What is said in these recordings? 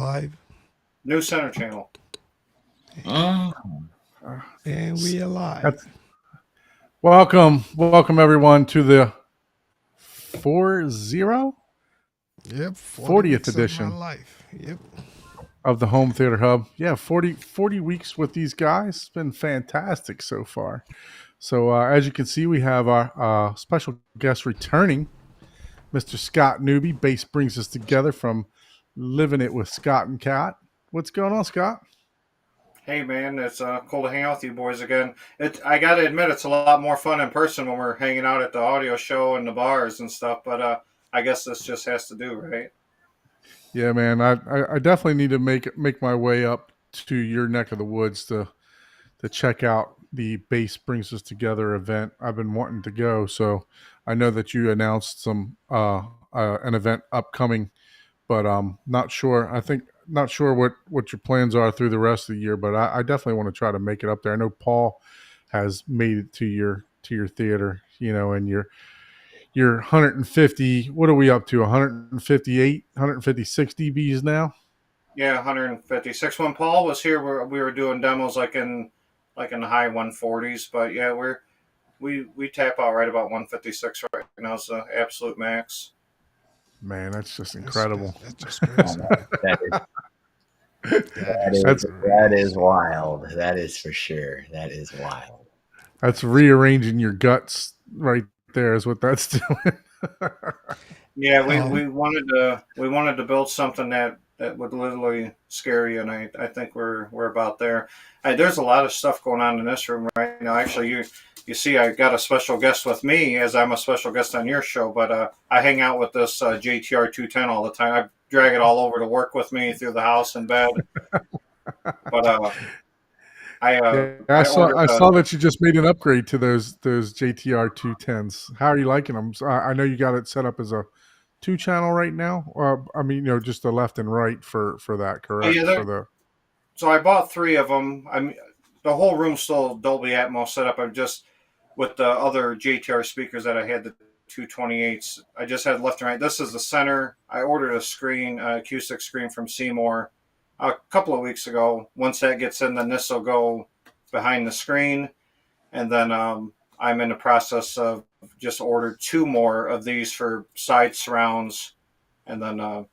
live. New Center Channel. Oh. And we alive. Welcome everyone to the 40 Yep. 40th edition of my life. Yep. of the Home Theater Hub. Yeah, 40 weeks with these guys. It's been fantastic so far. So as you can see, we have our special guest returning, Mr. Scott Newby. Bass brings us together from Living It with Scott and Kat. What's going on, Scott? Hey man, it's cool to hang out with you boys again. I got to admit, it's a lot more fun in person when we're hanging out at the audio show and the bars and stuff. But I guess this just has to do, right? Yeah, man. I definitely need to make my way up to your neck of the woods to check out the Bass Brings Us Together event. I've been wanting to go, so I know that you announced some an event upcoming, but not sure. Not sure what your plans are through the rest of the year, but I definitely want to try to make it up there. I know Paul has made it to your theater, and your 150. What are we up to? 158, 156 dBs now. Yeah, 156. When Paul was here, we were doing demos like in the high 140s. But yeah, we tap out right about 156 right now. Is the absolute max. Man, that's just incredible. That's just crazy. That is wild. That is for sure. That is wild. That's rearranging your guts right there is what that's doing. Yeah, we wanted to build something that would literally scare you, and I think we're about there. There's a lot of stuff going on in this room right now. Actually, you see, I got a special guest with me, as I'm a special guest on your show. But I hang out with this JTR 210 all the time. I drag it all over to work with me through the house and bed. But I saw that you just made an upgrade to those JTR 210s. How are you liking them? I know you got it set up as a 2-channel right now. I mean, just the left and right for that, correct? So I bought 3 of them. I mean, the whole room's still Dolby Atmos set up. I'm just with the other JTR speakers that I had, the 228s. I just had left and right. This is the center. I ordered a screen, acoustic screen from Seymour a couple of weeks ago. Once that gets in, then this will go behind the screen. And then I'm in the process of just ordered 2 more of these for side surrounds. And then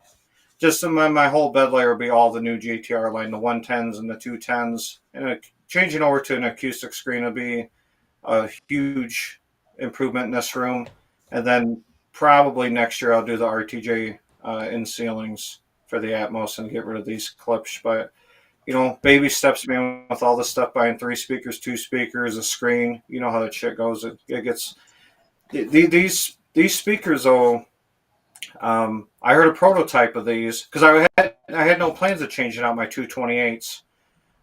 just my whole bed layer will be all the new JTR line, the 110s and the 210s. And changing over to an acoustic screen will be a huge improvement in this room. And then probably next year I'll do the RTJ in ceilings for the Atmos and get rid of these clips. But baby steps, man, with all this stuff, buying 3 speakers, 2 speakers, a screen. You know how that shit goes. It gets these speakers though. I heard a prototype of these because I had no plans of changing out my 228s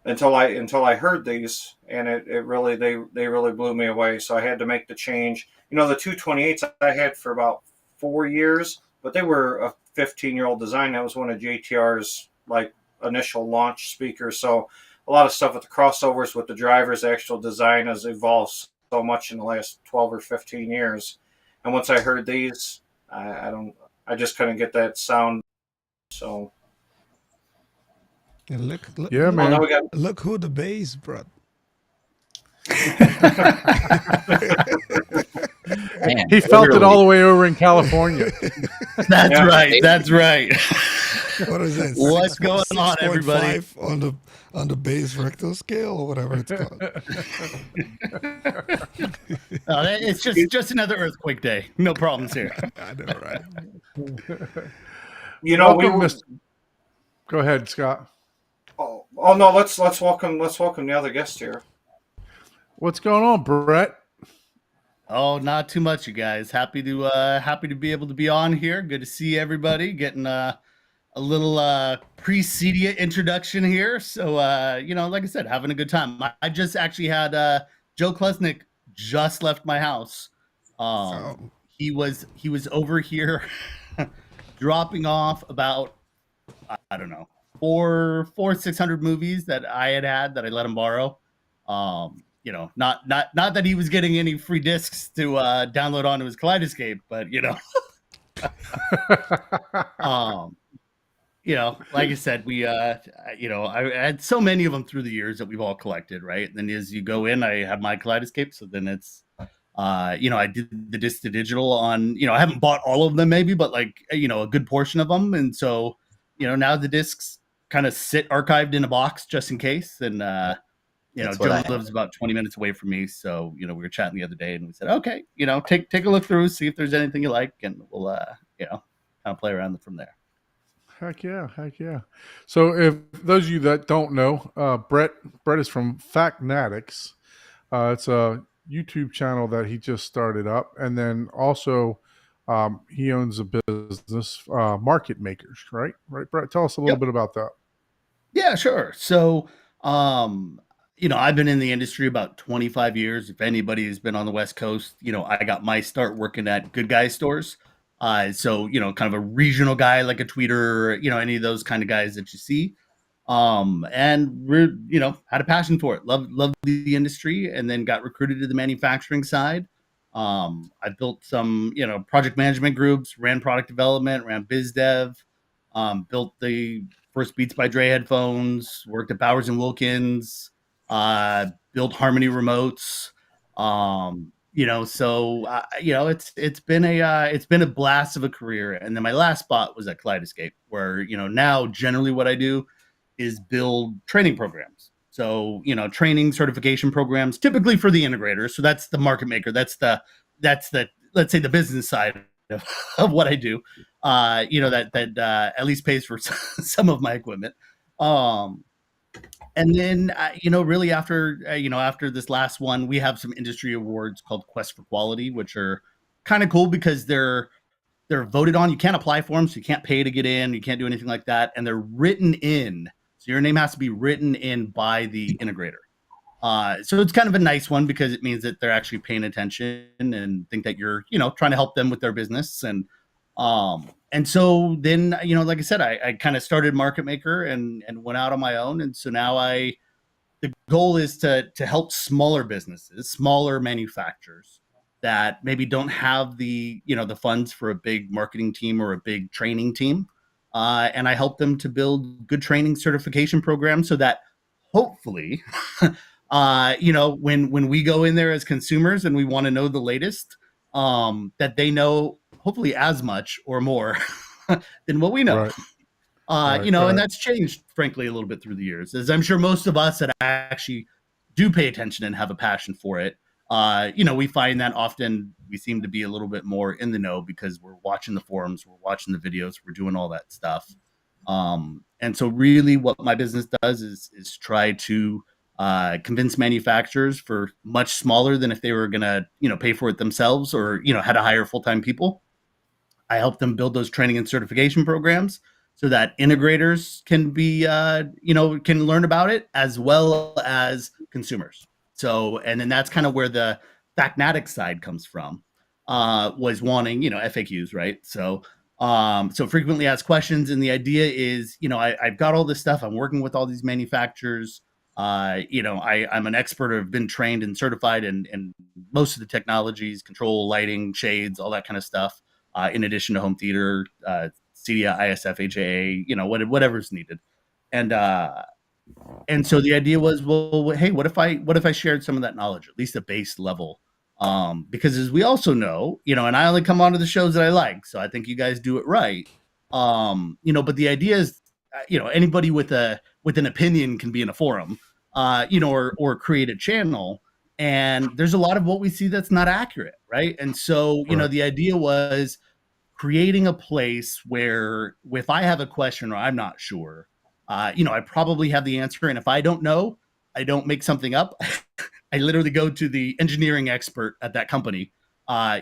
until I heard these, and it really they really blew me away. So I had to make the change. The 228s I had for about 4 years, but they were a 15-year-old design. That was one of JTR's initial launch speakers. So a lot of stuff with the crossovers with the drivers, the actual design has evolved so much in the last 12 or 15 years. And once I heard these, I just couldn't get that sound. So and look, yeah, man. Look who the bass brought. Man, he felt it all the way over in California. That's right. That's right. What is that? What's going on, everybody? On the base Richter scale or whatever it's called. It's just another earthquake day. No problems here. I know, right? Go ahead, Scott. Oh no, let's welcome the other guest here. What's going on, Brett? Oh, not too much, you guys. Happy to be able to be on here. Good to see everybody. Getting a little pre-Cedia introduction here. So like I said, having a good time. I just actually had Joe Klesnick just left my house. He was over here dropping off about, I don't know, 600 movies that I had that I let him borrow. Not that he was getting any free discs to download onto his Kaleidoscape, but you know, like I said, you know, I had so many of them through the years that we've all collected, right? And then as you go in, I have my Kaleidoscape. So then it's, you know, I did the disc to digital on, you know, I haven't bought all of them maybe, but like, you know, a good portion of them. And so, you know, now the discs kind of sit archived in a box just in case. And, you know, That's what I Joe have. lives about 20 minutes away from me. So, you know, we were chatting the other day and we said, okay, you know, take a look through, see if there's anything you like. And we'll, you know, kind of play around from there. Heck yeah, heck yeah. So if those of you that don't know, Brett is from Factnatics. It's a YouTube channel that he just started up, and then also he owns a business, Market Makers, right? Right, Brett. Tell us a little Yep. bit about that. Yeah, sure. So, you know, I've been in the industry about 25 years. If anybody has been on the West Coast, you know, I got my start working at Good Guys stores. So, you know, kind of a regional guy like a Tweeter, you know, any of those kind of guys that you see. And we're, you know, had a passion for it. Loved the industry, and then got recruited to the manufacturing side. I built some, you know, project management groups, ran product development, ran biz dev, built the first Beats by Dre headphones, worked at Bowers and Wilkins, built Harmony remotes. You know, so you know, it's been a blast of a career. And then my last spot was at Kaleidoscape, where, you know, now generally what I do is build training programs. So, you know, training certification programs, typically for the integrators. So that's the market maker. That's the let's say the business side of what I do. You know, that at least pays for some of my equipment. And then, you know, really after, you know, after this last one, we have some industry awards called Quest for Quality, which are kind of cool because they're voted on. You can't apply for them, so you can't pay to get in. You can't do anything like that. And they're written in. So your name has to be written in by the integrator. So it's kind of a nice one because it means that they're actually paying attention and think that you're, you know, trying to help them with their business. And so then, you know, like I said, I kind of started Market Maker and went out on my own. And so now the goal is to help smaller businesses, smaller manufacturers that maybe don't have the, you know, the funds for a big marketing team or a big training team. And I help them to build good training certification programs so that hopefully, you know, when we go in there as consumers and we want to know the latest, that they know hopefully as much or more than what we know. Right. You know, Right. and that's changed, frankly, a little bit through the years, as I'm sure most of us that actually do pay attention and have a passion for it. You know, we find that often we seem to be a little bit more in the know because we're watching the forums, we're watching the videos, we're doing all that stuff. And so really what my business does is try to convince manufacturers for much smaller than if they were going to, you know, pay for it themselves or, you know, had to hire full-time people. I help them build those training and certification programs so that integrators can be, you know, can learn about it as well as consumers. So, and then that's kind of where the Factnatics side comes from, was wanting, you know, FAQs, right? So, so frequently asked questions. And the idea is, you know, I've got all this stuff. I'm working with all these manufacturers. You know, I'm an expert. I've been trained and certified in most of the technologies, control, lighting, shades, all that kind of stuff. In addition to home theater, CDI, ISF, HAA, you know, whatever's needed. And so the idea was, well, hey, what if I shared some of that knowledge, at least a base level? Because as we also know, you know, and I only come onto the shows that I like, so I think you guys do it right. You know, but the idea is, you know, anybody with an opinion can be in a forum, you know, or create a channel. And there's a lot of what we see that's not accurate, right? And so, you know, the idea was creating a place where if I have a question or I'm not sure, you know, I probably have the answer. And if I don't know, I don't make something up. I literally go to the engineering expert at that company,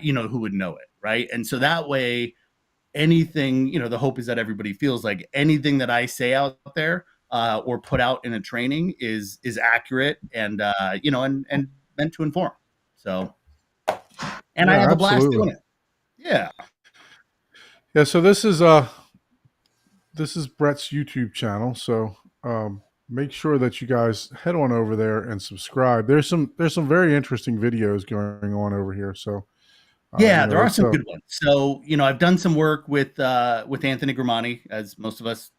you know, who would know it, right? And so that way, anything, you know, the hope is that everybody feels like anything that I say out there or put out in a training is accurate and, you know, and meant to inform. So, and Yeah, I have a blast absolutely. doing it. Yeah. Yeah. So this is Brett's YouTube channel. So make sure that you guys head on over there and subscribe. There's some very interesting videos going on over here. So Yeah, you know, there are it's, some good ones. So, you know, I've done some work with Anthony Gramani, as most of us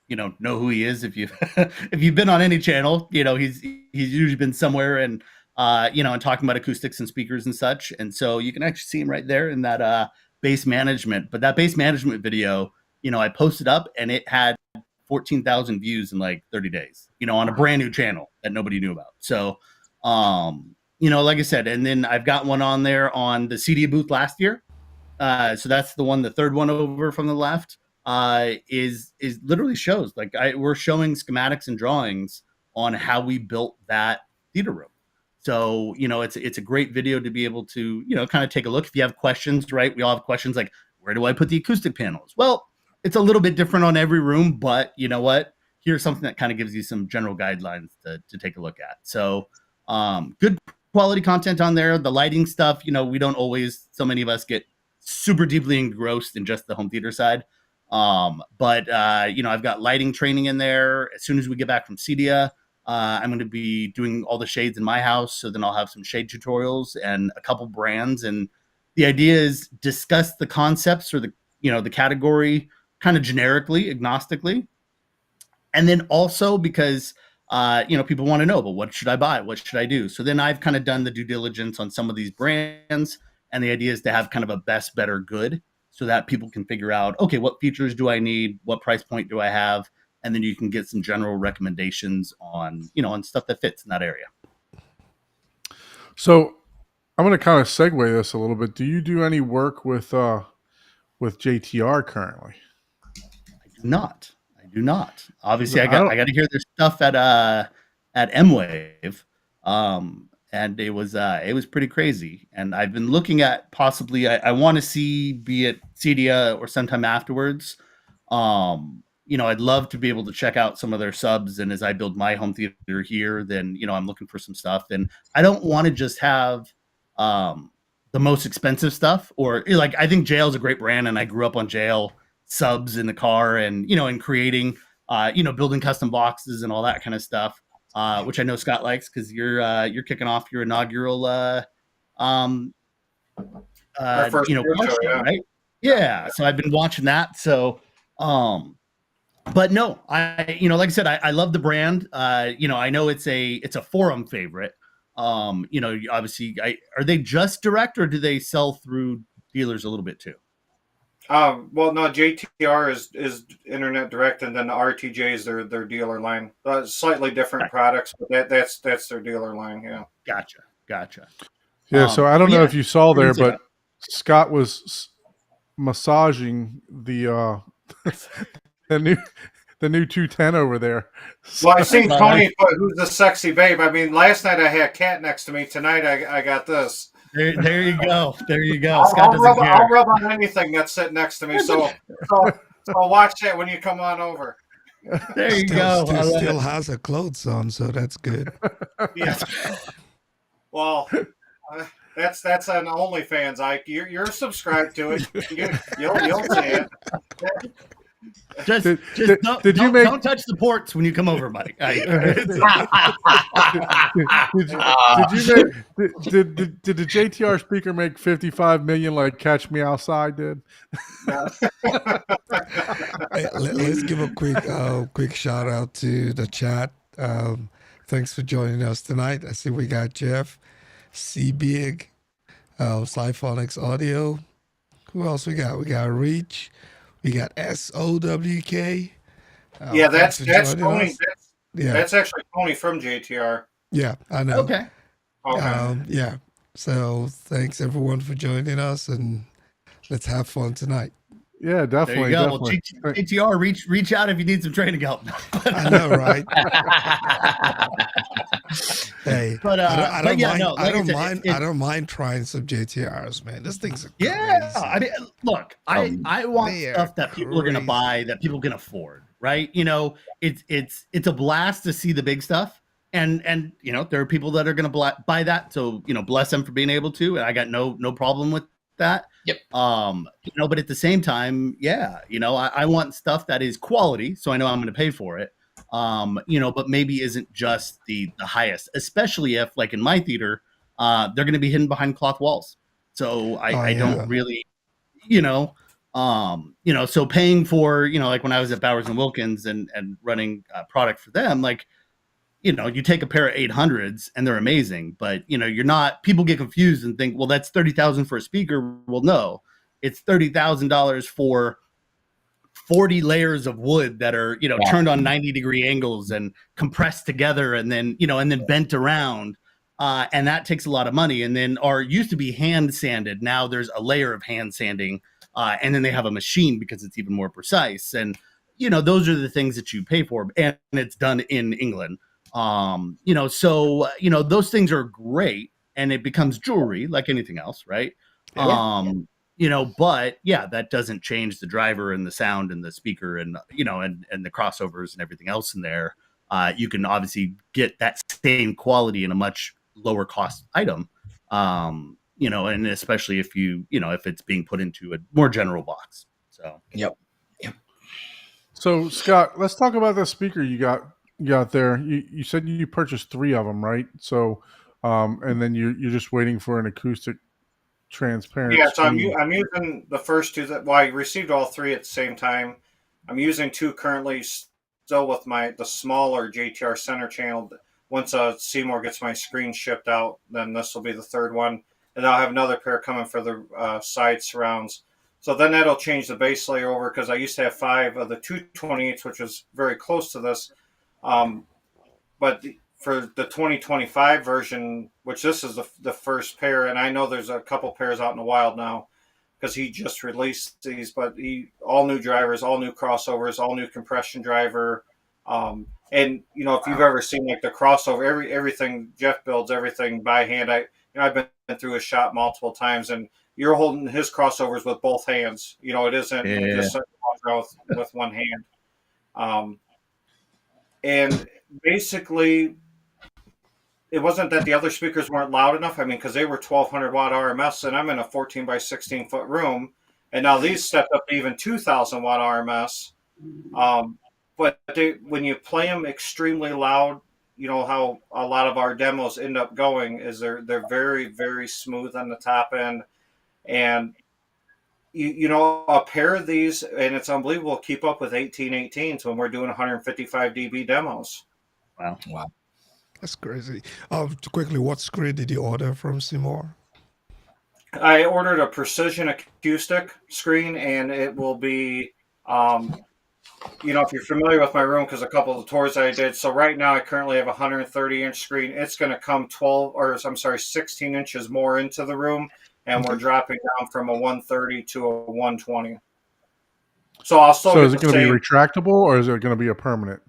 know who he is. If you if you've been on any channel, he's usually been somewhere and and talking about acoustics and speakers and such. And so you can actually see him right there in that bass management. But that bass management video, I posted up and it had 14,000 views in like 30 days, on a brand new channel that nobody knew about. So, like I said, and then I've got one on there on the CD booth last year. So that's the third one over from the left, is literally shows like we're showing schematics and drawings on how we built that theater room. So, it's a great video to be able to, kind of take a look. If you have questions, right? We all have questions like, where do I put the acoustic panels? Well, it's a little bit different on every room, but you know what? Here's something that kind of gives you some general guidelines to take a look at. So, good quality content on there. The lighting stuff, we don't always, so many of us get super deeply engrossed in just the home theater side. But I've got lighting training in there. As soon as we get back from CEDIA, I'm going to be doing all the shades in my house. So then I'll have some shade tutorials and a couple brands. And the idea is discuss the concepts or the category kind of generically, agnostically. And then also because, people want to know, but what should I buy? What should I do? So then I've kind of done the due diligence on some of these brands. And the idea is to have kind of a best, better, good so that people can figure out, okay, what features do I need? What price point do I have? And then you can get some general recommendations on, on stuff that fits in that area. So I'm going to kind of segue this a little bit. Do you do any work with JTR currently? I do not. Obviously, I got to hear their stuff at M-Wave, and it was pretty crazy. And I've been looking at possibly I want to see, be it CEDIA or sometime afterwards. I'd love to be able to check out some of their subs. And as I build my home theater here, then I'm looking for some stuff. And I don't want to just have the most expensive stuff, or like I think JL is a great brand, and I grew up on JL subs in the car, and and creating building custom boxes and all that kind of stuff, which I know Scott likes because you're kicking off your inaugural Our first car show, right? Yeah, so I've been watching that. So but no, I like I said, I love the brand. I know it's a forum favorite. Obviously, are they just direct, or do they sell through dealers a little bit too? Well, no, JTR is internet direct, and then the RTJ is their dealer line. Slightly different products, but that's their dealer line. Yeah. Gotcha. Yeah. So I don't know if you saw there, but Scott was massaging the the new 210 over there. Well, I seen Tony put "Who's the Sexy Babe." I mean, last night I had a cat next to me. Tonight I got this. There you go. I'll rub on anything that's sitting next to me. So watch that when you come on over. There you go. Still has her clothes on, so that's good. Yeah. Well, that's on OnlyFans, Ike. You're subscribed to it. You'll see it. Don't touch the ports when you come over, Mike. Did the JTR speaker make 55 million like Catch Me Outside did? Hey, let's give a quick shout out to the chat. Thanks for joining us tonight. I see we got Jeff, C Big, Slyphonics Audio. Who else we got? We got Reach. We got SOWK. Yeah, that's Tony. That's actually Tony from JTR. Yeah, I know. Okay. Yeah. So thanks everyone for joining us, and let's have fun tonight. Yeah, definitely. There you go. Definitely. Well, JTR, reach out if you need some training help. I know, right? Hey, but I don't mind trying some JTRs, man. This thing's crazy. Yeah. I mean, look, I want stuff that people are going to buy, that people can afford, right? It's a blast to see the big stuff, and there are people that are going to buy that. So bless them for being able to, and I got no problem with that. Yep. But at the same time, I want stuff that is quality, so I know I'm going to pay for it. But maybe isn't just the highest, especially if, like in my theater, they're going to be hidden behind cloth walls. So I don't really, You know, so paying for, you know, like when I was at Bowers and Wilkins and running product for them, like, you know, you take a pair of 800s and they're amazing, but you know, people get confused and think, well, that's 30,000 for a speaker. Well, no, it's $30,000 for 40 layers of wood that are, you know, turned on 90-degree angles and compressed together and then, you know, and then bent around. And that takes a lot of money. And then used to be hand sanded. Now there's a layer of hand sanding. And then they have a machine because it's even more precise. And, you know, those are the things that you pay for. And it's done in England. You know, so, you know, those things are great. And it becomes jewelry like anything else, right? You know, but yeah, that doesn't change the driver and the sound and the speaker and, you know, and the crossovers and everything else in there. You can obviously get that same quality in a much lower cost item. You know, and especially if if it's being put into a more general box. So, Yep. So Scott, let's talk about the speaker you got there. You said you purchased 3 of them, right? So, and then you're just waiting for an acoustic transparent. Yeah, so I'm screen. using the first 2 I received all 3 at the same time. I'm using 2 currently still with the smaller JTR center channel. Once Seymour gets my screen shipped out, then this will be the 3rd one. And I'll have another pair coming for the side surrounds. So then that'll change the base layer over because I used to have 5 of the 228s, which was very close to this. But for the 2025 version, which this is the first pair, and I know there's a couple pairs out in the wild now because he just released these, but all new drivers, all new crossovers, all new compression driver. And, you know, if you've ever seen like the crossover, everything Jeff builds everything by hand. I've been through his shop multiple times, and you're holding his crossovers with both hands. You know, it isn't just with one hand. And basically, it wasn't that the other speakers weren't loud enough. I mean, because they were 1,200 watt RMS, and I'm in a 14 by 16 foot room, and now these stepped up to even 2,000 watt RMS. But when you play them extremely loud, you know how a lot of our demos end up going is they're very, very smooth on the top end. And, you know, a pair of these, and it's unbelievable, keep up with 1818s when we're doing 155 dB demos. Wow. That's crazy. Quickly, what screen did you order from Seymour? I ordered a precision acoustic screen, and it will be, you know, if you're familiar with my room, because a couple of the tours I did. So right now I currently have a 130-inch screen. It's going to come 16 inches more into the room, and we're dropping down from a 130 to a 120. So I'll still. So is it going to be retractable or is it going to be a permanent?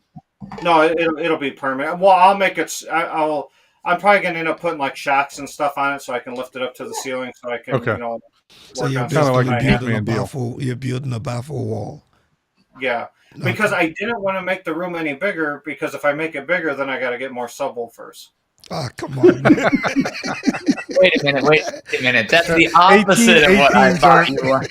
No, it'll be permanent. Well, I'll make it. I'm probably going to end up putting like shocks and stuff on it so I can lift it up to the ceiling so I can, you know. So you're kind of like you're building a baffle wall. Yeah, because I didn't want to make the room any bigger because if I make it bigger, then I got to get more subwoofers. Ah, come on. Wait a minute. That's the opposite of what I thought you were.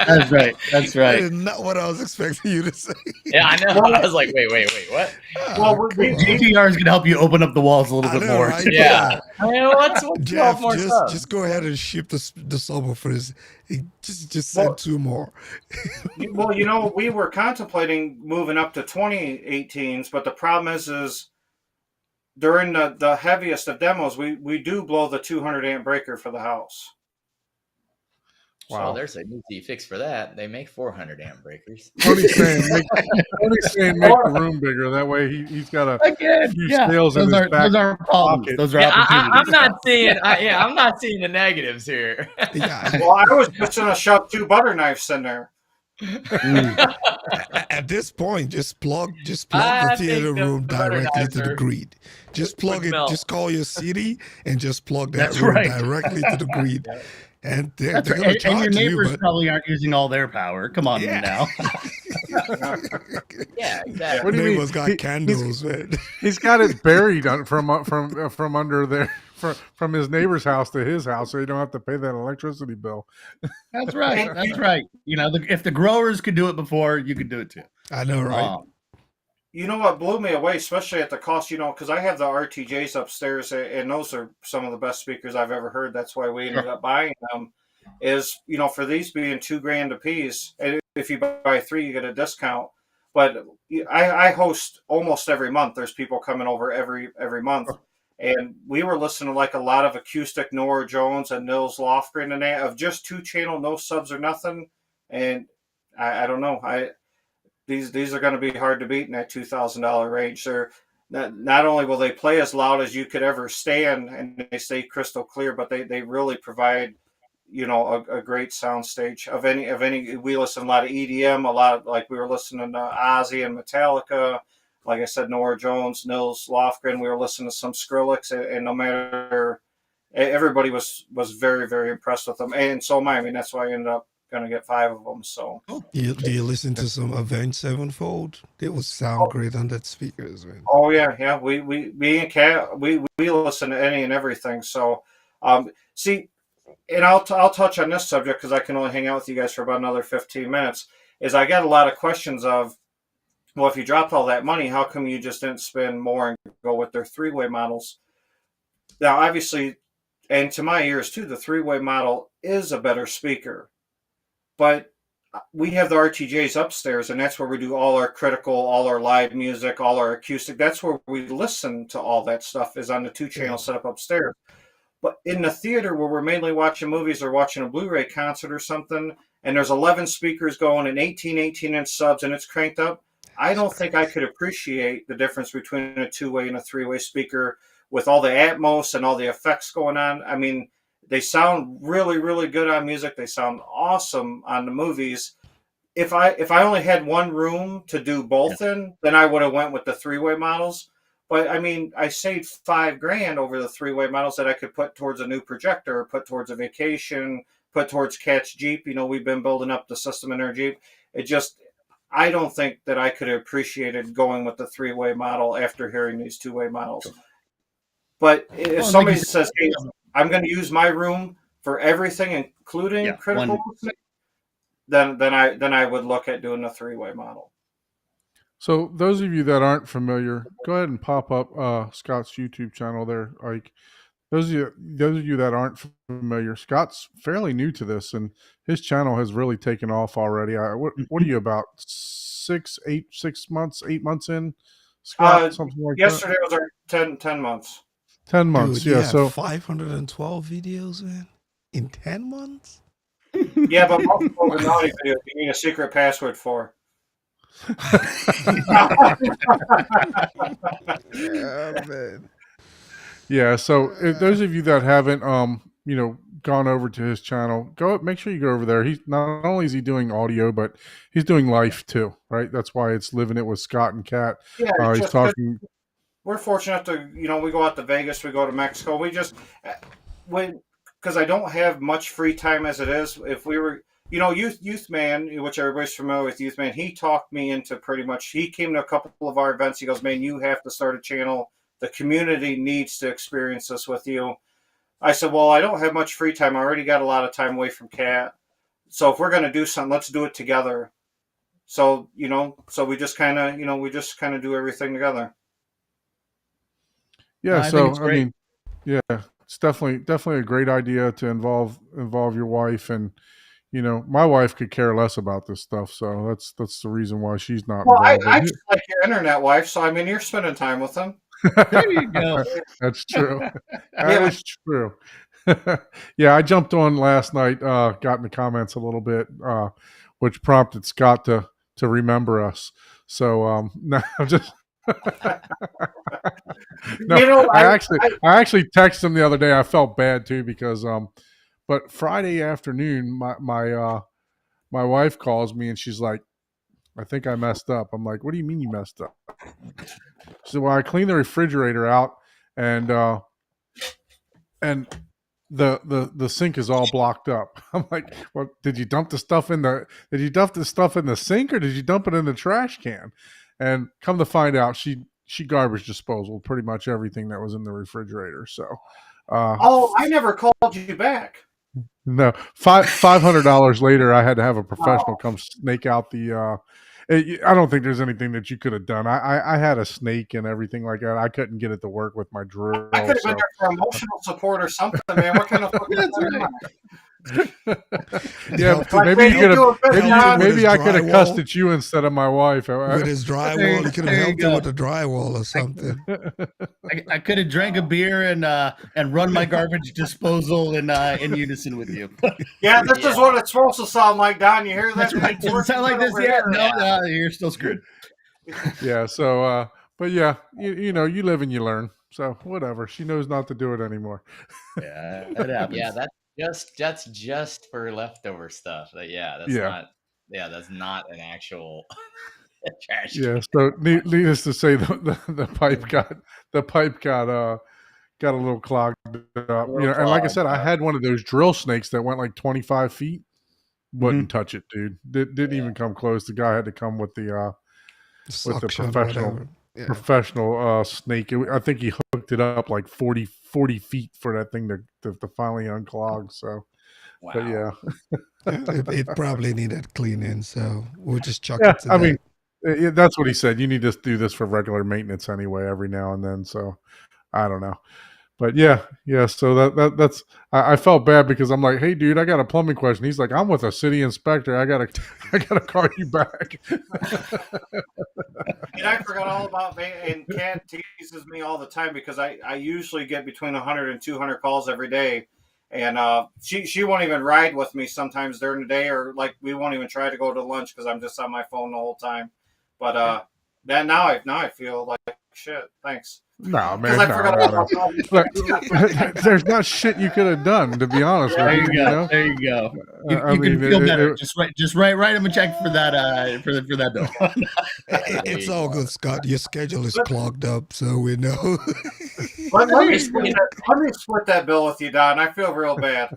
That's right. That's That is right. not what I was expecting you to say. Yeah, I know. I was like, wait, what? Well, GTR is going to help you open up the walls a little bit more. Right? Yeah. I mean, what's Jeff, more stuff? just go ahead and ship the subwoofers. Just send 2 more. Well, you know, we were contemplating moving up to 2018s, but the problem is during the heaviest of demos, we do blow the 200 amp breaker for the house. Wow. So there's an easy fix for that. They make 400 amp breakers. Tony's saying make the room bigger. That way he's got a few sales in his back those are problems. pocket. Those are I'm not seeing. I'm not seeing the negatives here. Yeah. Well, I was just going to shove 2 butter knives in there. At this point, just plug the theater room directly to the grid. Just plug it. Melt. Just call your city and just plug that That's room right. directly to the grid. And they're That's going right. to And your charge you. neighbors But probably aren't using all their power. Come on now. Yeah, exactly. What do you mean? neighbors got candles, man. He's got it buried from under there from his neighbor's house to his house, so you don't have to pay that electricity bill. That's right. That's right. You know, if the growers could do it before, you could do it too. I know, right? You know what blew me away, especially at the cost, you know, because I have the RTJs upstairs, and those are some of the best speakers I've ever heard. That's why we ended up buying them. is, for these being $2,000 a piece, and if you buy 3, you get a discount. But I host almost every month. There's people coming over every month, and we were listening to like a lot of acoustic Norah Jones and Nils Lofgren and that, of just 2-channel, no subs or nothing. And I don't know. These are going to be hard to beat in that $2,000 range. They're not only will they play as loud as you could ever stand, and they stay crystal clear, but they really provide a great sound stage of any. We listen to a lot of EDM, a lot, like we were listening to Ozzy and Metallica, like I said, Norah Jones, Nils Lofgren. We were listening to some Skrillex, and no matter, everybody was very, very impressed with them, and so am I. I mean, that's why I ended up going to get 5 of them. So Do you listen to some Avenged Sevenfold? It would sound great on that speakers, man. Oh yeah. We and Kat, we listen to any and everything. So, see, and I'll touch on this subject because I can only hang out with you guys for about another 15 minutes. Is I got a lot of questions of, well, if you dropped all that money, how come you just didn't spend more and go with their 3-way models? Now, obviously, and to my ears too, the 3-way model is a better speaker, but we have the RTJs upstairs, and that's where we do all our critical, all our live music, all our acoustic. That's where we listen to all that stuff, is on the 2-channel setup upstairs. But in the theater, where we're mainly watching movies or watching a Blu-ray concert or something, and there's 11 speakers going and 18-inch subs, and it's cranked up, I don't think I could appreciate the difference between a 2-way and a 3-way speaker with all the Atmos and all the effects going on. I mean, they sound really, really good on music. They sound awesome on the movies. If I only had one room to do both in, then I would have went with the 3-way models. But I mean, I saved $5,000 over the 3-way models that I could put towards a new projector, or put towards a vacation, put towards Cat's Jeep. We've been building up the system in our Jeep. I don't think that I could have appreciated going with the 3-way model after hearing these 2-way models. But if somebody says, hey, I'm going to use my room for everything, including critical listening, then I would look at doing a 3-way model. So those of you that aren't familiar, go ahead and pop up Scott's YouTube channel there, Ike. Those of you that aren't familiar, Scott's fairly new to this, and his channel has really taken off already. What are you, about 8 months in, Scott? Something like yesterday that? was our 10 months. 10 months, Dude, yeah. So 512 videos, man, in 10 months. Yeah, but most of the naughty videos you need a secret password for. Yeah, man. Yeah, so if those of you that haven't gone over to his channel, make sure you go over there. He's not only is he doing audio, but he's doing life too, right? That's why it's Living It with Scott and Kat. Yeah, he's talking. We're fortunate to, we go out to Vegas, we go to Mexico. Because I don't have much free time as it is. If we were, Youth Man, which everybody's familiar with, Youth Man, he talked me into pretty much, he came to a couple of our events. He goes, man, you have to start a channel. The community needs to experience this with you. I said, well, I don't have much free time. I already got a lot of time away from Kat. So if we're going to do something, let's do it together. So, we just kind of do everything together. Yeah. I mean, yeah, it's definitely a great idea to involve your wife. And, my wife could care less about this stuff. So that's the reason why she's not involved. I just like your internet wife. So, I mean, you're spending time with them. There you go. That's true. That is true. Yeah, I jumped on last night, got in the comments a little bit, which prompted Scott to remember us. So no, I'm just no. I actually texted him the other day. I felt bad too because but Friday afternoon, my wife calls me and she's like, I think I messed up. I'm like, what do you mean you messed up? She said, well, I cleaned the refrigerator out and the sink is all blocked up. I'm like, well, did you dump the stuff in the sink or did you dump it in the trash can? And come to find out, she garbage disposal pretty much everything that was in the refrigerator. So I never called you back. No, $500 later, I had to have a professional come snake out the. I don't think there's anything that you could have done. I had a snake and everything like that. I couldn't get it to work with my drill. I could have been there for emotional support or something, man. What kind of fucking Yeah, helped Like, maybe man, you you're could doing have. good, helped John. with his Maybe I could have cussed drywall. at you instead of my wife. With his drywall, you could have There you helped him go. with the drywall or something. I could have drank a beer and run my garbage disposal in unison with you. Yeah, this is Yeah. what it's supposed to sound like, Don. You hear that? That's right. It's Does it working sound like good this over yet? here. No, Yeah. no, you're still screwed. Yeah. So, but yeah, you know, you live and you learn. So whatever. She knows not to do it anymore. Yeah, it happens. Yeah, that's just for leftover stuff. That's Yeah. that's not an actual trash Yeah. can. So needless to say, the pipe got a little clogged up. You know, and like I said, I had one of those drill snakes that went like 25 feet. Wouldn't touch it, dude. Didn't even come close. The guy had to come with the Suction, professional whatever. Yeah. professional snake. I think he hooked it up like 40 feet for that thing to finally unclog. So, Wow. but yeah, It probably needed cleaning, so we'll just chuck yeah. it to I that. mean, that's what he said. You need to do this for regular maintenance anyway, every now and then. So, I don't know. But yeah. So that's I felt bad because I'm like, hey, dude, I got a plumbing question. He's like, I'm with a city inspector. I gotta call you back. And I forgot all about and Kat teases me all the time because I usually get between 100 and 200 calls every day. And she won't even ride with me sometimes during the day, or like we won't even try to go to lunch because I'm just on my phone the whole time. But then now I feel like shit. Thanks. No, man. Because I forgot all about Look, there's not shit you could have done, to be honest There with you you. go. know? There you go. You, I you can mean, feel better. Just write him a check for that for that bill. It's all good, Scott. Your schedule is clogged up, so we know. Let me split that bill with you, Don. I feel real bad.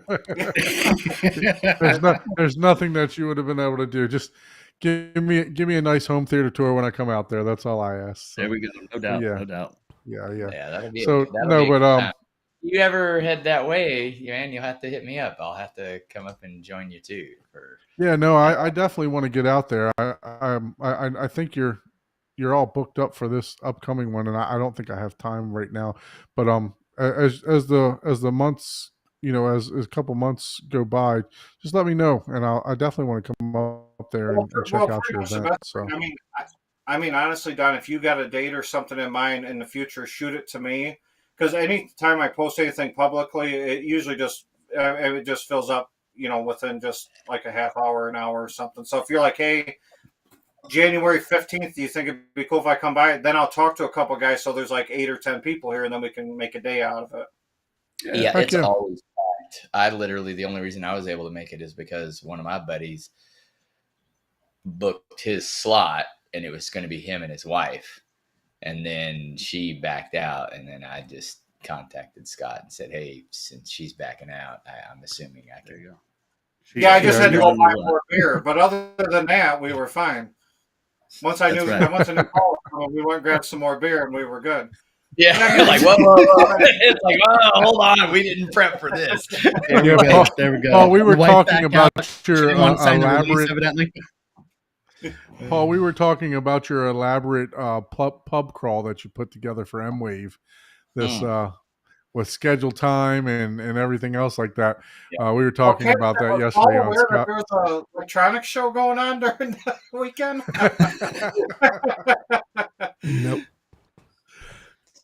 There's nothing that you would have been able to do. Just give me a nice home theater tour when I come out there. That's all I ask. So, There we go. No doubt. Yeah. No doubt. yeah. Yeah, that'll be So that'll no, be a but good time. If you ever head that way, man, you'll have to hit me up. I'll have to come up and join you too. yeah, no, I definitely want to get out there. I think you're all booked up for this upcoming one, and I don't think I have time right now. But as the months, you know, as a couple months go by, just let me know, and I definitely want to come up there and check out your event. So I mean, honestly, Don, if you got a date or something in mind in the future, shoot it to me. Because any time I post anything publicly, it usually it just fills up, you know, within just like a half hour, an hour or something. So if you're like, hey, January 15th, do you think it'd be cool if I come by? Then I'll talk to a couple guys. So there's like 8 or 10 people here, and then we can make a day out of it. Yeah, Heck it's yeah. always packed. I literally, the only reason I was able to make it is because one of my buddies booked his slot, and it was going to be him and his wife. And then she backed out, and then I just contacted Scott and said, hey, since she's backing out, I'm assuming I There can. you go. Yeah, I just Yeah, had to you go buy more beer. But other than that, we were fine. Once I That's knew, right. once I knew call, we went and grabbed some more beer, and we were good. Yeah, like, whoa. It's like, oh, hold on. We didn't prep for this. There we Yeah, go. Paul- There we go. Paul, we were The wife talking backed about out. She your didn't want to sign the release, elaborate. evidently. Paul, we were talking about your elaborate pub crawl that you put together for M-Wave. This with schedule time and everything else like that. Yeah. We were talking about that yesterday on Scott. There was an electronics show going on during the weekend. Nope.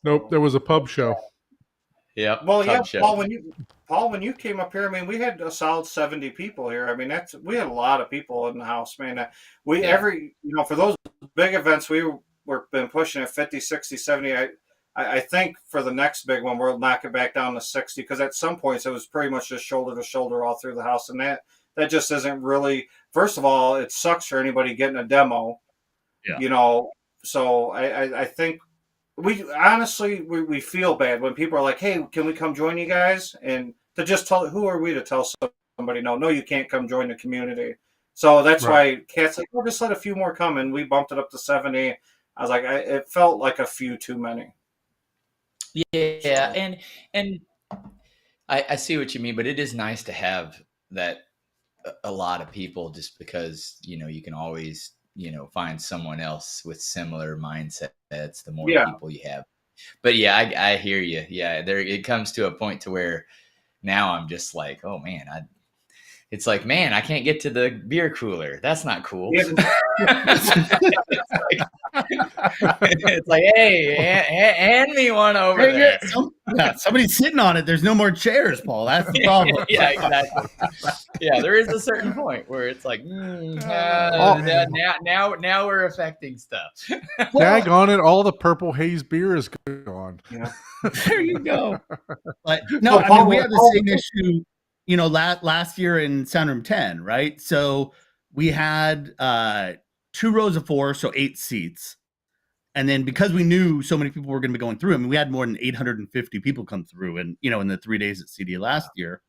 Nope, there was a pub show. Yep. Well, yeah, pub show. Paul, when you came up here, I mean, we had a solid 70 people here. I mean, we had a lot of people in the house, man. For those big events, we've been pushing at 50, 60, 70. I think for the next big one, we'll knock it back down to 60 because at some points it was pretty much just shoulder to shoulder all through the house. And that just isn't really, first of all, it sucks for anybody getting a demo, you know. So I think we feel bad when people are like, hey, can we come join you guys? And to just who are we to tell somebody, no, you can't come join the community. So that's why Kat's like, just let a few more come. And we bumped it up to 70. I was like, it felt like a few too many. Yeah, and I see what you mean, but it is nice to have that a lot of people, just because you can always find someone else with similar mindsets. The more people you have, but yeah, I hear you. Yeah, it comes to a point to where now I'm just like, oh man, it's like, man, I can't get to the beer cooler. That's not cool. Yeah. It's like, hey, hand me one over there. Somebody's sitting on it. There's no more chairs, Paul. That's the problem. Yeah, exactly. Yeah, there is a certain point where it's like, now we're affecting stuff. Dag on it, all the Purple Haze beer is gone. Yeah. There you go. But no, I mean, we had the same issue, you know, last year in Sound Room 10, right? So we had 2 rows of 4, so 8 seats. And then because we knew so many people were going to be going through, I mean, we had more than 850 people come through, and you know, in the 3 days at CDA last year,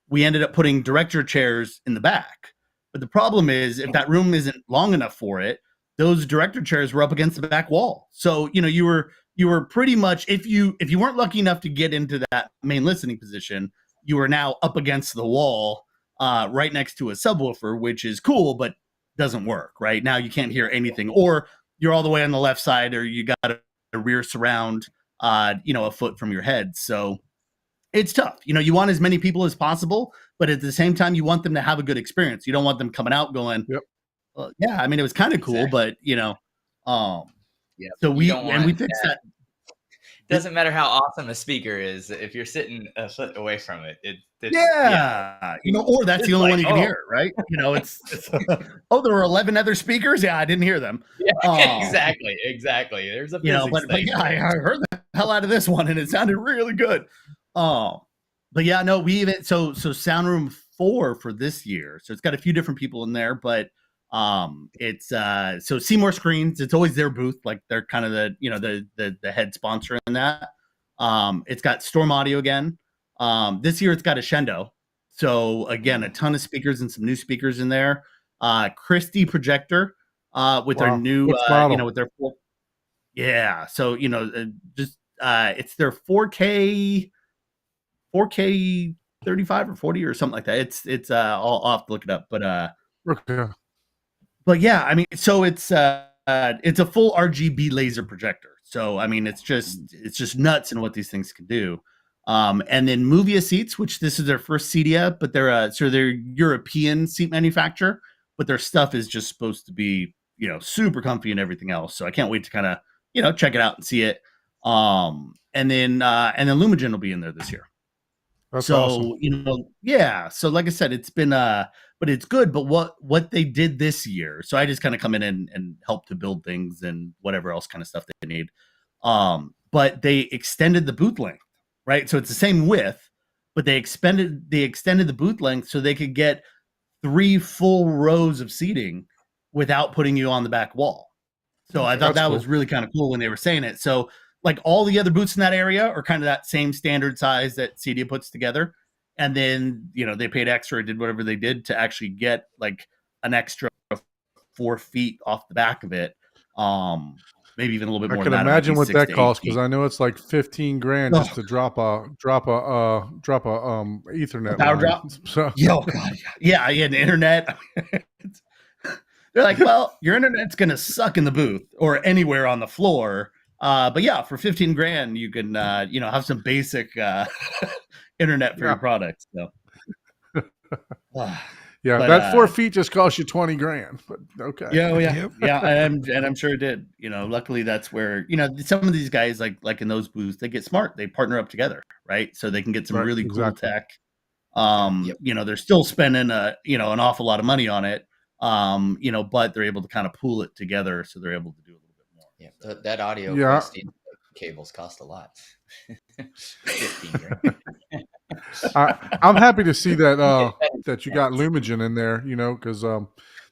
we ended up putting director chairs in the back. But the problem is, if that room isn't long enough for it, those director chairs were up against the back wall. So you know, you were pretty much, if you weren't lucky enough to get into that main listening position, you were now up against the wall, right next to a subwoofer, which is cool, but doesn't work. Right now, you can't hear anything, or you're all the way on the left side, or you got a rear surround, you know, a foot from your head. So it's tough. You know, you want as many people as possible, but at the same time, you want them to have a good experience. You don't want them coming out going, Yep. well, yeah, I mean, it was kind of cool, but you know, Yeah. so we want fixed that. Doesn't matter how awesome a speaker is, if you're sitting a foot away from it, Yeah. You know, or that's It's the only like, one you can oh. hear, right? You know, it's oh, there were 11 other speakers. Yeah, I didn't hear them. Yeah, exactly. There's a You know, physics but thing. yeah, I heard the hell out of this one, and it sounded really good. But yeah, no, we even so Sound Room 4 for this year. So it's got a few different people in there, but it's so Seymour Screens. It's always their booth, like they're kind of the, you know, the head sponsor in that. It's got Storm Audio again. This year it's got a Shendo. So again, a ton of speakers and some new speakers in there. Christie Projector with their new Which model? you know, with their yeah. So you know, just it's their 4K 35 or 40 or something like that. It's I'll have to look it up, but Okay. but yeah, I mean, so it's a full RGB laser projector. So I mean, it's just nuts in what these things can do. And then Movia Seats, which this is their first CDA, but they're they're European seat manufacturer, but their stuff is just supposed to be, you know, super comfy and everything else. So I can't wait to kind of, you know, check it out and see it. And then Lumagen will be in there this year. That's so awesome. you know, yeah. So like I said, it's been but it's good. But what they did this year, so I just kind of come in and help to build things and whatever else kind of stuff they need. But they extended the booth length, right? So it's the same width, but they extended the booth length so they could get 3 full rows of seating without putting you on the back wall. So I thought That's that cool. was really kind of cool when they were saying it. So like all the other booths in that area are kind of that same standard size that CDA puts together. And then, you know, they paid extra, did whatever they did to actually get like an extra 4 feet off the back of it. Maybe even a little bit I more can than that. imagine what 6 that to 8 costs feet. because I know it's like 15 grand just to drop a Ethernet Power line. drop? So Yeah, oh God, yeah, the internet. They're like, well, your internet's gonna suck in the booth or anywhere on the floor. But yeah, for 15 grand, you can you know, have some basic internet for your product. So yeah, but, that 4 feet just cost you 20 grand. But okay. yeah, Yep. yeah, and I'm sure it did. You know, luckily that's where, you know, some of these guys like in those booths, they get smart. They partner up together, right? So they can get some Right, really cool exactly. tech. Yep. You know, they're still spending you know, an awful lot of money on it. You know, but they're able to kind of pool it together, so they're able to do a little bit more. Yeah, that audio Yeah. cables cost a lot. 15 grand. I'm happy to see that that you got Lumagen in there, you know, because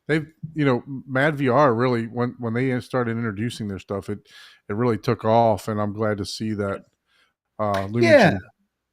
they've, you know, Mad VR really when they started introducing their stuff, it really took off, and I'm glad to see that Lumagen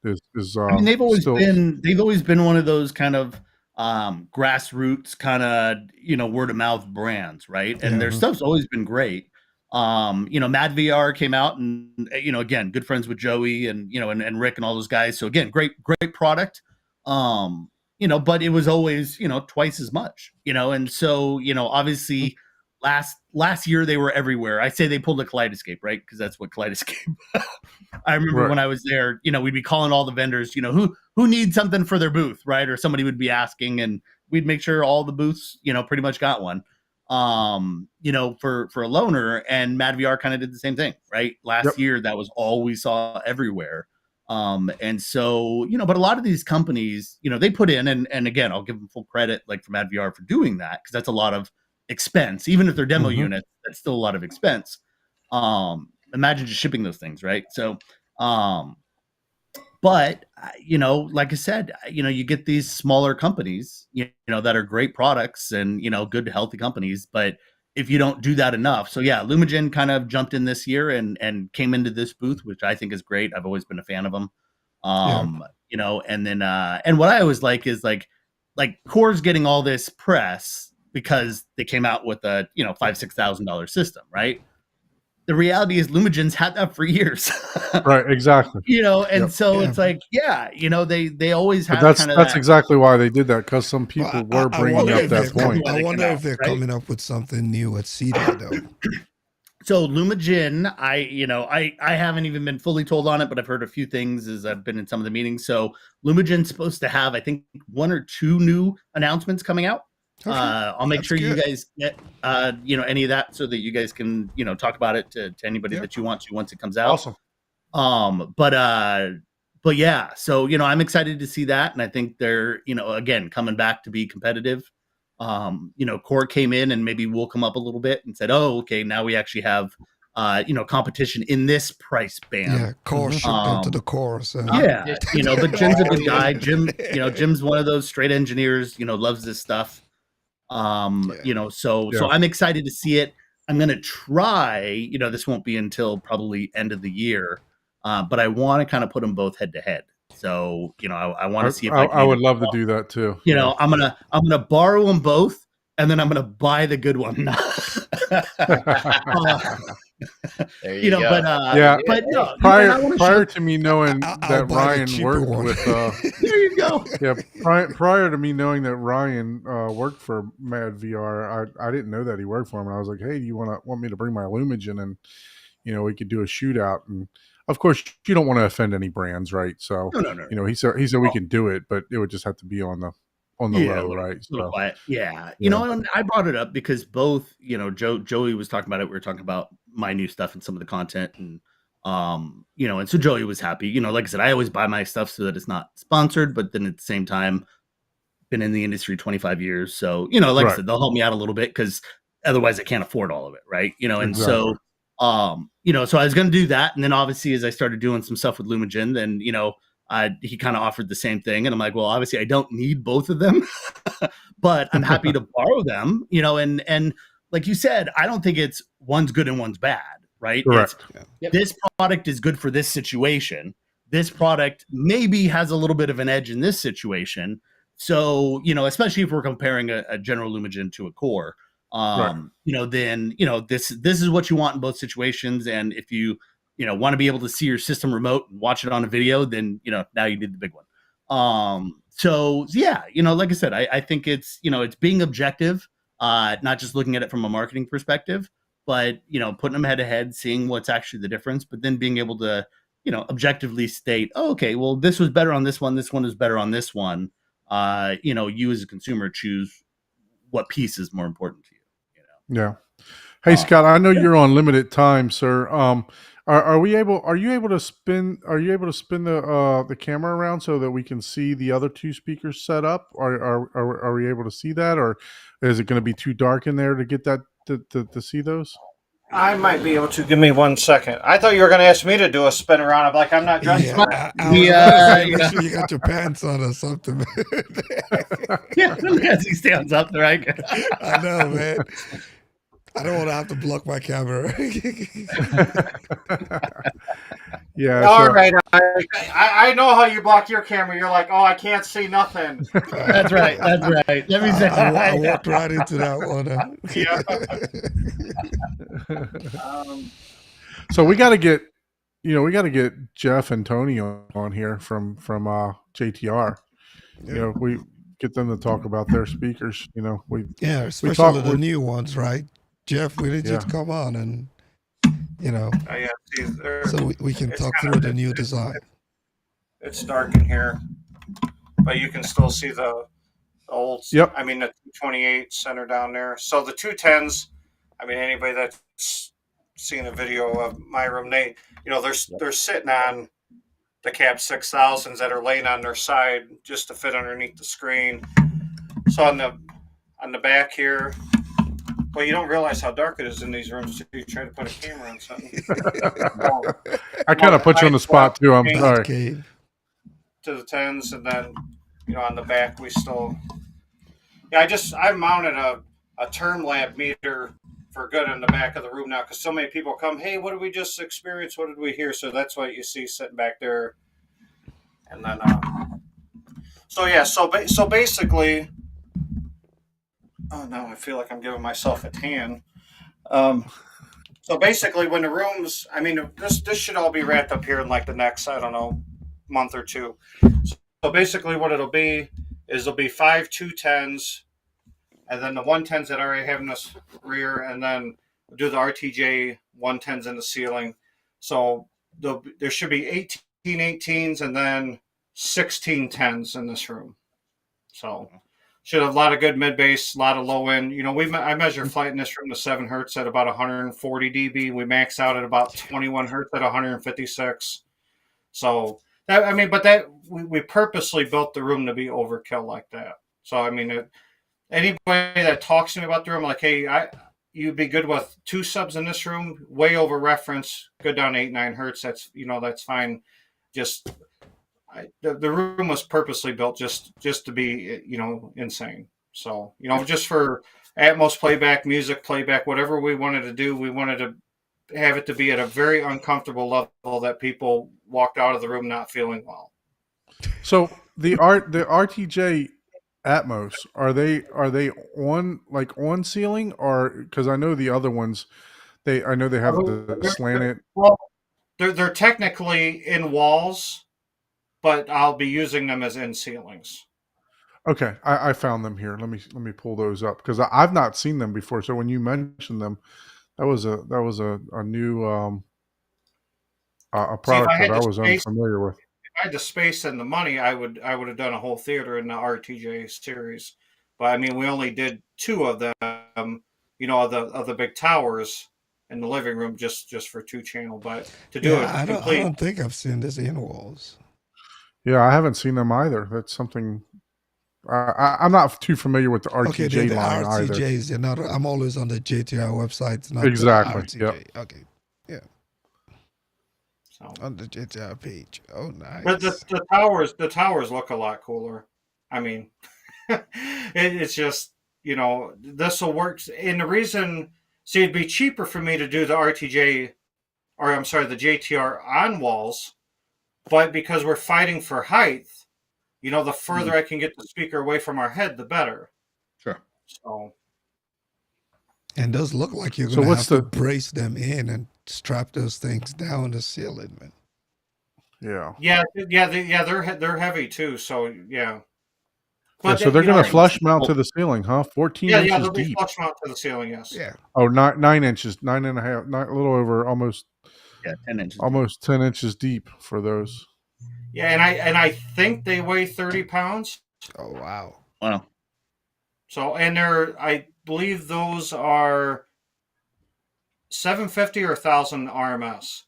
is I mean, they've always still, been one of those kind of grassroots kind of, you know, word of mouth brands, right? And their stuff's always been great. You know, Mad VR came out, and you know, again, good friends with Joey and, you know, and Rick and all those guys. So again, great product. You know, but it was always, you know, twice as much, you know, and so, you know, obviously last year they were everywhere. I say they pulled a Kaleidoscape, right? Because that's what Kaleidoscape. I remember Right. when I was there, we'd be calling all the vendors, who needs something for their booth, right? Or somebody would be asking, and we'd make sure all the booths, pretty much got one. For a loaner, and MadVR kind of did the same thing, right? Last year, that was all we saw everywhere. And so, but a lot of these companies, they put in, and again, I'll give them full credit, like for MadVR for doing that, because that's a lot of expense. Even if they're demo units, that's still a lot of expense. Imagine just shipping those things, right? So, but like I said, you get these smaller companies, that are great products and good, healthy companies, but if you don't do that enough. So yeah, Lumagen kind of jumped in this year and came into this booth, which I think is great. I've always been a fan of them. And then and what I always like is like Core's getting all this press because they came out with a $5,000-$6,000 system, right? The reality is Lumagen's had that for years. Right, exactly. And so it's like, they always have But kind of that's exactly why they did that, because some people were bringing wonder up if that they're point. I wonder if they're right? coming up with something new at CEDA though. So Lumagen, I haven't even been fully told on it, but I've heard a few things as I've been in some of the meetings. So Lumagen's supposed to have, I think, 1 or 2 new announcements coming out. Okay, I'll make that's sure you good. guys get any of that so that you guys can talk about it to anybody that you want to once it comes out. Awesome. But yeah, so I'm excited to see that, and I think they're again coming back to be competitive. Core came in and maybe woke them up a little bit and said, oh, okay, now we actually have competition in this price band. Yeah, Core shipped into the Core. So Yeah, but Jim's a good guy. Jim's one of those straight engineers, loves this stuff. So I'm excited to see it. I'm going to try, this won't be until probably end of the year. But I want to kind of put them both head to head. So, I want to see if I would love to do that too. I'm going to borrow them both, and then I'm going to buy the good one. There you go. But no, prior to me knowing I'll that buy the Ryan cheaper worked one. with there you go. prior to me knowing that Ryan worked for MadVR, I didn't know that he worked for him, and I was like, hey, do you want me to bring my Lumagen, and we could do a shootout. And of course you don't want to offend any brands, right? So No. he said we can do it, but it would just have to be on the low, right? So quiet. And I brought it up because both, Joey was talking about it. We were talking about my new stuff and some of the content, and and so Joey was happy. Like I said, I always buy my stuff so that it's not sponsored, but then at the same time, been in the industry 25 years, so I said, they'll help me out a little bit because otherwise I can't afford all of it, right? And so so I was going to do that, and then obviously as I started doing some stuff with Lumagen, then he kind of offered the same thing, and I'm like, well, obviously I don't need both of them, but I'm happy to borrow them, and like you said, I don't think it's one's good and one's bad, right? Correct. This product is good for this situation. This product maybe has a little bit of an edge in this situation. So, especially if we're comparing a General Lumagen to a Core, then, this is what you want in both situations. And if you, want to be able to see your system remote and watch it on a video, then, now you need the big one. So yeah, like I said, I think it's, it's being objective, not just looking at it from a marketing perspective, but, putting them head to head, seeing what's actually the difference, but then being able to, objectively state, oh, okay, well, this was better on this one. This one is better on this one. You as a consumer choose what piece is more important to you. Yeah. Hey, Scott, I know you're on limited time, sir. Are you able to spin the camera around so that we can see the other 2 speakers set up? Are we able to see that, or is it going to be too dark in there to get that to see those? I might be able to. Give me 1 second. I thought you were going to ask me to do a spin around. I'm like, I'm not dressed. Make sure you got your pants on or something. Yeah, as he stands up there, right? I know, man. I don't want to have to block my camera. Yeah. All right. I know how you block your camera. You're like, oh, I can't see nothing. That's right. Let me say, I walked right into that one. So we got to get, Jeff and Tony on here from JTR. We get them to talk about their speakers. Especially the new ones, right? Jeff, we need you Yeah. to come on and Yeah, see, so we can it's talk kinda- through the new design. it's dark in here, but you can still see the old. Yep. I mean, the 228 center down there. So the 210s. I mean, anybody that's seen a video of my room, they're sitting on the Cab 6000s that are laying on their side just to fit underneath the screen. So on the back here, well, you don't realize how dark it is in these rooms. You try to put a camera on something. I kind of put you on the spot too. I'm Paint sorry. Cave. to the 10s, and then on the back we still. Yeah, I mounted a term lab meter for good in the back of the room now because so many people come. Hey, what did we just experience? What did we hear? So that's what you see sitting back there, and then. So basically. Oh no, I feel like I'm giving myself a tan. So basically, when the rooms, I mean, this should all be wrapped up here in like the next, I don't know, month or two. So basically, what it'll be is there'll be 5 210s, and then the 110s that I already have in this rear, and then we'll do the RTJ 110s in the ceiling. So there should be 18 18s and then 16 10s in this room. So should have a lot of good mid bass, a lot of low end. I measure flight in this room to 7 hertz at about 140 dB. We max out at about 21 hertz at 156. So we purposely built the room to be overkill like that. So I mean, anybody that talks to me about the room, like, hey, you'd be good with 2 subs in this room, way over reference, go down to 8-9 hertz. That's fine. Just the room was purposely built just to be insane. So just for Atmos playback, music playback, whatever we wanted to do, we wanted to have it to be at a very uncomfortable level that people walked out of the room not feeling well. So the RTJ Atmos, are they on ceiling, or because I know the other ones I know they have the slanted. Well, they're technically in walls, but I'll be using them as in ceilings. Okay, I found them here. Let me pull those up because I've not seen them before. So when you mentioned them, that was a new a product that I was unfamiliar with. If I had the space and the money, I would have done a whole theater in the RTJ series. But I mean, we only did 2 of them, of the big towers in the living room just for 2-channel. But to do I complete, don't think I've seen this in walls. Yeah, I haven't seen them either. That's something. I'm not too familiar with the RTJ the line either. RTJs, they're not. I'm always on the JTR website, not Exactly, the RTJ. yep. Okay, yeah, so. on the JTR page. Oh, nice. But the towers look a lot cooler. I mean, it's just this will work. And the reason, see, it'd be cheaper for me to do the RTJ, or I'm sorry, the JTR on walls, but because we're fighting for height, the further I can get the speaker away from our head, the better. Sure. So. And those look like you're So going to what's have to brace them in and strap those things down the ceiling, man. Yeah. They're heavy too. So yeah. But so they're going to flush mount to the ceiling, huh? 14 inches they'll be deep. flush mount to the ceiling. Yes. Yeah. Oh, 9 inches, 9.5, a little over, almost 10 inches. Almost 10 inches deep for those. Yeah, and I think they weigh 30 pounds. Oh, wow. Wow. So, and I believe those are 750 or 1,000 RMS.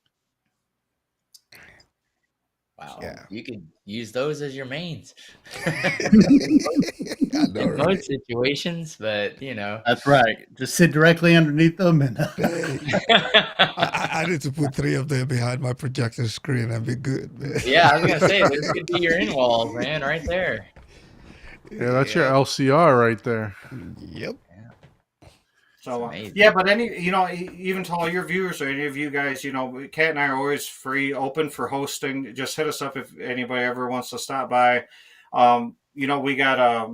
Wow. Yeah. You could use those as your mains. I know, In right? most situations, but That's right. Just sit directly underneath them and Hey, I need to put 3 of them behind my projector screen and be good, man. yeah, I was gonna say this could be your in walls, man, right there. Yeah, that's your LCR right there. Yep. So amazing. yeah, but even to all your viewers or any of you guys, Kat and I are always free, open for hosting. Just hit us up if anybody ever wants to stop by. We got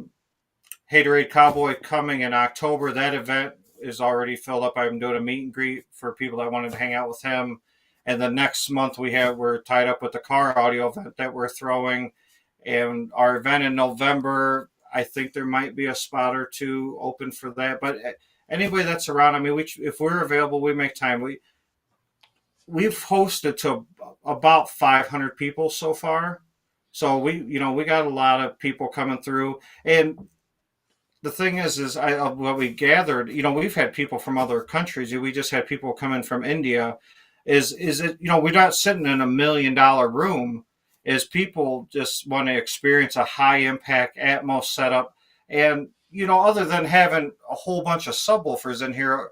Haterade Cowboy coming in October. That event is already filled up. I'm doing a meet and greet for people that wanted to hang out with him. And the next month we're tied up with the car audio event that we're throwing. And our event in November, I think there might be a spot or 2 open for that. But anybody that's around. I mean, if we're available, we make time. We've hosted to about 500 people so far. So we got a lot of people coming through. And the thing is what we gathered, we've had people from other countries. We just had people come in from India. Is it, we're not sitting in $1 million room. Is people just want to experience a high impact Atmos setup. And, other than having a whole bunch of subwoofers in here,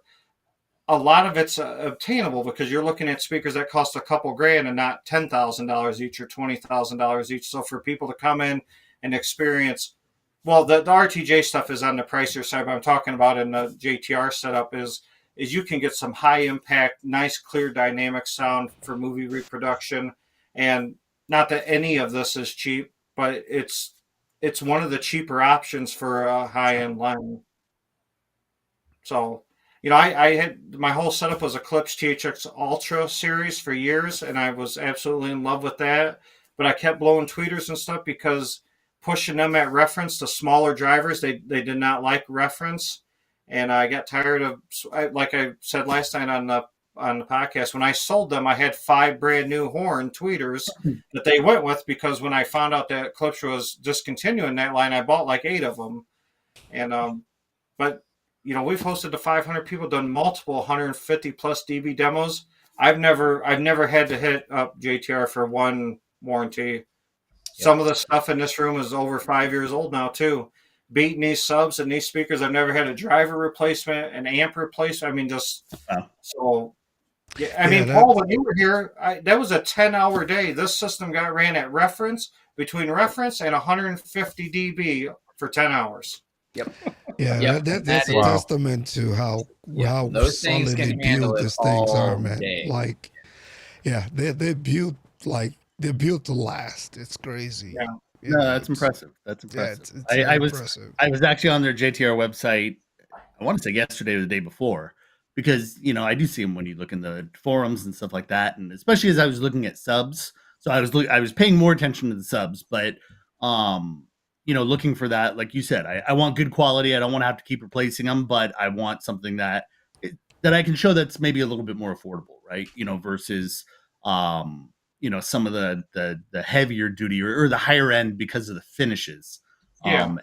a lot of it's obtainable because you're looking at speakers that cost a couple grand and not $10,000 each or $20,000 each. So for people to come in and experience, well, the RTJ stuff is on the pricier side, but I'm talking about in the JTR setup is you can get some high impact, nice, clear dynamic sound for movie reproduction. And not that any of this is cheap, but it's one of the cheaper options for a high end line. So, I had my whole setup was Eclipse THX Ultra series for years, and I was absolutely in love with that. But I kept blowing tweeters and stuff because pushing them at reference to smaller drivers, they did not like reference, and I got tired of. Like I said last night on the podcast, when I sold them, I had 5 brand new horn tweeters that they went with because when I found out that Eclipse was discontinuing that line, I bought like 8 of them, and but. We've hosted to 500 people, done multiple 150 plus dB demos. I've never had to hit up JTR for one warranty. Yep. Some of the stuff in this room is over 5 years old now too. Beating these subs and these speakers, I've never had a driver replacement, an amp replacement. I mean, so. Yeah, I mean, Paul, when you were here, that was a 10-hour day. This system got ran at between reference and 150 dB for 10 hours. Yep. Yeah, Yep. that's a testament to how those things solidly can handle built it these things all are, man. day. Like, yeah, they're built to last. It's crazy. Yeah. No, that's impressive. That's impressive. Yeah, it's very impressive. I was actually on their JTR website. I want to say yesterday or the day before, because I do see them when you look in the forums and stuff like that, and especially as I was looking at subs. So I was paying more attention to the subs, but looking for that, like you said, I want good quality. I don't want to have to keep replacing them, but I want something that I can show that's maybe a little bit more affordable, right? Versus some of the heavier duty or the higher end because of the finishes. Yeah. And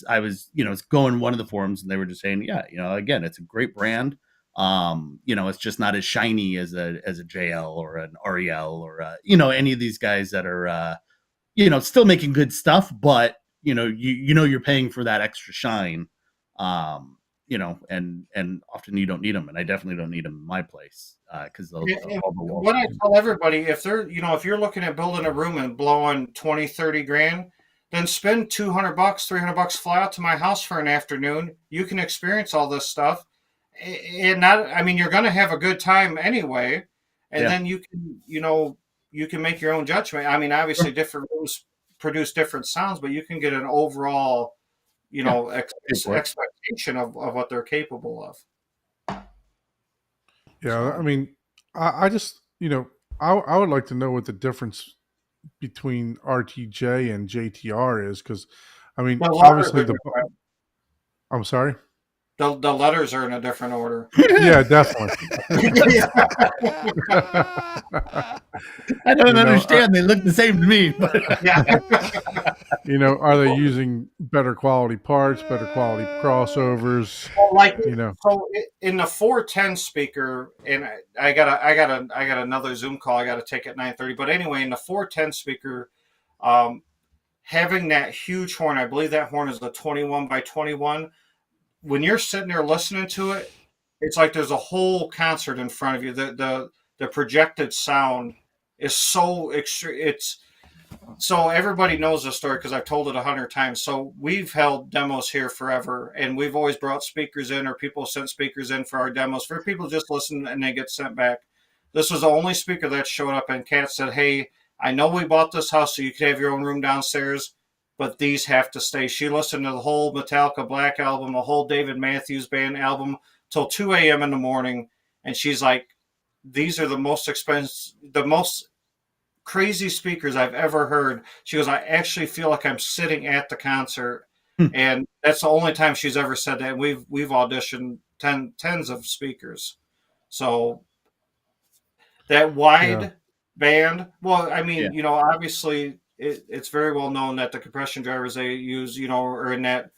I was going one of the forums and they were just saying, again, it's a great brand. It's just not as shiny as a JL or an REL or any of these guys that are still making good stuff, but you're paying for that extra shine, and often you don't need them, and I definitely don't need them in my place because what I tell everybody, if if you're looking at building a room and blowing 20, 30 grand, then spend $200, $300, fly out to my house for an afternoon. You can experience all this stuff, and you're going to have a good time anyway, and then you can make your own judgment. I mean, obviously, different rooms produce different sounds, but you can get an overall, expectation of what they're capable of. Yeah, I mean, I just, I would like to know what the difference between RTJ and JTR is, because, I mean, obviously I'm sorry? The letters are in a different order. Yeah, definitely. I don't understand. They look the same to me. But are they using better quality parts, better quality crossovers? Well, so in the 410 speaker, and I got another Zoom call I got to take at 9:30. But anyway, in the 410 speaker, having that huge horn, I believe that horn is the 21 by 21. When you're sitting there listening to it, it's like there's a whole concert in front of you. The projected sound is so extreme. So everybody knows the story because I've told it 100 times. So we've held demos here forever, and we've always brought speakers in, or people sent speakers in for our demos. For people just listen and they get sent back. This was the only speaker that showed up, and Kat said, "Hey, I know we bought this house so you could have your own room downstairs, but these have to stay." She listened to the whole Metallica Black album, the whole David Matthews Band album till 2 a.m. in the morning. And she's like, "These are the most expensive, the most crazy speakers I've ever heard." She goes, "I actually feel like I'm sitting at the concert." And that's the only time she's ever said that. We've auditioned tens of speakers. So that wide Yeah. band, well, I mean, Yeah. you know, obviously it's very well known that the compression drivers they use, you know, are in that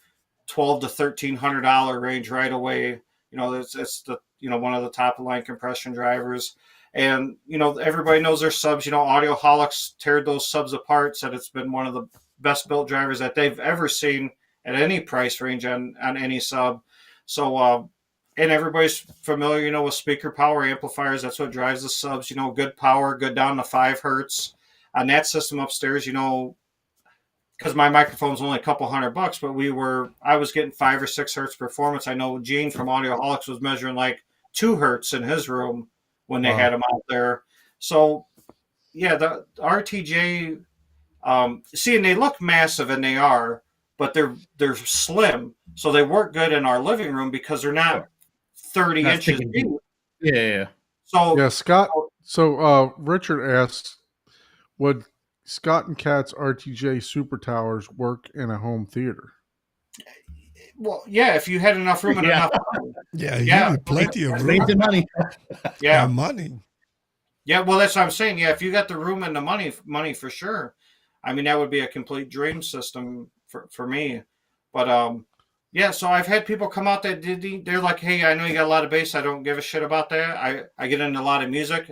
$1,200 to $1,300 range right away. You know, it's the, you know, one of the top line compression drivers. And, you know, everybody knows their subs. You know, Audioholics teared those subs apart, said it's been one of the best built drivers that they've ever seen at any price range on any sub. So, and everybody's familiar, you know, with speaker power amplifiers. That's what drives the subs. You know, good power, good down to 5 hertz. On that system upstairs, you know, because my microphone's only a couple $100, but I was getting 5 or 6 hertz performance. I know Gene from Audioholics was measuring like 2 hertz in his room when they had him out there. So yeah, the RTJ, see, and they look massive, and they are, but they're slim, so they work good in our living room because they're not 30 Not inches sticking deep. Yeah. So Yeah, Scott. So Richard asks, would Scott and Kat's RTJ Super Towers work in a home theater? well, yeah, if you had enough room and Yeah. enough money. Yeah, Yeah. you need plenty of room Raising money. Yeah. and money. Yeah, well, that's what I'm saying. Yeah, if you got the room and the money for sure. I mean, that would be a complete dream system for me. But yeah. So I've had people come out that they're like, "Hey, I know you got a lot of bass. I don't give a shit about that. I get into a lot of music.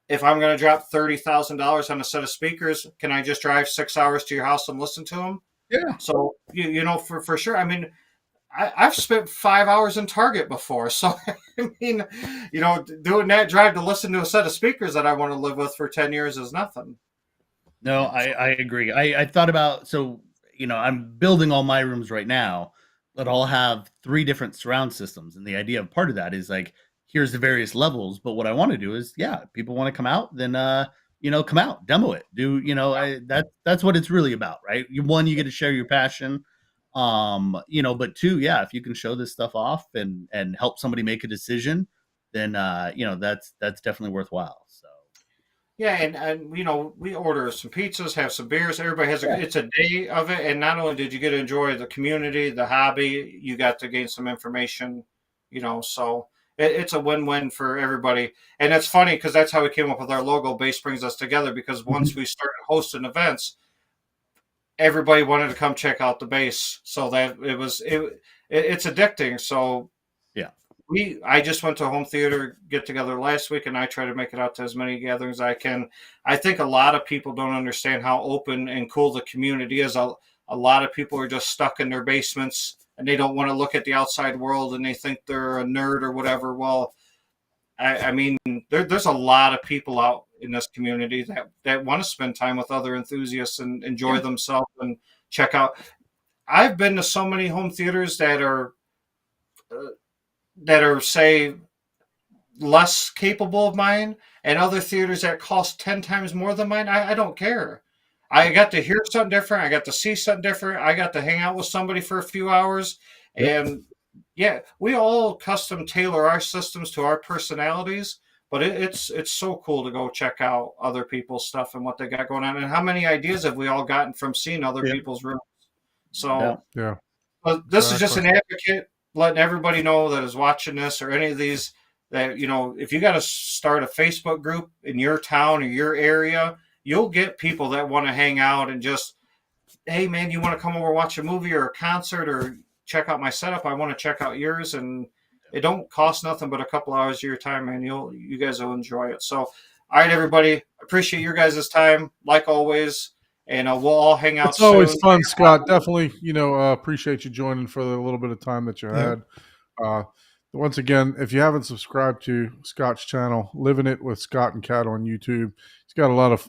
If I'm going to drop $30,000 on a set of speakers, can I just drive 6 hours to your house and listen to them?" Yeah. So you know, for sure. I mean, I've spent 5 hours in Target before. So, I mean, you know, doing that drive to listen to a set of speakers that I want to live with for 10 years is nothing. No, I agree. I thought about, so, you know, I'm building all my rooms right now that all have 3 different surround systems. And the idea of part of that is like, here's the various levels. But what I want to do is, yeah, people want to come out, then, you know, come out, demo it, do, you know, that's what it's really about, right? One, you get to share your passion. You know, but 2, yeah, if you can show this stuff off and help somebody make a decision, then you know, that's definitely worthwhile. So Yeah, and you know, we order some pizzas, have some beers. Everybody has it's a day of it, and not only did you get to enjoy the community, the hobby, you got to gain some information. You know, so it's a win-win for everybody. And it's funny because that's how we came up with our logo. Bass brings us together because once we started hosting events, everybody wanted to come check out the bass. So that it's addicting. So yeah. I just went to a home theater get together last week, and I try to make it out to as many gatherings as I can. I think a lot of people don't understand how open and cool the community is. A lot of people are just stuck in their basements, and they don't want to look at the outside world, and they think they're a nerd or whatever. Well, I mean, there's a lot of people out in this community that want to spend time with other enthusiasts and enjoy themselves and check out. I've been to so many home theaters that are say less capable of mine, and other theaters that cost 10 times more than mine. I don't care. I got to hear something different. I got to see something different. I got to hang out with somebody for a few hours. And yeah, we all custom tailor our systems to our personalities, but it's so cool to go check out other people's stuff and what they got going on, and how many ideas have we all gotten from seeing other people's rooms. So Yeah. but this is just an advocate letting everybody know that is watching this, or any of these, that, you know, if you got to start a Facebook group in your town or your area, you'll get people that want to hang out and just, hey man, you want to come over, watch a movie or a concert, or check out my setup? I want to check out yours. And it don't cost nothing but a couple hours of your time, man. You guys will enjoy it. So, all right, everybody, appreciate your guys' time, like always. And we'll all hang out It's always soon. fun, Scott. Definitely, you know, appreciate you joining for the little bit of time that you Yeah. had. Once again, if you haven't subscribed to Scott's channel, Living It with Scott and Kat on YouTube, he's got a lot of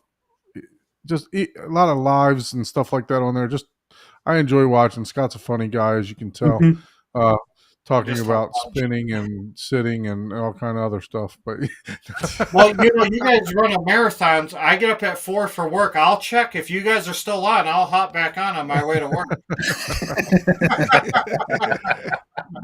lives and stuff like that on there. Just I enjoy watching. Scott's a funny guy, as you can tell. Talking Just about like spinning and sitting and all kind of other stuff. But Well, you know, you guys run a marathon. I get up at 4 for work. I'll check if you guys are still on. I'll hop back on my way to work.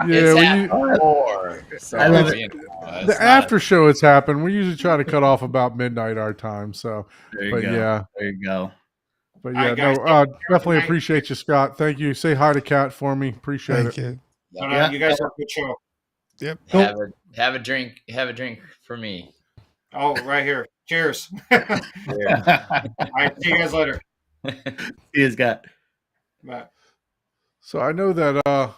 It's yeah, at 4. So, I love it. you know, the after show has happened. We usually try to cut off about midnight our time. So, there you but go. yeah, There you go. but All yeah, right, guys. definitely Night. appreciate you, Scott. Thank you. Say hi to Kat for me. Appreciate Thank it. you. But, Yeah. you guys have a good show. Yep. Have a drink. Have a drink for me. Oh, right here. Cheers. All right. See you guys later. He has got. Bye. So I know that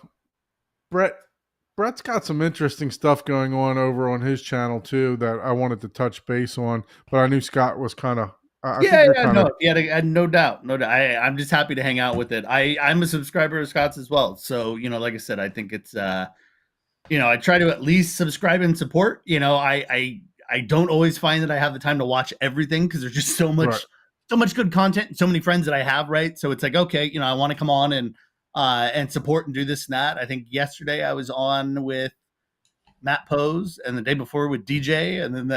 Brett's got some interesting stuff going on over on his channel too that I wanted to touch base on, but I knew Scott was kind of. No doubt, no doubt. I'm just happy to hang out with it. I'm a subscriber of Scott's as well, so like I said, I think it's I try to at least subscribe and support. I don't always find that I have the time to watch everything because there's just so much good content and so many friends that I have, right? So it's like, okay, I want to come on and support and do this and that. I think yesterday I was on with Matt Pose, and the day before with DJ, and then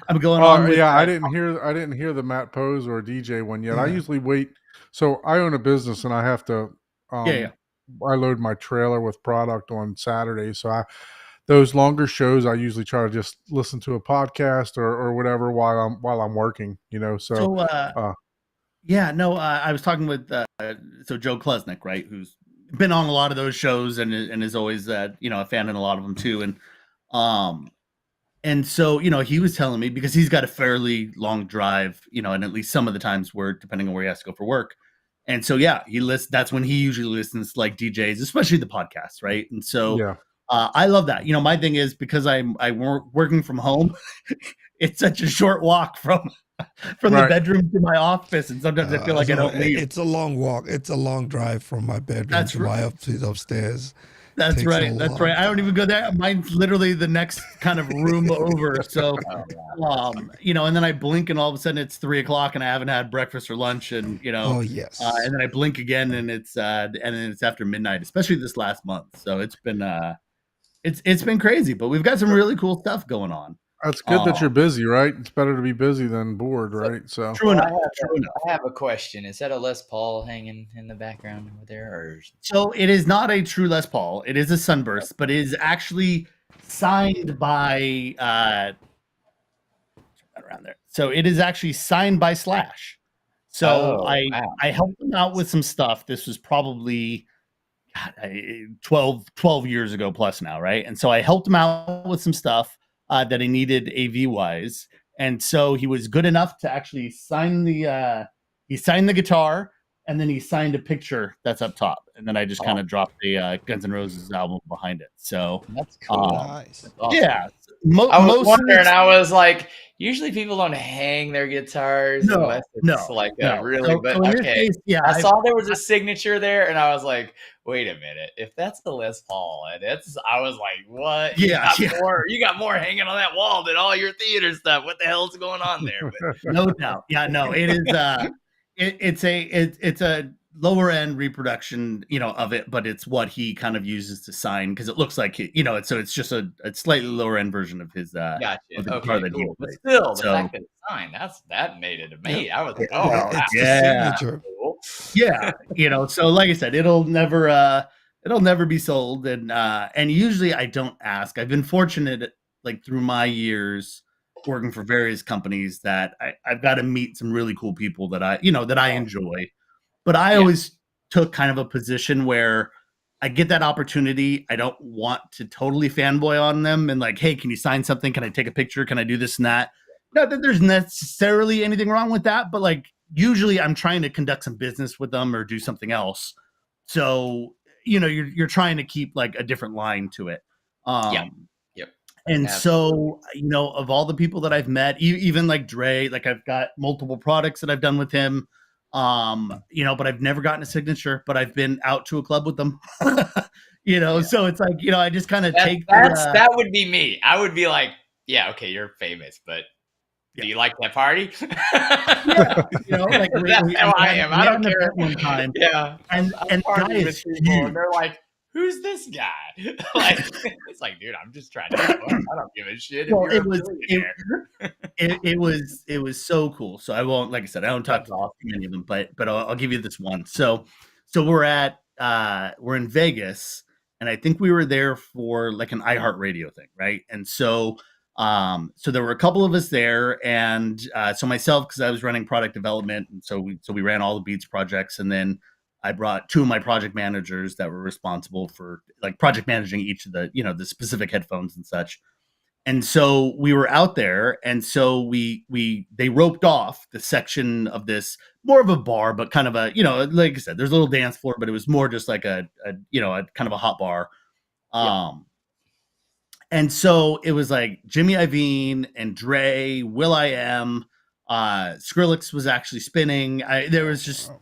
I'm going on. I didn't hear the Matt Pose or DJ one yet. Yeah. I usually wait. So I own a business, and I have to. I load my trailer with product on Saturday, so those longer shows I usually try to just listen to a podcast or whatever while I'm working. I was talking with Joe Klesnick, right, who's been on a lot of those shows and is always a fan in a lot of them too, and so he was telling me, because he's got a fairly long drive, and at least some of the times where, depending on where he has to go for work, and so that's when he usually listens to like DJs, especially the podcasts, right? And so I love that. My thing is, because I'm working from home, it's such a short walk from the bedroom to my office, and sometimes I feel like I don't leave. It's a long walk. It's a long drive from my bedroom to my upstairs. That's right. I don't even go there. Mine's literally the next kind of room over. So, and then I blink, and all of a sudden it's 3:00, and I haven't had breakfast or lunch, and oh yes, and then I blink again, and it's after midnight, especially this last month. So it's been it's been crazy, but we've got some really cool stuff going on. That's good that you're busy, right? It's better to be busy than bored, right? So true enough. I have a question. Is that a Les Paul hanging in the background over there? Or... So it is not a true Les Paul. It is a Sunburst, but it is actually signed by around there. So it is actually signed by Slash. So I helped him out with some stuff. This was probably 12 years ago plus now, right? And so I helped him out with some stuff that he needed AV wise, and so he was good enough to actually sign the guitar, and then he signed a picture that's up top, and then I just kind of dropped the Guns N' Roses album behind it. So that's cool. Nice. That's awesome. Yeah, I was wondering. I was like, usually people don't hang their guitars unless it's really. So in this case, I saw there was a signature there, and I was like, wait a minute, if that's the Les Paul, and I was like, what? You got more hanging on that wall than all your theater stuff. What the hell's going on there? But, no doubt. Yeah, no, it is. It's a lower end reproduction, of it, but it's what he kind of uses to sign, because it looks like it's just a slightly lower end version of his. Gotcha. Of the guitar that cool. But still, the fact that it's signed, that made it amazing. I was like, it's the signature. Cool. Yeah, so like I said, it'll never be sold, and usually I don't ask. I've been fortunate, like through my years working for various companies, that I've got to meet some really cool people that I enjoy. But I always took kind of a position where I get that opportunity. I don't want to totally fanboy on them and like, hey, can you sign something? Can I take a picture? Can I do this and that? Not that there's necessarily anything wrong with that, but like usually I'm trying to conduct some business with them or do something else. So, you're trying to keep like a different line to it. Yep. And so, of all the people that I've met, even like Dre, like I've got multiple products that I've done with him. But I've never gotten a signature, but I've been out to a club with them, so it's like, I just kind of take that would be me. I would be like, yeah, okay, you're famous, but do you like that party? That's how I am. I don't care. One time. Yeah. And guys, and they're like, who's this guy? Like, it's like, dude, I'm just trying to have fun. I don't give a shit. Well, it was so cool. So I won't, like I said, I don't talk to many of them, but I'll give you this one. So we're in Vegas, and I think we were there for like an iHeartRadio thing, right? And so there were a couple of us there, and so myself, because I was running product development, and so we ran all the Beats projects, and then I brought 2 of my project managers that were responsible for like project managing each of the, you know, the specific headphones and such. And so we were out there, and so they roped off the section of this, more of a bar, but kind of a, you know, like I said, there's a little dance floor, but it was more just like a you know, a kind of a hot bar. And so it was like Jimmy Iovine and Dre, will.i.am, Skrillex was actually spinning. There was just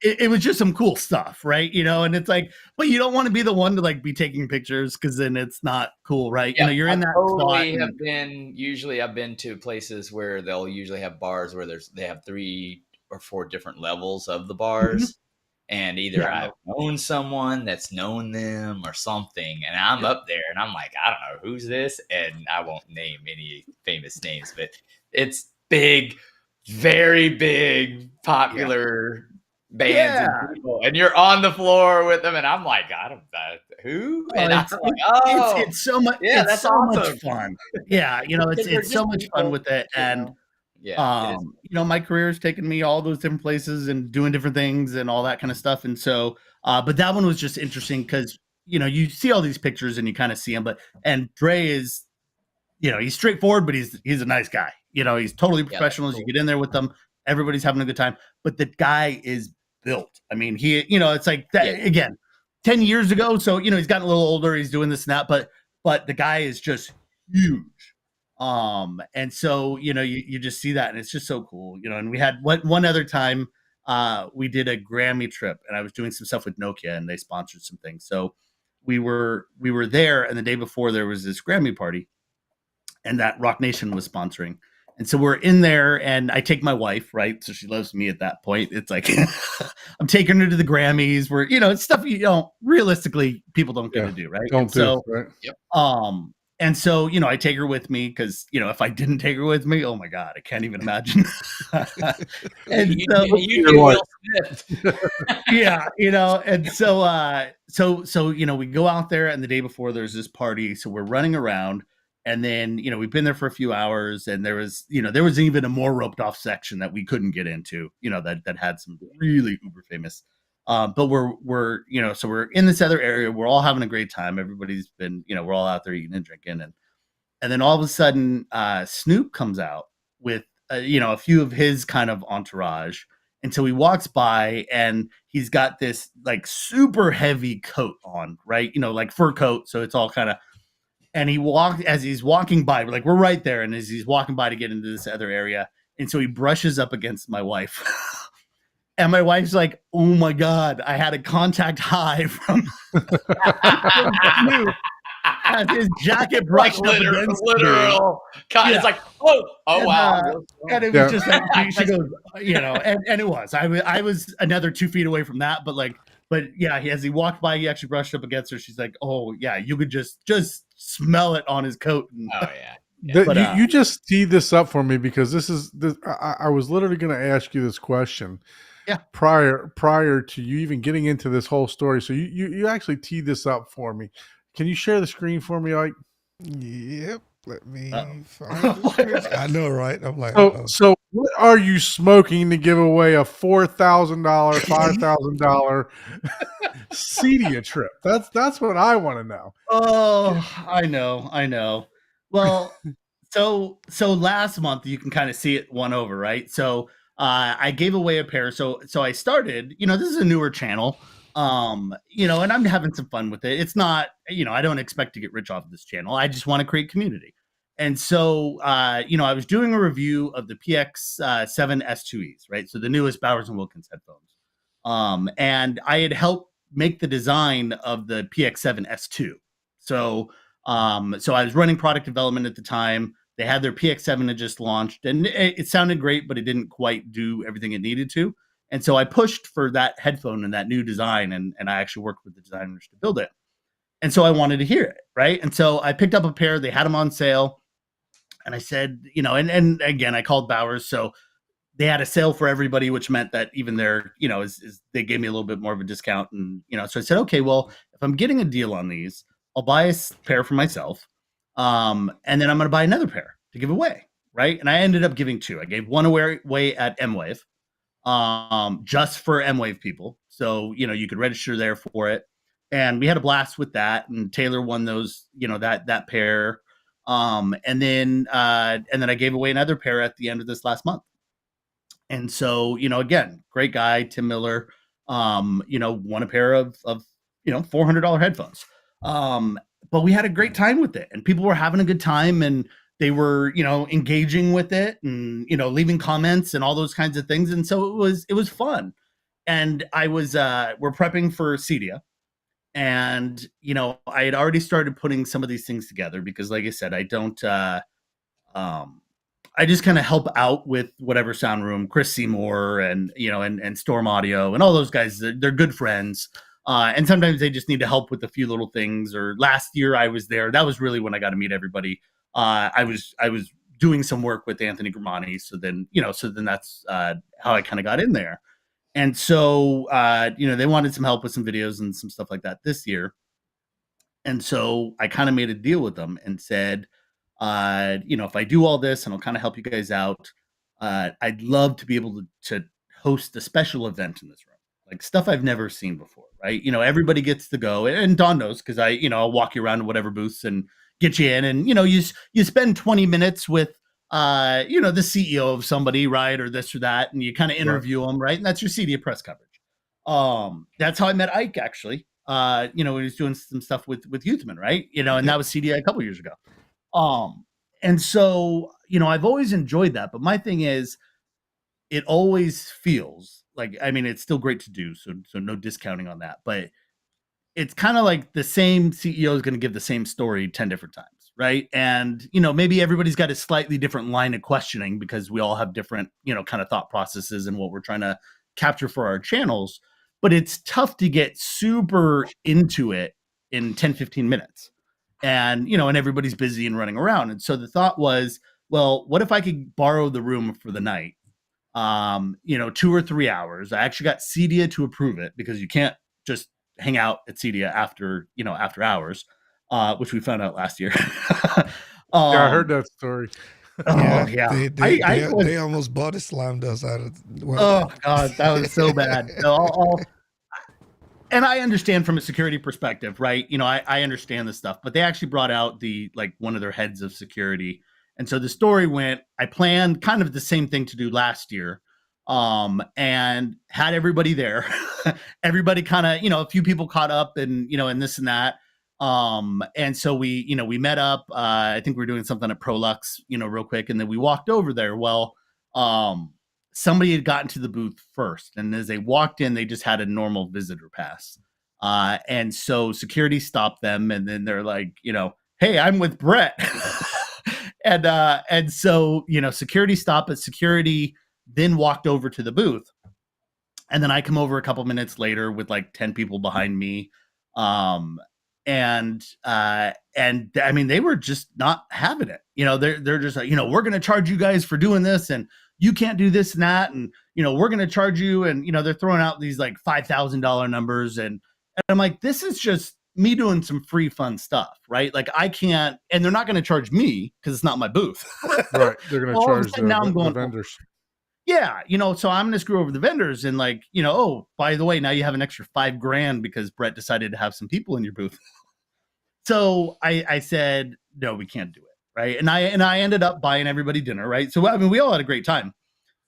it was just some cool stuff, right? You know, and it's like, but you don't want to be the one to like be taking pictures because then it's not cool, right? Yeah, you know, you're in that totally spot. I've been to places where they'll usually have bars where they have 3 or 4 different levels of the bars. And either I've known someone that's known them or something, and I'm up there and I'm like, I don't know who's this, and I won't name any famous names, but it's big, very big, popular bands and people, and you're on the floor with them, and I'm like, I don't know who, and It's so much. yeah, it's that's so awesome. much fun. Yeah, you know, it's so much fun with it, and you know, my career has taken me all those different places and doing different things and all that kind of stuff. And so, but that one was just interesting because, you know, you see all these pictures and you kind of see him, and Dre is, you know, he's straightforward, but he's a nice guy. You know, he's totally professional. As you get in there with them, everybody's having a good time, but the guy is built. I mean, he, you know, it's like that again, 10 years ago. So, you know, he's gotten a little older, he's doing this and that, but the guy is just huge. And so, you know, you just see that and it's just so cool, you know. And we had one other time we did a Grammy trip, and I was doing some stuff with Nokia, and they sponsored some things. So we were there, and the day before there was this Grammy party, and that Rock Nation was sponsoring. And so we're in there, and I take my wife, right? So she loves me at that point. It's like I'm taking her to the Grammys, where, you know, it's stuff you don't realistically people don't get to do, right? Right? And so, you know, I take her with me because, you know, if I didn't take her with me, oh my God, I can't even imagine. And yeah, you know, and so, you know, we go out there, and the day before there's this party. So we're running around, and then, you know, we've been there for a few hours, and there was even a more roped off section that we couldn't get into, you know, that had some really uber famous. But we're you know, so we're in this other area. We're all having a great time. Everybody's been, you know, we're all out there eating and drinking, and then all of a sudden, Snoop comes out with you know, a few of his kind of entourage, and so he walks by, and he's got this like super heavy coat on, right? You know, like fur coat, so it's all kind of. And as he's walking by, we're right there, and as he's walking by to get into this other area, and so he brushes up against my wife. And my wife's like, "Oh my God, I had a contact high from Snoop as his jacket brushed like up against literal. It's like, and, wow. And it was just like, she goes, you know, and it was. I was another 2 feet away from that, but yeah, as he walked by, he actually brushed up against her. She's like, "Oh yeah, you could just smell it on his coat." And, you just teed this up for me, because this. I was literally going to ask you this question. Yeah. Prior to you even getting into this whole story, so you actually teed this up for me. Can you share the screen for me, Ike? Yep. Let me find the screen. I know, right? I'm like, so what are you smoking to give away a $4,000, $5,000 Cedia trip? That's what I want to know. Oh, I know. Well, so last month, you can kind of see it won over, right? So I gave away a pair. So I started, you know, this is a newer channel, you know, and I'm having some fun with it. It's not, you know, I don't expect to get rich off of this channel. I just want to create community. And so, you know, I was doing a review of the PX7 S2Es, right? So the newest Bowers & Wilkins headphones. And I had helped make the design of the PX7 S2. So I was running product development at the time. They had their PX7 had just launched, and it sounded great, but it didn't quite do everything it needed to. And so I pushed for that headphone and that new design, and I actually worked with the designers to build it. And so I wanted to hear it, right? And so I picked up a pair. They had them on sale. And I said, you know, and again, I called Bowers. So they had a sale for everybody, which meant that even their, you know, they gave me a little bit more of a discount. And, you know, so I said, okay, well, if I'm getting a deal on these, I'll buy a pair for myself. And then I'm going to buy another pair to give away, right? And I ended up giving 2. I gave one away at M-Wave, just for M-Wave people. So, you could register there for it. And we had a blast with that. And Taylor won those, that pair. And then I gave away another pair at the end of this last month. And so, again, great guy, Tim Miller, won a pair of $400 headphones. But we had a great time with it, and people were having a good time, and they were, engaging with it and, leaving comments and all those kinds of things. And so it was fun. And we're prepping for Cedia. And, I had already started putting some of these things together because, like I said, I don't, I just kind of help out with whatever sound room, Chris Seymour and Storm Audio and all those guys. They're good friends. And sometimes they just need to help with a few little things. Or last year I was there. That was really when I got to meet everybody. I was doing some work with Anthony Gramani. So then that's how I kind of got in there. And so, they wanted some help with some videos and some stuff like that this year. And so I kind of made a deal with them and said, if I do all this and I'll kind of help you guys out, I'd love to be able to host a special event in this room, like stuff I've never seen before, right? Everybody gets to go, and Don knows because I'll walk you around to whatever booths and get you in, and you spend 20 minutes with the CEO of somebody, right, or this or that, and you kind of interview them, right, and that's your Cedia press coverage. That's how I met Ike, actually. When he was doing some stuff with Youthman, right, and that was Cedia a couple years ago. And so, I've always enjoyed that, but my thing is, it always feels like, it's still great to do. So no discounting on that, but it's kind of like the same CEO is going to give the same story 10 different times. Right. And, maybe everybody's got a slightly different line of questioning because we all have different, kind of thought processes and what we're trying to capture for our channels, but it's tough to get super into it in 10, 15 minutes. And, and everybody's busy and running around. And so the thought was, well, what if I could borrow the room for the night? 2 or 3 hours. I actually got Cedia to approve it because you can't just hang out at Cedia after hours, which we found out last year. Yeah, I heard that story. Oh yeah. They almost body slammed us out of. Oh God, that was so bad. And I understand from a security perspective, right? I understand this stuff, but they actually brought out one of their heads of security. And so the story went, I planned kind of the same thing to do last year, and had everybody there. Everybody kind of, a few people caught up and, and this and that. And so we met up, I think we were doing something at Prolux, real quick. And then we walked over there. Well, somebody had gotten to the booth first. And as they walked in, they just had a normal visitor pass. And so security stopped them. And then they're like, hey, I'm with Brett. And so, security stopped, but security then walked over to the booth. And then I come over a couple minutes later with 10 people behind me. And they were just not having it. They're just like, we're going to charge you guys for doing this, and you can't do this and that. And, we're going to charge you. And, they're throwing out these $5,000 numbers. And I'm like, this is just me doing some free fun stuff, right? I can't, and they're not going to charge me because it's not my booth. Right. They're going to charge the vendors. Yeah. So I'm going to screw over the vendors and oh, by the way, now you have an extra $5,000 because Brett decided to have some people in your booth. So I said, no, we can't do it. Right. And I ended up buying everybody dinner. Right. So, we all had a great time.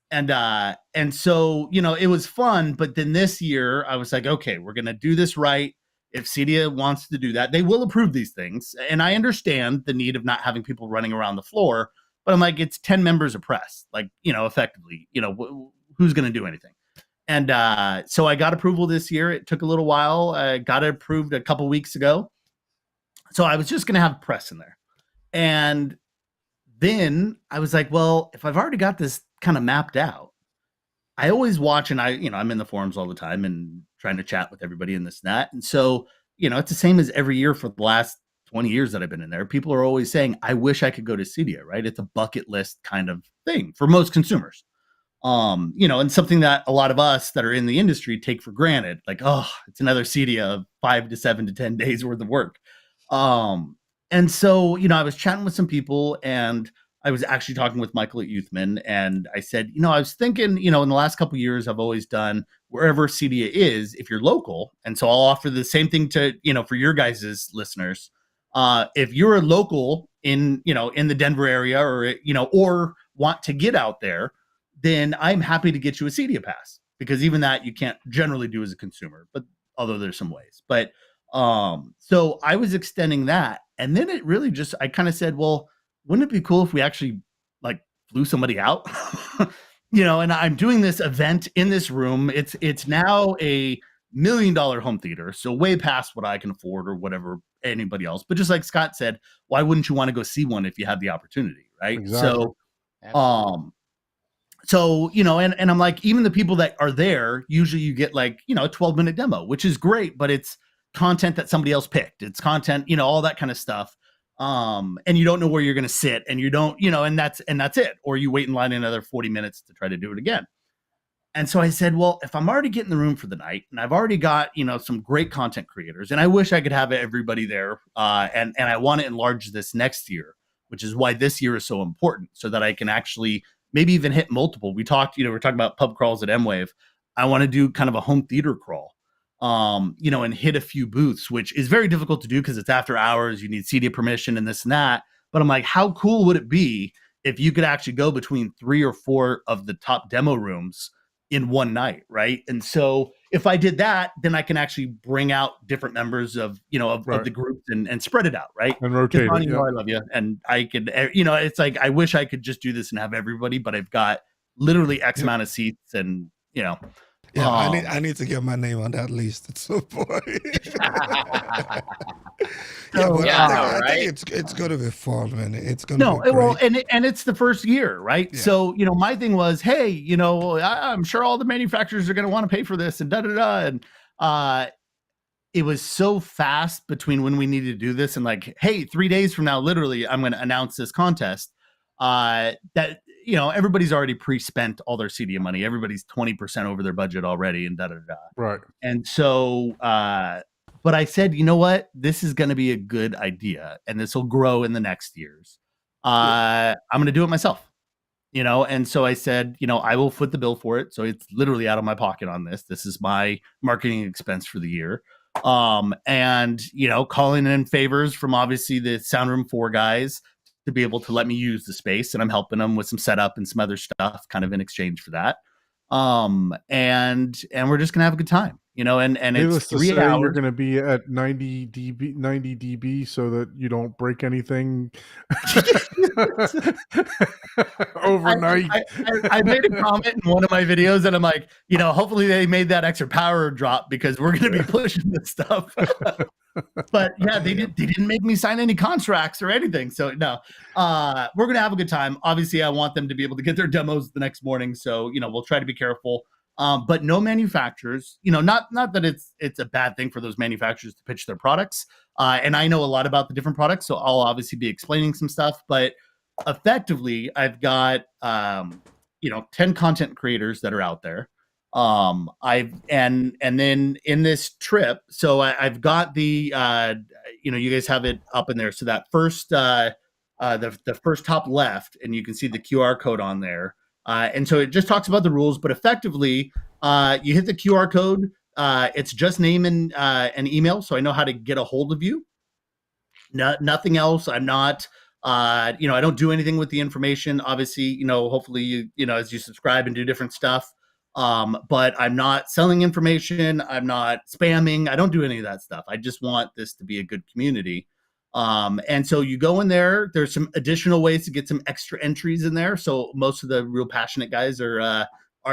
And so, it was fun. But then this year I was like, okay, we're going to do this right. If Cedia wants to do that, they will approve these things. And I understand the need of not having people running around the floor, but I'm like, it's 10 members of press, effectively, who's going to do anything? And so I got approval this year. It took a little while. I got it approved a couple weeks ago. So I was just going to have press in there. And then I was like, well, if I've already got this kind of mapped out, I always watch, and I'm in the forums all the time and trying to chat with everybody and this and that. And so, it's the same as every year for the last 20 years that I've been in there. People are always saying, I wish I could go to Cedia, right? It's a bucket list kind of thing for most consumers. And something that a lot of us that are in the industry take for granted, oh, it's another Cedia of 5 to 7 to 10 days worth of work. And so, I was chatting with some people, and I was actually talking with Michael at Youthman, and I said, I was thinking, in the last couple of years, I've always done wherever CEDIA is, if you're local. And so I'll offer the same thing to, for your guys' listeners. If you're a local in the Denver area, or want to get out there, then I'm happy to get you a CEDIA pass, because even that you can't generally do as a consumer, but although there's some ways. But so I was extending that, and then it really just, I kind of said, well, wouldn't it be cool if we actually like flew somebody out? And I'm doing this event in this room. It's now a $1 million home theater, so way past what I can afford or whatever anybody else. But just like Scott said, why wouldn't you want to go see one if you had the opportunity, right? Exactly. Absolutely. So, and I'm like, even the people that are there, usually you get like, a 12-minute demo, which is great, but it's content that somebody else picked. It's content, all that kind of stuff. And you don't know where you're going to sit, and you don't, and that's it. Or you wait in line another 40 minutes to try to do it again. And so I said, well, if I'm already getting the room for the night, and I've already got, some great content creators, and I wish I could have everybody there. And I want to enlarge this next year, which is why this year is so important, so that I can actually maybe even hit multiple. We talked, we're talking about pub crawls at M-Wave. I want to do kind of a home theater crawl, and hit a few booths, which is very difficult to do because it's after hours. You need CEDIA permission and this and that. But I'm like, how cool would it be if you could actually go between 3 or 4 of the top demo rooms in one night, right? And so if I did that, then I can actually bring out different members of the group and spread it out, right? And rotate Ronnie, it. you know I love you, and I could, it's like I wish I could just do this and have everybody, but I've got literally X amount of seats, and Yeah, I need to get my name on that list at some point. I think it's going to be fun, man. It's going to be great. and it's the first year, right? Yeah. So my thing was, hey, I'm sure all the manufacturers are going to want to pay for this, and and it was so fast between when we needed to do this and like, hey, 3 days from now, literally, I'm going to announce this contest. That everybody's already pre-spent all their CEDIA money. Everybody's 20% over their budget already, and Right. And so, but I said, you know what? This is going to be a good idea, and this will grow in the next years. I'm going to do it myself, And so I said, I will foot the bill for it. So it's literally out of my pocket on this. This is my marketing expense for the year. And calling in favors from obviously the Sound Room 4 guys to be able to let me use the space, and I'm helping them with some setup and some other stuff kind of in exchange for that. And we're just gonna have a good time, and it's 3 hours. You're gonna be at 90 dB so that you don't break anything overnight. I made a comment in one of my videos, and I'm like, hopefully they made that extra power drop, because we're gonna be pushing this stuff. But yeah, they didn't make me sign any contracts or anything. So no, we're going to have a good time. Obviously I want them to be able to get their demos the next morning. So, we'll try to be careful. But no manufacturers, not that it's a bad thing for those manufacturers to pitch their products. And I know a lot about the different products, so I'll obviously be explaining some stuff, but effectively I've got, 10 content creators that are out there. And then in this trip, so I've got the, you guys have it up in there. So that first, the first top left, and you can see the QR code on there. And so it just talks about the rules, but effectively, you hit the QR code. It's just name and email. So I know how to get a hold of you. Nothing else. I'm not, I don't do anything with the information. Obviously, hopefully you as you subscribe and do different stuff. But I'm not selling information. I'm not spamming. I don't do any of that stuff. I just want this to be a good community. And so you go in there, there's some additional ways to get some extra entries in there. So most of the real passionate guys are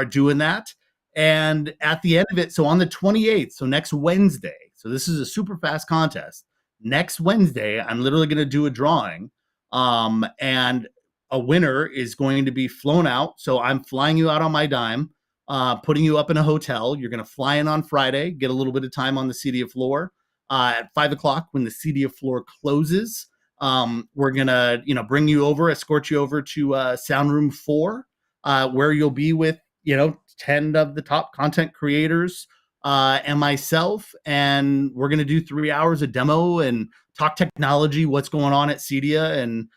doing that. And at the end of it, so on the 28th, so next Wednesday, so this is a super fast contest. Next Wednesday, I'm literally going to do a drawing. And a winner is going to be flown out. So I'm flying you out on my dime. Putting you up in a hotel. You're going to fly in on Friday, get a little bit of time on the CEDIA floor. At 5:00 when the CEDIA floor closes, we're going to, bring you over, escort you over to Sound Room 4, where you'll be with, 10 of the top content creators and myself. And we're going to do 3 hours of demo and talk technology, what's going on at CEDIA, and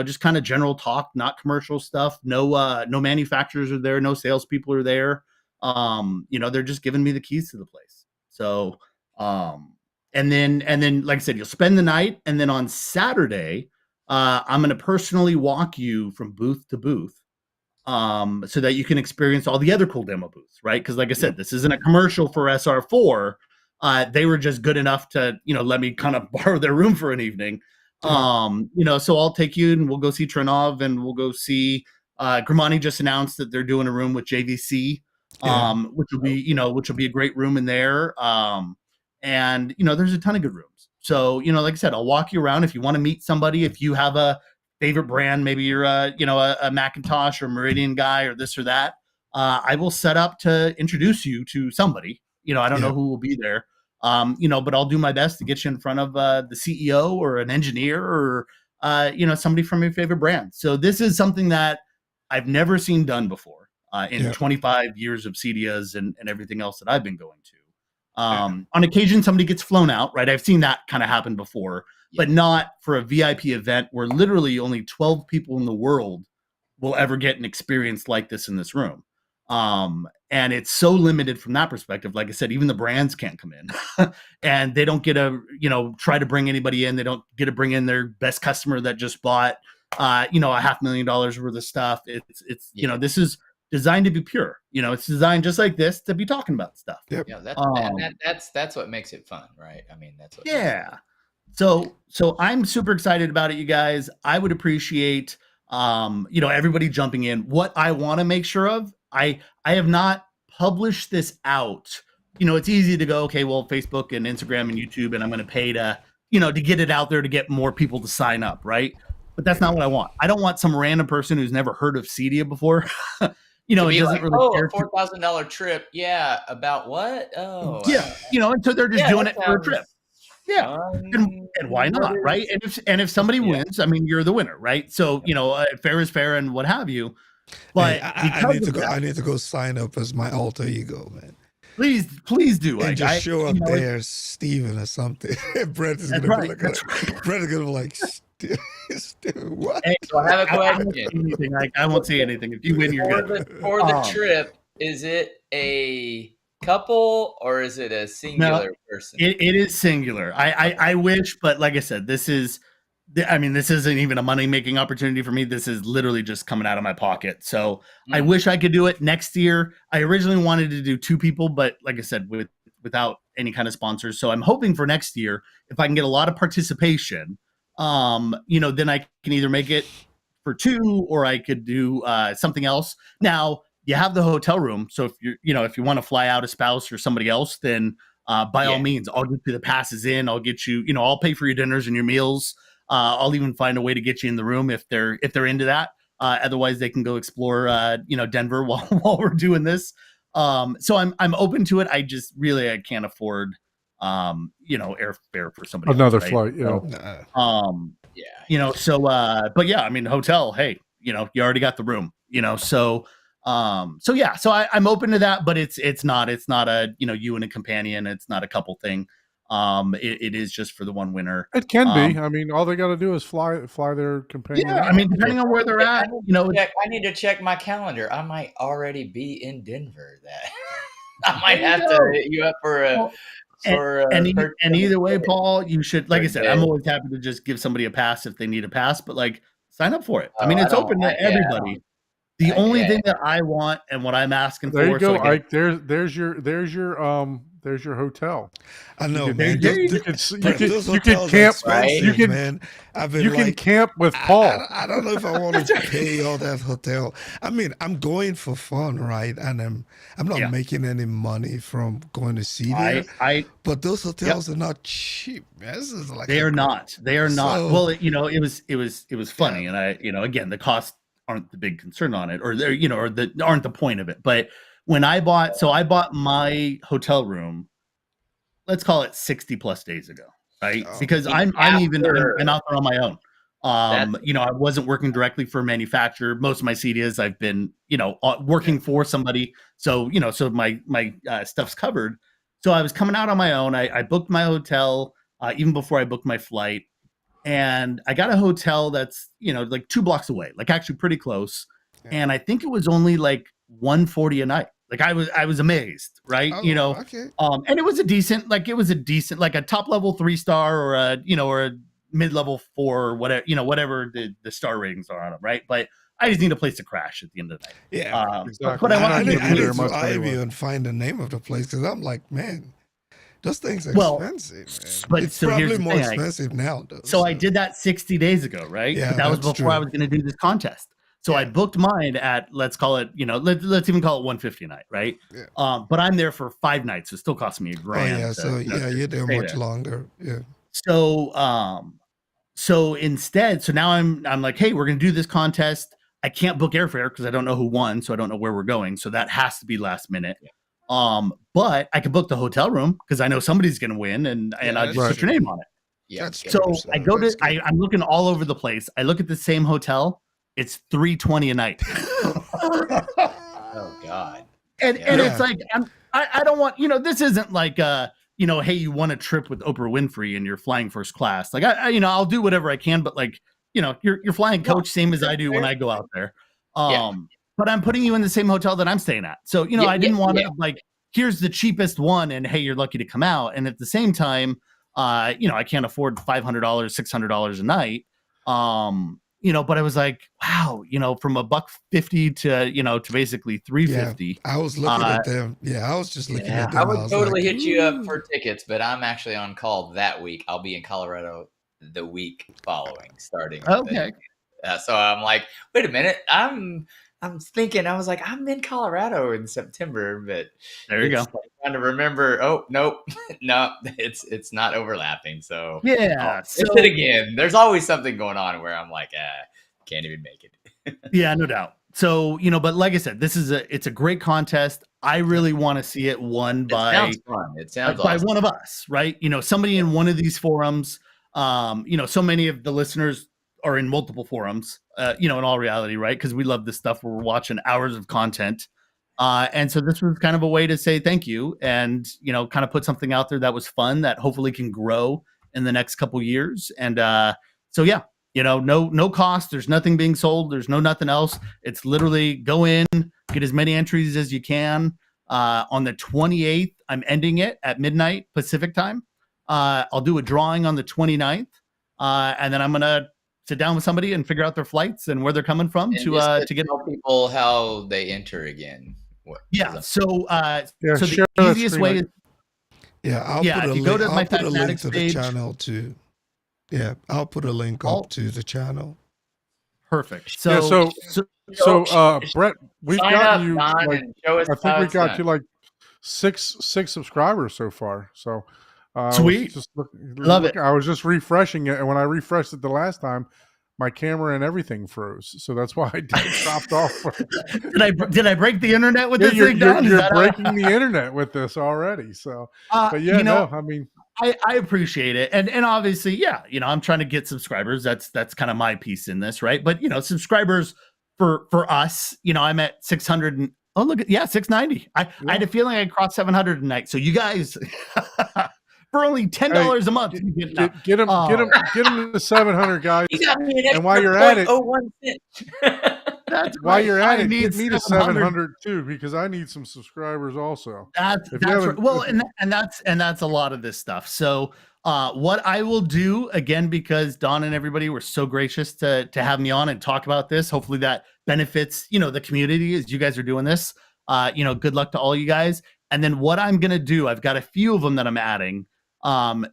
Just kind of general talk, not commercial stuff. No manufacturers are there, no salespeople are there. They're just giving me the keys to the place. So, and then, like I said, you'll spend the night, and then on Saturday, I'm going to personally walk you from booth to booth, so that you can experience all the other cool demo booths, right? Because, like I said, this isn't a commercial for SR4. They were just good enough to, let me kind of borrow their room for an evening. So I'll take you and we'll go see Trinov, and we'll go see Grimani just announced that they're doing a room with JVC, which will be a great room in there. There's a ton of good rooms. So, like I said, I'll walk you around. If you want to meet somebody, if you have a favorite brand, maybe you're a Macintosh or Meridian guy or this or that, I will set up to introduce you to somebody. I don't know who will be there. But I'll do my best to get you in front of the CEO or an engineer or somebody from your favorite brand. So this is something that I've never seen done before in 25 years of CEDIAs and everything else that I've been going to. On occasion, somebody gets flown out, right? I've seen that kind of happen before, but not for a VIP event where literally only 12 people in the world will ever get an experience like this in this room. And it's so limited from that perspective. Like I said, even the brands can't come in and they don't get to, try to bring anybody in. They don't get to bring in their best customer that just bought, $500,000 worth of stuff. It's this is designed to be pure. It's designed just like this to be talking about stuff. Yep. That's what makes it fun, right? I mean, that's what. Yeah. So I'm super excited about it, you guys. I would appreciate, everybody jumping in. What I want to make sure of, I have not published this out. It's easy to go, okay, well, Facebook and Instagram and YouTube, and I'm going to pay to get it out there to get more people to sign up, right? But that's not what I want. I don't want some random person who's never heard of CEDIA before. It doesn't like, really care. A $4,000 trip. Yeah. About what? Oh. Yeah. And so they're just doing it for a trip. Yeah. And why not, right? And if somebody wins, I mean, you're the winner, right? So, fair is fair and what have you. But I need to go sign up as my alter ego, man. Please do. And just show up there as Steven or something. Brett is gonna be like, Steven, what? Hey, so I have a question. I won't see anything. If you win, you're good. For the trip, is it a couple or is it a singular person? It is singular. I wish, but like I said, this isn't even a money-making opportunity for me. This is literally just coming out of my pocket. So I wish I could do it next year. I originally wanted to do 2 people, but like I said, without any kind of sponsors. So I'm hoping for next year, if I can get a lot of participation, then I can either make it for 2 or I could do something else. Now, you have the hotel room. So if you want to fly out a spouse or somebody else, then by all means, I'll get you the passes in. I'll get you, I'll pay for your dinners and your meals. I'll even find a way to get you in the room if they're into that. Otherwise, they can go explore, Denver while we're doing this. So I'm open to it. I just really I can't afford, airfare for somebody another else, flight. So, but yeah, I mean, hotel. Hey, you already got the room. So I'm open to that, but it's not a you and a companion. It's not a couple thing. It is just for the one winner. It can be. I mean, all they got to do is fly their companion. Yeah, I mean, depending on where they're at, I need to check my calendar. I might already be in Denver. That I might have to hit you up and either way, Paul, you should. Like I said, I'm always happy to just give somebody a pass if they need a pass, but sign up for it. I mean, it's open to everybody. The only thing that I want and what I'm asking for. There you go, Ike. There's your hotel. I know, you man. You can camp. Right? You can, man. You can camp with Paul. I don't know if I want to pay all that hotel. I mean, I'm going for fun, right? And I'm not making any money from going to see there. But those hotels are not cheap. This is like they are not. Well, it was funny, and again, the costs aren't the big concern on it, or aren't the point of it. But when I bought my hotel room, let's call it 60 plus days ago, right? Because I'm out there on my own. I wasn't working directly for a manufacturer. Most of my CEDIAs I've been, working for somebody. So, so my stuff's covered. So I was coming out on my own. I booked my hotel even before I booked my flight. and I got a hotel that's, you know, like 2 blocks away, like actually pretty close. Yeah. And I think it was only like 140 a night. Like I was amazed, right? Oh, You know, okay. and it was a decent, like a top level 3-star or a, you know, or a mid-level 4 or whatever, you know, whatever the star ratings are on them, right? But I just need a place to crash at the end of the night. Yeah. Exactly. But I want I to need, be I there need much to Ivy anyway. and find the name of the place because I'm like, man, those things are Well, expensive, man. but It's so here's probably the more thing, expensive now, though. So I did that 60 days ago, right? Yeah, But that was that's before I true. was going to do this contest. So I Yeah. booked mine at, let's call it, you know, let's even call it 150 a night, right? Yeah. But I'm there for 5 nights. So it still cost me Oh, $1,000. yeah. to, So, you know, yeah, to you're there stay much longer. Yeah. So instead, so now I'm like, hey, we're gonna do this contest. I can't book airfare because I don't know who won, so I don't know where we're going. So that has to be last minute. But I can book the hotel room because I know somebody's gonna win, and Yeah, I just that's put your true. name on it. Yeah. That's So true. I go that's to good. I'm looking all over the place. I look at the same hotel. It's $320 a night. Oh God. And Yeah. it's like I don't want, you know, this isn't like you know, hey, you won a trip with Oprah Winfrey and you're flying first class. Like I you know, I'll do whatever I can, but like, you know, you're flying coach same as I do when I go out there. Yeah. But I'm putting you in the same hotel that I'm staying at. So, you know, Yeah, I didn't want to yeah. like, here's the cheapest one and hey, you're lucky to come out. And at the same time, you know, I can't afford $500, $600 a night. You know, but I was like, wow, you know, from $150 to, you know, to basically $350. I was looking at them. Yeah, I was just looking at them. I would was totally like, hit you up "Ooh." for tickets, but I'm actually on call that week. I'll be in Colorado the week following, starting. Okay. So I'm like, wait a minute. I'm thinking. I was like, I'm in Colorado in September, but There you go. it's like trying to remember. Oh nope, no, it's not overlapping. So Yeah. I'll miss it again. There's always something going on where I'm like, can't even make it. Yeah, no doubt. So, you know, but like I said, it's a great contest. I really want to see it won It by sounds fun. It sounds by awesome. one of us, right? You know, somebody in one of these forums. You know, so many of the listeners are in multiple forums, you know, in all reality, right? Because we love this stuff where we're watching hours of content. And so this was kind of a way to say thank you and, you know, kind of put something out there that was fun that hopefully can grow in the next couple years. And so, yeah, you know, no cost. There's nothing being sold. There's nothing else. It's literally go in, get as many entries as you can. On the 28th, I'm ending it at midnight Pacific time. I'll do a drawing on the 29th. And then I'm going to sit down with somebody and figure out their flights and where they're coming from And to get tell people how they enter again. Yeah. So, Yeah, so share the that easiest screen way like- is Yeah, I'll Yeah, put a if you link. go to my I'll put a link Fatmatics to the page- channel too. Yeah, I'll put a link I'll- up to the channel. perfect. Yeah, So, so Brett, we've Sign gotten up, you Don, like and show us I think how we it's got done. you like six subscribers so far. So I was Sweet. just Love it. I was just refreshing it, and when I refreshed it the last time, my camera and everything froze. So that's why I dropped off. did I break the internet with Yeah, this thing, Don? Is you're that breaking the internet with this already. So, but yeah, you know, no, I mean, I appreciate it, and obviously, yeah, you know, I'm trying to get subscribers. That's kind of my piece in this, right? But you know, subscribers for us, you know, I'm at 600. And, oh, look at 690. I had a feeling I crossed 700 tonight. So you guys, for only $10 a month, you get, no. get them to 700 guys. You got me an extra And while you're at it- 0.01 cent. That's While right. you're at I it, need get me to 700 too, because I need some subscribers also. That's If you right. haven't- Well, and that's a lot of this stuff. So what I will do again, because Don and everybody were so gracious to have me on and talk about this. Hopefully that benefits, you know, the community as you guys are doing this. You know, good luck to all you guys. And then what I'm gonna do, I've got a few of them that I'm adding.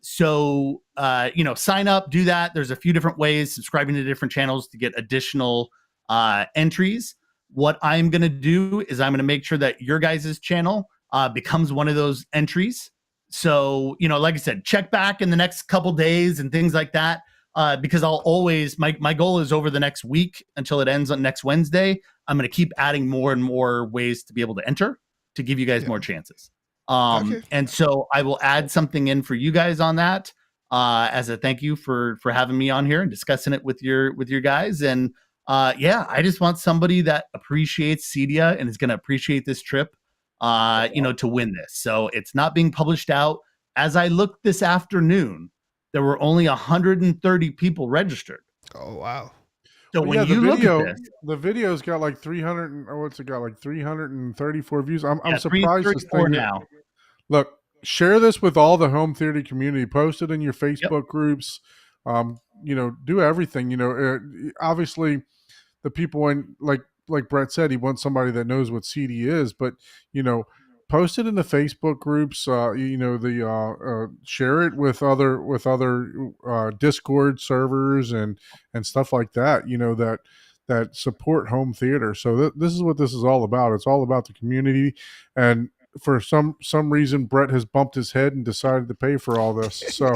So you know, sign up, do that. There's a few different ways, subscribing to different channels to get additional entries. What I'm going to do is I'm going to make sure that your guys' channel becomes one of those entries. So, you know, like I said, check back in the next couple days and things like that. Because I'll always, my goal is over the next week until it ends on next Wednesday. I'm going to keep adding more and more ways to be able to enter to give you guys more chances. Okay. And so I will add something in for you guys on that as a thank you for having me on here and discussing it with your guys. And yeah, I just want somebody that appreciates Cedia and is going to appreciate this trip, you know, to win this. So it's not being published out. As I looked this afternoon, there were only 130 people registered. Oh wow. So Well, when yeah, you look at this, the video's got like 300. What's it got? Like 334 views. I'm yeah, surprised this 334 thing. now. Look, share this with all the home theater community. Post it in your Yep. Facebook groups. Do everything. Obviously, the people in like Brett said, he wants somebody that knows what CD is. But post it in the Facebook groups. Share it with other Discord servers and stuff like that. That support home theater. So this is what this is all about. It's all about the community. And for some reason, Brett has bumped his head and decided to pay for all this. So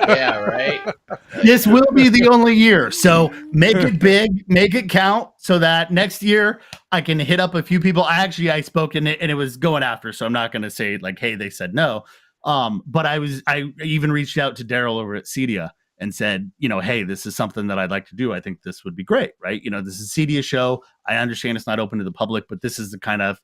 Yeah, right. This will be the only year. So make it big, make it count so that next year I can hit up a few people. I spoke in it and it was going after. So I'm not going to say like, hey, they said no. But I even reached out to Daryl over at Cedia and said, hey, this is something that I'd like to do. I think this would be great, right? This is Cedia show. I understand it's not open to the public, but this is the kind of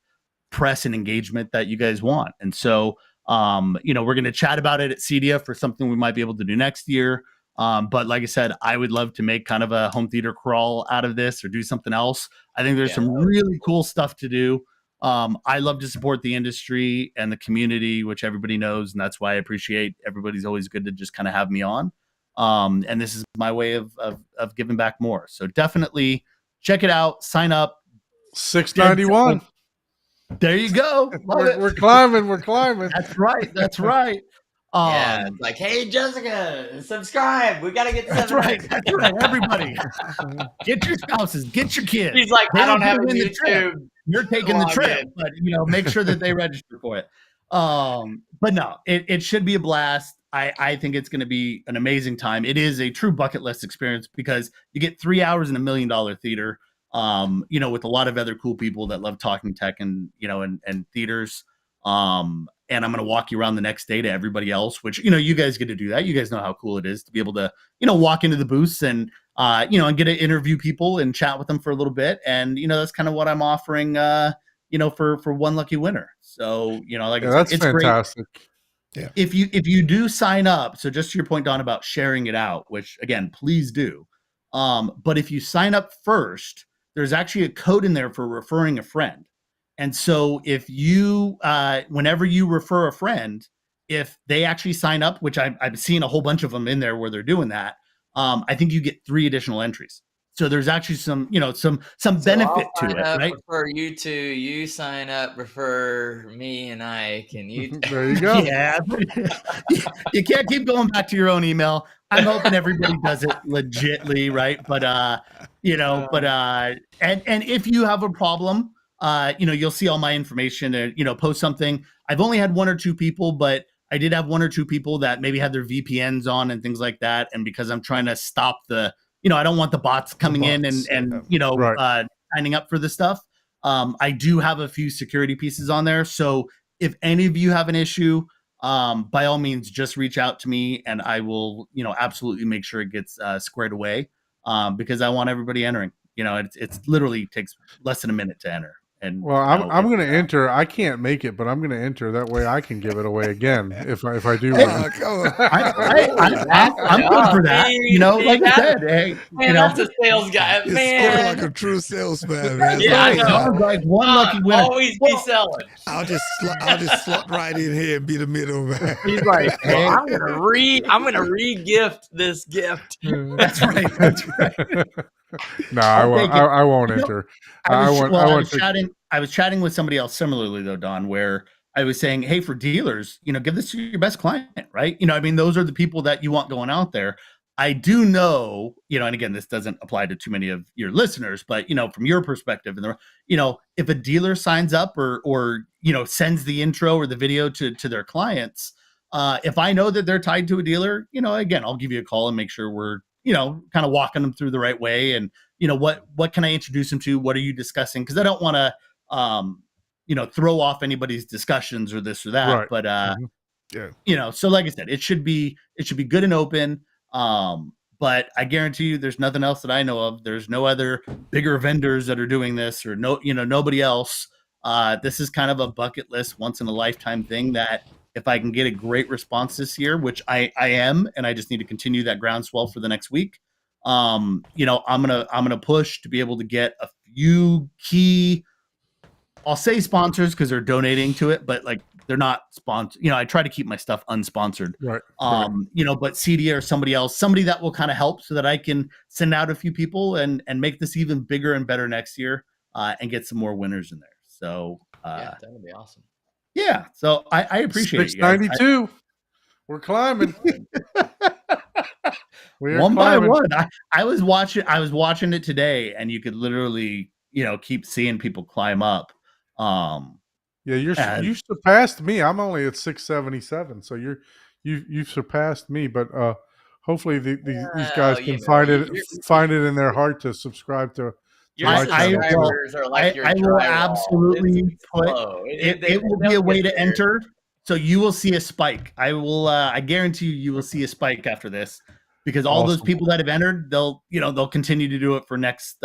press and engagement that you guys want. And so, we're going to chat about it at Cedia for something we might be able to do next year. But like I said, I would love to make kind of a home theater crawl out of this or do something else. I think there's some really cool stuff to do. I love to support the industry and the community, which everybody knows. And that's why I appreciate everybody's always good to just kind of have me on. And this is my way of giving back more. So definitely check it out, sign up. $6.91. There you go. We're climbing. That's right. Yeah, it's like, hey, Jessica, subscribe. We got to get That's 700. right. Everybody, get your spouses, get your kids. He's like, They I don't have a put it in the trip. YouTube. You're taking the Log trip, in. but make sure that they register for it. But no, it should be a blast. I think it's going to be an amazing time. It is a true bucket list experience because you get 3 hours in $1 million theater. With a lot of other cool people that love talking tech and theaters. And I'm going to walk you around the next day to everybody else, which, you guys get to do that. You guys know how cool it is to be able to, walk into the booths and, and get to interview people and chat with them for a little bit. And, that's kind of what I'm offering, for one lucky winner. So, That's it's fantastic. Great. Yeah. If you do sign up, so just to your point, Don, about sharing it out, which again, please do. But if you sign up first, there's actually a code in there for referring a friend. And so if you, whenever you refer a friend, if they actually sign up, which I've seen a whole bunch of them in there where they're doing that, I think you get 3 additional entries. So there's actually some benefit to it, right? Refer you two, you sign up, refer me and I. Can you? There you go. Yeah, you can't keep going back to your own email. I'm hoping everybody does it legitly, right? But and if you have a problem, you'll see all my information and post something. I've only had 1 or 2 people, but I did have 1 or 2 people that maybe had their VPNs on and things like that. And because I'm trying to stop I don't want the bots coming in and Right. signing up for this stuff. I do have a few security pieces on there. So if any of you have an issue, by all means, just reach out to me and I will, absolutely make sure it gets squared away because I want everybody entering. It's literally takes less than a minute to enter. And Well, I'm going to enter. I can't make it, but I'm going to enter. That way, I can give it away again if I do. Oh, come on. I'm good for that. Like I said, hey, Man, that's a sales guy. You Man, spoke like a true salesman, man. Yeah, I know. Sounds like one lucky winner. always be selling. I'll just slot right in here and be the middleman. He's like, hey, I'm gonna re-gift this gift. That's right. That's right. No, I won't. I won't enter. I was chatting with somebody else similarly though, Don, where I was saying, hey, for dealers, give this to your best client, right? Those are the people that you want going out there. I do know, and again, this doesn't apply to too many of your listeners, but from your perspective, and if a dealer signs up or sends the intro or the video to their clients, if I know that they're tied to a dealer, again, I'll give you a call and make sure we're kind of walking them through the right way. And, what can I introduce them to? What are you discussing? Because I don't want to, throw off anybody's discussions or this or that. Right. But, so like I said, it should be good and open. But I guarantee you there's nothing else that I know of. There's no other bigger vendors that are doing this or nobody else. This is kind of a bucket list, once in a lifetime thing that, if I can get a great response this year, which I am, and I just need to continue that groundswell for the next week. I'm gonna push to be able to get a few key, I'll say sponsors because they're donating to it, but like they're not sponsored. I try to keep my stuff unsponsored. Right. But Cedia or somebody else, somebody that will kind of help so that I can send out a few people and make this even bigger and better next year, and get some more winners in there. So Yeah, that would be awesome. yeah. So I appreciate it. 692. We're climbing. We are One climbing. by one. I was watching it today, and you could literally, keep seeing people climb up. Yeah, And- you surpassed me. I'm only at 677, so you've surpassed me. But hopefully these guys can find it in their heart to subscribe to. Your I- I- subscribers are like your I will drywall. absolutely It's put slow. it will be a way to enter. So you will see a spike. I guarantee you will see a spike after this, because all those Awesome. people that have entered, they'll continue to do it for next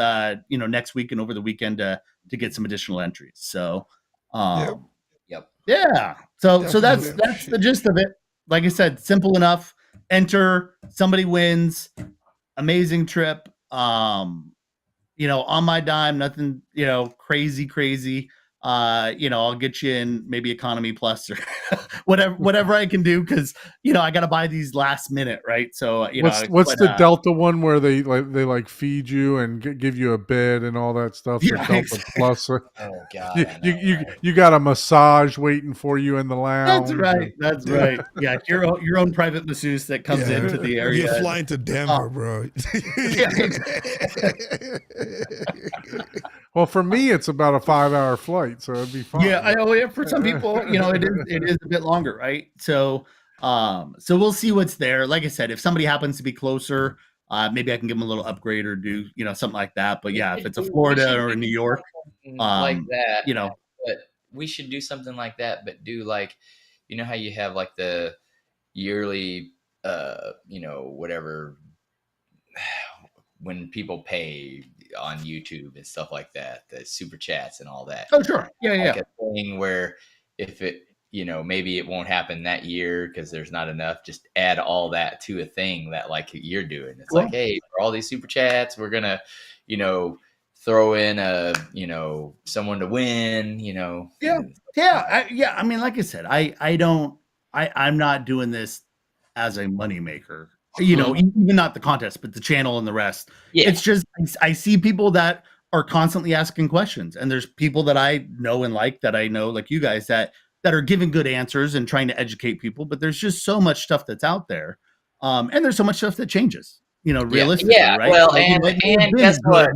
week and over the weekend to get some additional entries. So Yep. yeah. So that's Definitely. the gist of it. Like I said, simple enough. Enter, somebody wins. Amazing trip. On my dime, nothing, crazy. I'll get you in maybe economy plus or whatever I can do, because I got to buy these last minute, right? So what's the Delta one where they feed you and give you a bed and all that stuff? Yeah, The Delta exactly. Plus. Oh God. I know, right? You got a massage waiting for you in the lounge. That's right. Yeah, your own private masseuse that comes into the area. You're flying to Denver, bro. Well, for me, it's about a 5-hour flight, so it'd be fine. Yeah, for some people, it is a bit longer, right? So we'll see what's there. Like I said, if somebody happens to be closer, maybe I can give them a little upgrade or do something like that. But yeah, if it's a Florida or a New York, like that, but we should do something like that, but do like, how you have like the yearly, whatever, when people pay on YouTube and stuff like that, the super chats and all that. Oh, sure. Yeah. Like a thing where if it, maybe it won't happen that year because there's not enough, just add all that to a thing that like you're doing. It's like, hey, for all these super chats, we're going to, throw in a, someone to win, Yeah. I mean, like I said, I'm not doing this as a moneymaker, even not the contest, but the channel and the rest. Yeah. It's just, I see people that are constantly asking questions, and there's people that I know and that I know, like you guys, that are giving good answers and trying to educate people, but there's just so much stuff that's out there. And there's so much stuff that changes, realistically, right? Well, So, and guess what?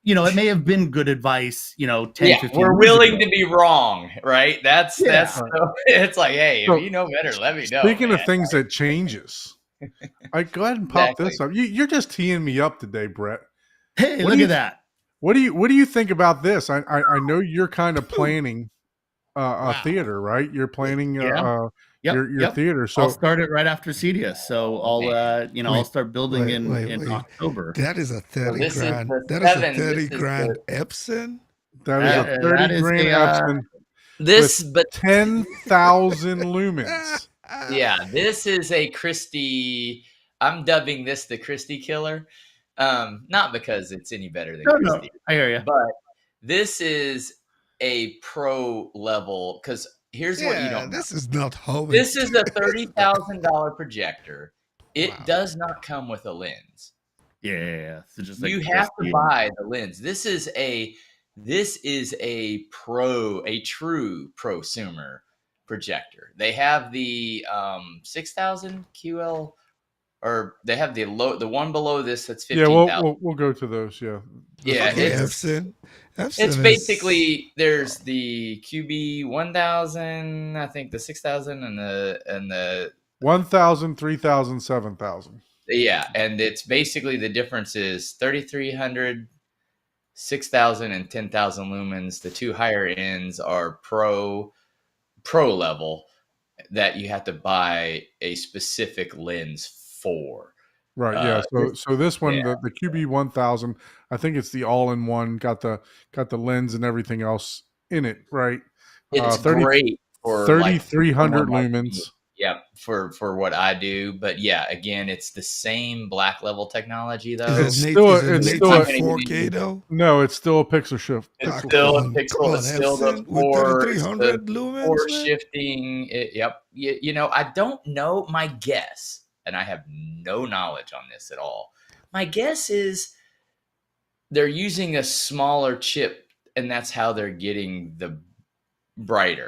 It may have been good advice, 10, 15 we're years willing ago. to be wrong, right? That's it's like, hey, So, if you know better, let me know. Speaking of man. things that changes, go ahead and pop this up. You're just teeing me up today, Brett. Hey, What look do at that. What do you think about this? I know you're kind of planning a theater, right? You're planning your theater. So I'll start it right after Cedia. So I'll start building in October. That is a 30 this is grand. the That is a seven. 30 This is grand the- Epson. that is a 30 that is grand a, Epson This, with but 10,000 lumens. yeah, this is a Christie. I'm dubbing this the Christie killer. Not because it's any better than No, Christie, I hear you. but this is a pro level. Because here's what you don't know. This is not home. This is a $30,000 projector. It does not come with a lens. Yeah. So just You have to buy the lens. This is a true prosumer projector. They have the 6000 QL, or they have the one below this that's 15,000. We'll go to those. Yeah. Yeah, Okay, it's Epson is- basically there's the QB 1000, I think the 6000 and the 1,000, 3,000, 7,000. yeah, and it's basically the difference is 3,300, 6,000, and 10,000 lumens. The two higher ends are pro level that you have to buy a specific lens for. Right. Yeah. So this one, the QB 1000, I think it's the all-in-one. Got the lens and everything else in it. Right. It's great for 3,300 like lumens. Yep, for what I do. But yeah, again, it's the same black level technology though. Is It's it, still- is it it's native still a- 4K though? No, it's still a pixel shift. It's Ah, Pixel still a come pixel. on, It's still the Epson with four. 3,300 lumens, Force man. shifting. Yep. You know, I don't know. My guess, and I have no knowledge on this at all. My guess is they're using a smaller chip, and that's how they're getting the bright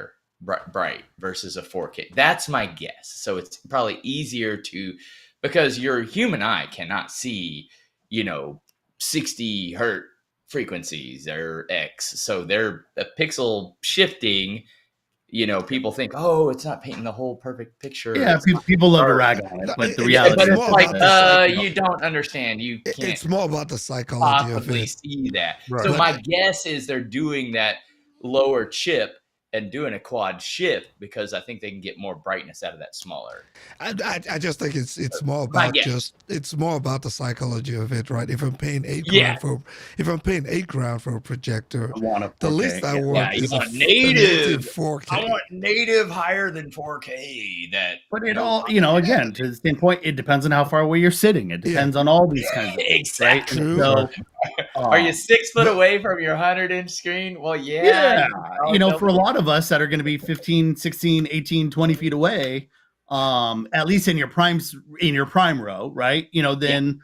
versus a 4K. That's my guess. So it's probably easier to, because your human eye cannot see, 60 hertz frequencies or X. So they're a pixel shifting. People think, oh, it's not painting the whole perfect picture. Yeah, It's not- people love to rag on it, but the reality but is it's more like, about the psych- you don't understand. You can't It's more about the psychology of possibly it. see that. Right. So But- my guess is they're doing that lower chip and doing a quad shift because I think they can get more brightness out of that smaller. I just think it's more My about guess. it's more about the psychology of it, right? If I'm paying $8 Yeah. grand for a projector, I want a the 4K. least I Yeah. want Yeah, you is want a native. 4K. I want native higher than 4K. But it all, again, to the same point, it depends on how far away you're sitting. It depends on all these kinds of things, right? Exactly. True. So, Are you 6 foot but- away from your 100-inch screen? Well, yeah, yeah. for a lot of us that are going to be 15, 16, 18, 20 feet away, at least in your prime row, right? Then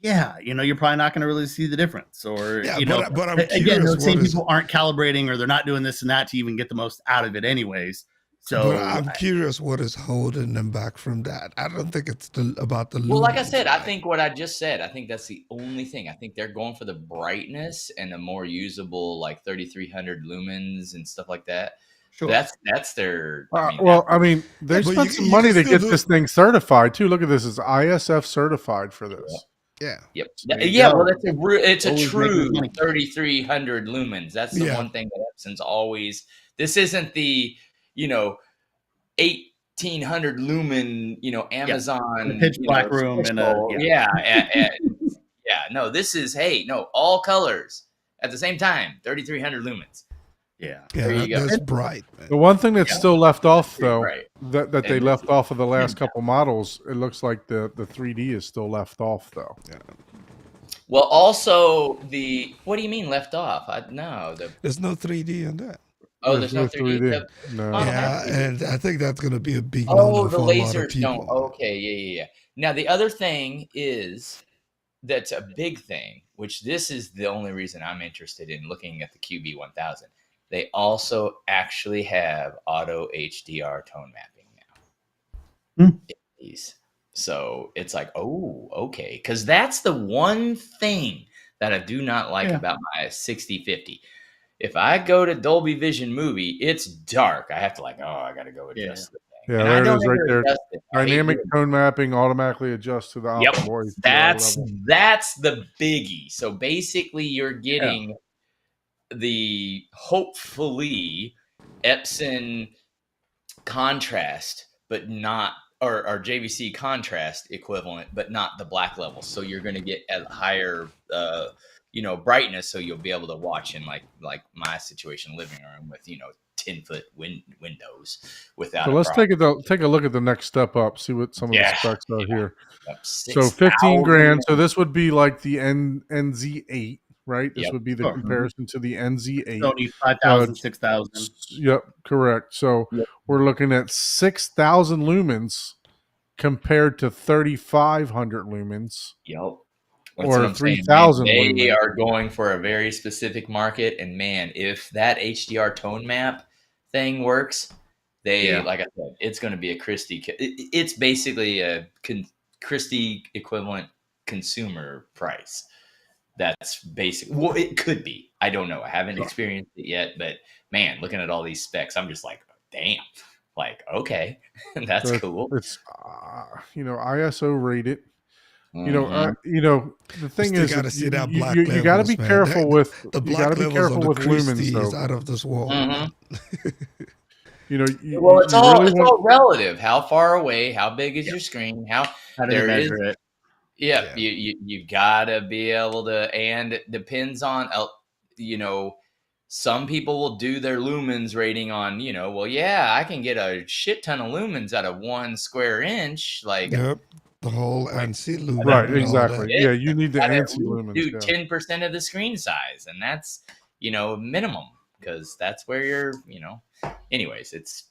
you're probably not going to really see the difference. Or, Yeah, but I'm again, curious those same what is- people aren't calibrating or they're not doing this and that to even get the most out of it anyways. So But I'm curious what is holding them back from that. I don't think it's about the Well, like I lumens, said, I right? think what I just said, I think that's the only thing. I think they're going for the brightness and the more usable, like 3,300 lumens and stuff like that. sure. That's their. They Yeah, but spent you- some you money can to still get do- this thing certified too. Look at this; it's ISF certified for this. Yeah. Yep. There you Yeah. go. Well, it's a Always true making money. 3,300 lumens. That's the Yeah. one thing that Epson's always. This isn't the 1,800 lumen Amazon The pitch black room and a- yeah. No, this is all colors at the same time. 3,300 lumens. Yeah. There you go. That's bright, man. The one thing that's still left off, though, Right. that they And- left off of the last couple models, it looks like the 3D is still left off, though. Well, also what do you mean left off? There's no 3D in that. There's no 3D. No. Oh, Yeah, okay. and I think that's going to be a big Oh, no-no the for a lot of lasers people. don't. Okay, yeah. Now the other thing is that's a big thing, which this is the only reason I'm interested in looking at the QB1000. They also actually have auto HDR tone mapping now. Hmm. So it's like, oh, okay, because that's the one thing that I do not like Yeah. about my 6050. If I go to Dolby Vision Movie, it's dark. I have to I got to go adjust the thing. Yeah, And I there it don't is right ever there. adjust it. I hate Dynamic doing tone mapping automatically adjusts to the Yep, optimal HDR that's level. the biggie. So basically, you're getting the hopefully Epson contrast, but not or JVC contrast equivalent, but not the black level. So you're going to get a higher, brightness. So you'll be able to watch in like my situation, living room with 10-foot windows without. So let's take a look at the next step up. See what some of the specs are here. So 15 grand. So this would be like the NZ8, right? This Yep. would be the Sure. comparison to the NZ8. Sony 5,000, 6,000. Yep, correct. So we're looking at 6,000 lumens compared to 3,500 lumens. Yep. Or What I'm saying, 3,000 They lumens. are going for a very specific market, and man, if that HDR tone map thing works, like I said, it's going to be a Christie. It's basically a Christie equivalent consumer price. That's basic. Well, it could be. I don't know. I haven't experienced it yet, but man, looking at all these specs, I'm just like, damn. Like, okay, that's So cool. It's ISO rated. Mhm. The thing still is, gotta see that black you got to levels, be man. careful with The you black got to be levels careful of with the lumens, Christie is though. out of this world. Mhm. You Well, it's all really want- all relative. How far away? How big is your screen? How do There they is- measure it? Yeah, Yeah. you gotta be able to, and it depends on some people will do their lumens rating on, well, yeah, I can get a shit ton of lumens out of 1 square inch. Like, Yep. The whole Like, ANSI lumen Right, and all exactly. that. Yeah, you need the gotta ANSI lumens. do Yeah. 10% of the screen size, and that's minimum, because that's where you're, anyways, it's,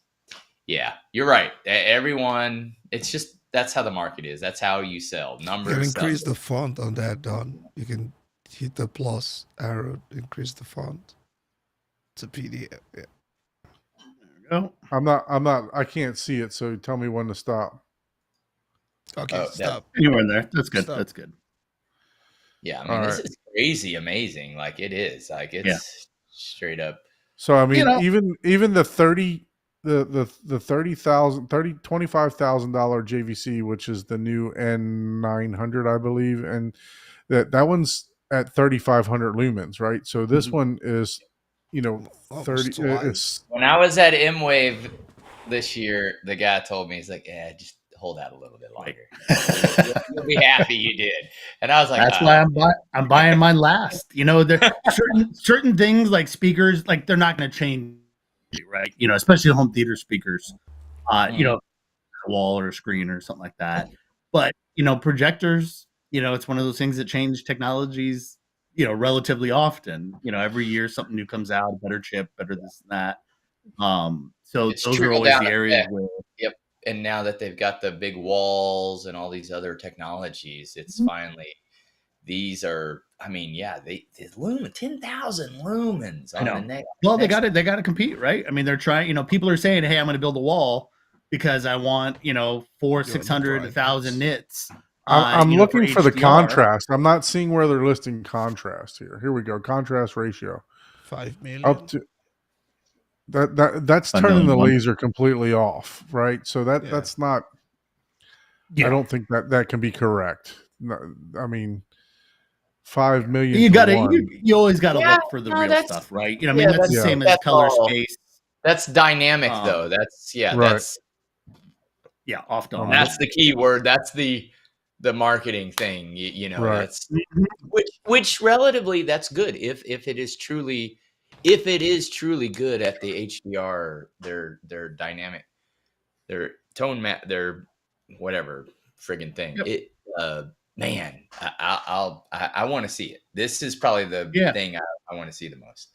yeah, you're right. Everyone, it's just, that's how the market is. That's how you sell. You Numbers can sell. increase the font on that, Don. You can hit the plus arrow, increase the font. It's a PDF. Yeah. Oh, I can't see it, so tell me when to stop. Okay, Oh, that- stop. anywhere in there. That's good. Stop. That's good. Yeah, I mean, All this right. is crazy amazing. Like, it is. Like, it's straight up. So I mean, know- even the $25,000 JVC, which is the new N900, I believe, and that one's at 3,500 lumens, right? So this one is, Almost 30. twice. It's When I was at M-Wave this year, the guy told me, he's like, yeah, just hold out a little bit longer. You'll be happy you did. And I was like, That's why I'm buying mine last. There certain things like speakers, like they're not going to change, right? Especially home theater speakers. A wall or a screen or something like that. But projectors, it's one of those things that change technologies, relatively often. Every year something new comes out, a better chip, better this and that. So It's those are trickle always down the areas effect. where and now that they've got the big walls and all these other technologies, it's finally, these are, I mean, yeah, the lumen, 10,000 lumens on know. the neck. well they got to compete, right? I mean, they're trying, people are saying, hey, I'm going to build a wall because I want 400, 600, 1,000 nits. I'm looking for the HDR. contrast. I'm not seeing where they're listing contrast here. Here we go. Contrast ratio 5 million. up to that's I'm turning doing the one. laser completely off, right? So Yeah. that's not. Yeah. I don't think that can be correct. No, I mean, 5 million. You to got to one. you always got to Yeah, look for the no, real that's- stuff, right? I mean, that's the Yeah. same as That's color all. space. That's dynamic, though. That's, Right. that's Yeah, off to on. that's the key word. That's the marketing thing. Right. That's which relatively, that's good if it is truly good at the HDR, their dynamic, their tone map, their whatever friggin' thing. Yep. It man, I want to see it. This is probably the thing I want to see the most.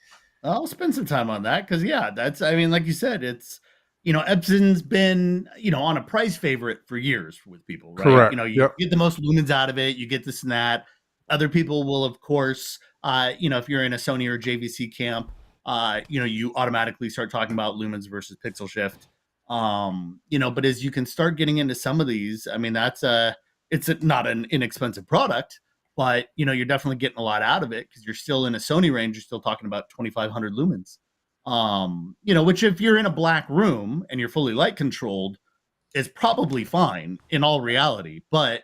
I'll spend some time on that because that's, I mean, like you said, it's Epson's been on a price favorite for years with people, right? Correct. You get the most lumens out of it, you get this and that. Other people will, of course, if you're in a Sony or JVC camp, you automatically start talking about lumens versus pixel shift. But as you can start getting into some of these, I mean, it's not an inexpensive product, but you're definitely getting a lot out of it because you're still in a Sony range. You're still talking about 2,500 lumens. Which if you're in a black room and you're fully light controlled, is probably fine in all reality. But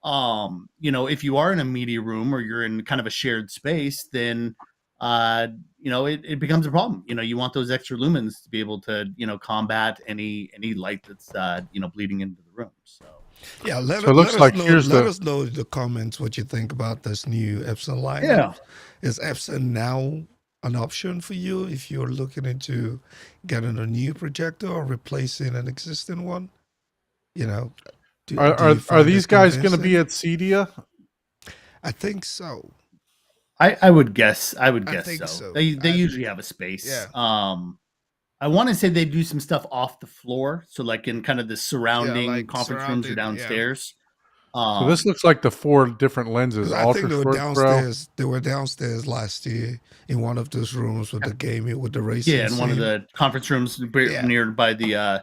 if you are in a media room or you're in kind of a shared space, then it becomes a problem. You want those extra lumens to be able to combat any light that's bleeding into the room. So Yeah, So it looks like here's let the- us know in the comments what you think about this new Epson lineup. Yeah. Is Epson now an option for you if you're looking into getting a new projector or replacing an existing one? Do you Are find these it guys going to be convincing? at CEDIA? I think so. I would guess. I would I guess think so. so. They I- usually have a space. Yeah. I want to say they do some stuff off the floor, so like in kind of the surrounding like conference rooms or surrounding, yeah. downstairs. So this looks like the 4 different lenses. 'Cause I Ultra think they were short throw. downstairs. They were downstairs last year in one of those rooms with the gaming with the racing. Yeah, in one of scene. the conference rooms Yeah. near by the Yeah.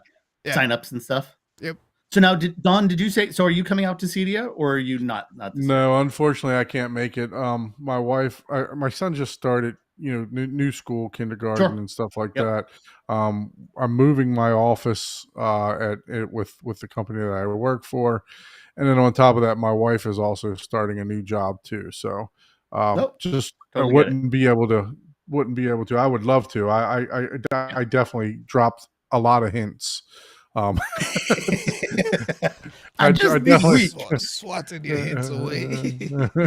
signups and stuff. Yep. So now, Don, did you say? So are you coming out to CEDIA or are you not? This year? No, unfortunately, I can't make it. My wife, my son just started, new school, kindergarten, Sure. and stuff like Yep. that. I'm moving my office with the company that I work for, and then on top of that, my wife is also starting a new job too. So, Nope. just Totally I get it. wouldn't be able to. I would love to. I definitely dropped a lot of hints. I just this week. Swatting your hits away.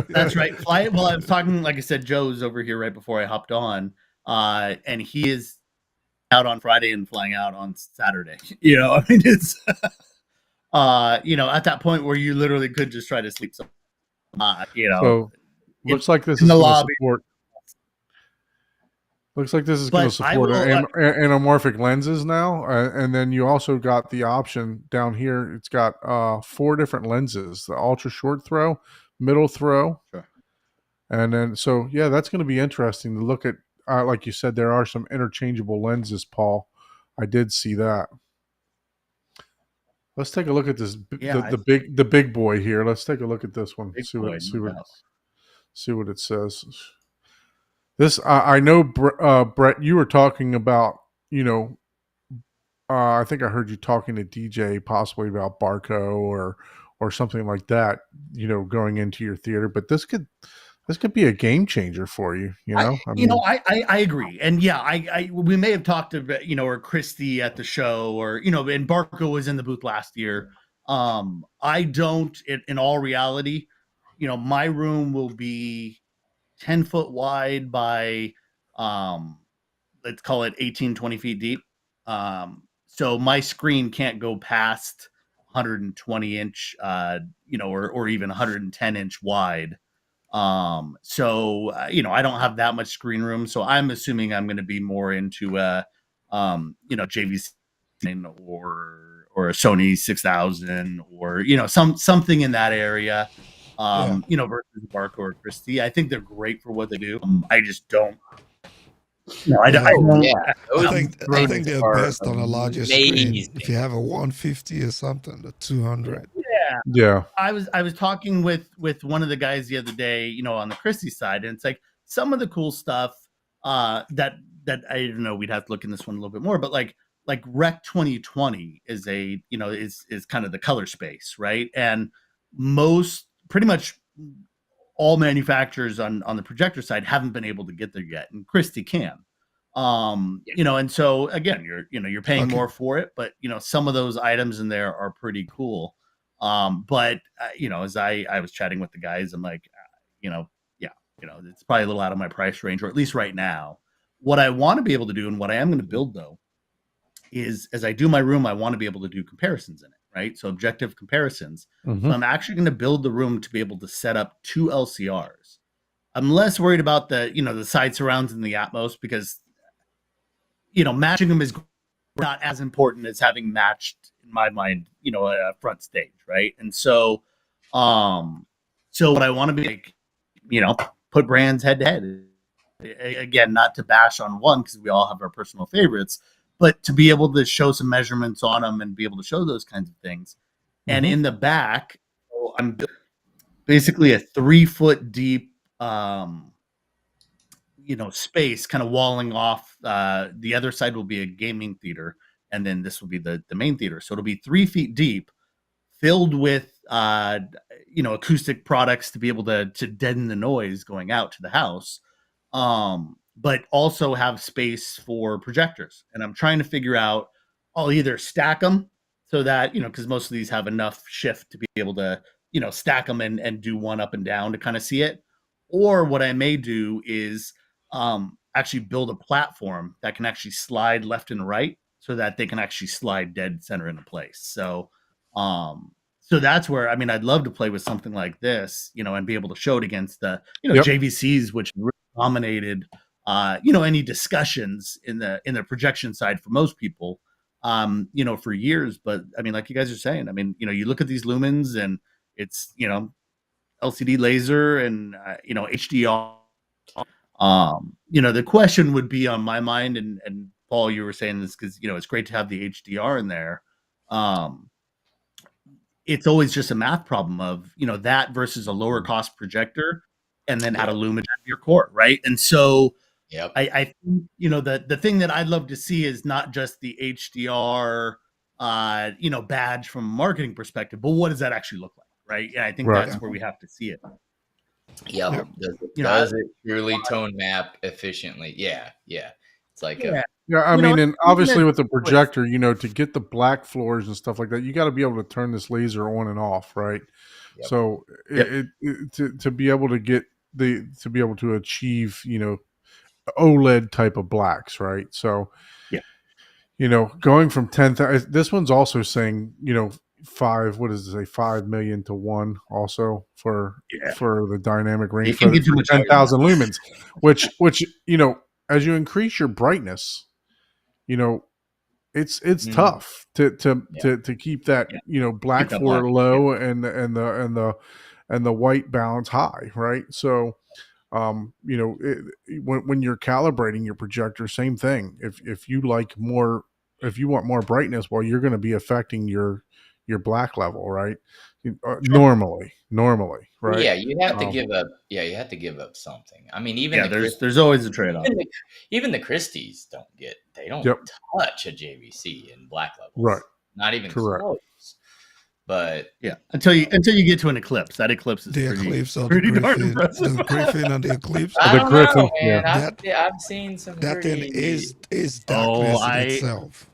That's right. Well, I was talking, like I said, Joe's over here right before I hopped on. and he is out on Friday and flying out on Saturday. You know, I mean, it's you know, at that point where you literally could just try to sleep. You know, So looks like this in is the going to lobby. support. Looks like this is going to But I support will, anamorphic lenses now, and then you also got the option down here. It's got 4 different lenses: the ultra short throw, middle throw, Sure. and then so yeah, that's going to be interesting to look at. Like you said, there are some interchangeable lenses, Paul. I did see that. Let's take a look at this. Yeah, The big boy here. Let's take a look at this one. big See boy, what no doubt. see what it says. This I know, Brett. You were talking about, you know, I think I heard you talking to DJ possibly about Barco or something like that. You know, going into your theater, but this could be a game changer for you. You know, I agree, and yeah, we may have talked about, you know, or Christy at the show, or, you know, and Barco was in the booth last year. I don't, in all reality, you know, my room will be 10 foot wide by, let's call it 18, 20 feet deep. So my screen can't go past 120 inch, you know, or even 110 inch wide. So you know, I don't have that much screen room, so I'm assuming I'm going to be more into you know, JVC or a Sony 6000, or, you know, something in that area. You know, versus Barco or Christie. I think they're great for what they do. I just don't. No, I don't. Yeah, I think lenses they're are best on a larger screen. amazing. If you have a 150 or something, the 200. Yeah. yeah. I was talking with one of the guys the other day, you know, on the Christie side, and it's like some of the cool stuff that I don't know, we'd have to look in this one a little bit more, but like Rec 2020 is a, you know, is kind of the color space, right? And pretty much all manufacturers on the projector side haven't been able to get there yet, and Christie can. You know, and so again, you're paying Okay. more for it, but, you know, some of those items in there are pretty cool. But you know, as I was chatting with the guys, I'm like, you know, yeah, you know, it's probably a little out of my price range, or at least right now. What I want to be able to do, and what I am going to build though, is as I do my room, I want to be able to do comparisons in it, right? So objective comparisons. Mhm. So I'm actually going to build the room to be able to set up 2 LCRs. I'm less worried about the, you know, the side surrounds and the Atmos, because, you know, matching them is not as important as having matched, in my mind, you know, a front stage, right? And so so what I want to be like, you know, put brands head to head. Again, not to bash on one, because we all have our personal favorites, but to be able to show some measurements on them and be able to show those kinds of things. And in the back, so I'm basically a 3 foot deep you know, space kind of walling off. The other side will be a gaming theater, and then this will be the main theater. So it'll be 3 feet deep, filled with you know, acoustic products to be able to deaden the noise going out to the house, but also have space for projectors. And I'm trying to figure out, I'll either stack them so that, you know, because most of these have enough shift to be able to, you know, stack them and do one up and down to kind of see it. Or what I may do is actually build a platform that can actually slide left and right, so that they can actually slide dead center into place. So that's where, I mean, I'd love to play with something like this, you know, and be able to show it against the, you know, Yep. JVCs, which really dominated, you know, any discussions in the projection side for most people, you know, for years. But I mean, like you guys are saying, I mean, you know, you look at these lumens and it's, you know, LCD laser and, you know, HDR. You know, the question would be on my mind, and Paul, you were saying this because, you know, it's great to have the HDR in there. It's always just a math problem of, you know, that versus a lower cost projector, and then add a lumen to your core, right? And so Yep. I think, you know, the thing that I'd love to see is not just the HDR, you know, badge from a marketing perspective, but what does that actually look like, right? And I think Right. that's where we have to see it. Yep. Yep. You know, Does it truly tone map efficiently? Yeah. Yeah. It's like Yeah. Yeah, I You know, mean, and even obviously if- with the projector, you know, to get the black floors and stuff like that, you got to be able to turn this laser on and off, right? Yep. So Yep. to be able to get to be able to achieve, you know, OLED type of blacks, right? So, Yeah. Going from 10,000, this one's also saying, what does it say, 5 million to 1 also for the dynamic range You for can't get too much higher than 10,000 lumens, which as you increase your brightness, it's Mhm. tough to keep that black that for black, low and the white balance high, right? So when you're calibrating your projector, same thing. If you want more brightness, well, you're going to be affecting your black level, right? Normally, right? Yeah, you have to Um, give up. Yeah, you have to give up something. I mean, even Yeah, the there's always a trade off. even the Christies they don't Yep. touch a JVC in black levels. Right. Not even Correct. close. But Yeah, until you get to an eclipse. That eclipse is The pretty, eclipse or the pretty darn griffin, impressive. the griffin and the eclipse. I The don't Griffin, know, man. yeah. I've seen some That thing pretty. is darkness in I- itself.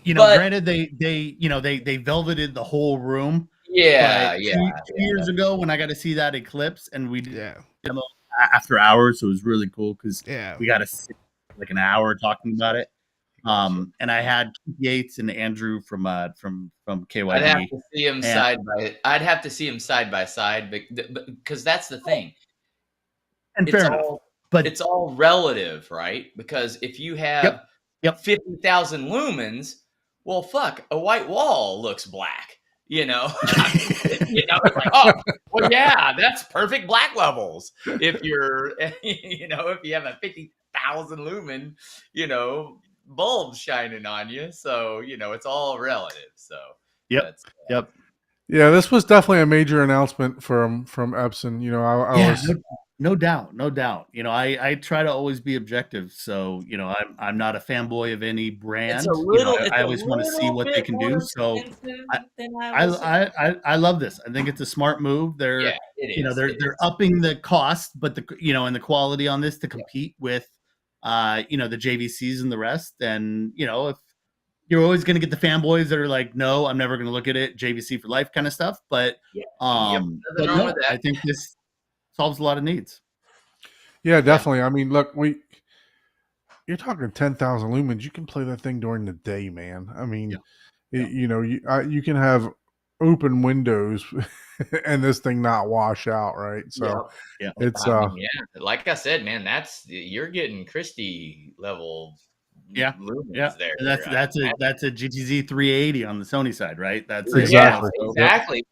But- Granted, they velveted the whole room. Yeah, but yeah. 2 years ago, when I got to see that eclipse, and we did Yeah, demo after hours, so it was really cool because yeah. we got to sit like an hour talking about it. And I had Keith Yates and Andrew from KYD. I'd have to see them And- I'd have to see them side by side, because that's the thing. and It's fair enough, all but it's all relative, right? Because if you have Yep. 50,000 lumens, well, fuck, a white wall looks black. It's like, oh, well, yeah, that's perfect black levels. If you're, if you have a 50,000 lumen, bulb shining on you. So, it's all relative. So, Yep. that's- Yep. Yeah, this was definitely a major announcement from Epson. I was no doubt. I try to always be objective, so I'm not a fanboy of any brand. It's a little. I always want to see what they can do. So I I love this. I think it's a smart move. They're yeah, it is. they're upping the cost, but and the quality on this to compete with the JVCs and the rest. And if you're always going to get the fanboys that are like, no, I'm never going to look at it, JVC for life kind of stuff. But Yeah. but Nothing wrong no, with that. I think this solves a lot of needs. Yeah, definitely. I mean, look, you're talking 10,000 lumens. You can play that thing during the day, man. I mean, you can have open windows and this thing not wash out, right? So Yeah. it's like I said, man, you're getting Christie level. Yeah. lumens there. And that's a GTZ 380 on the Sony side, right? That's Exactly. Exactly.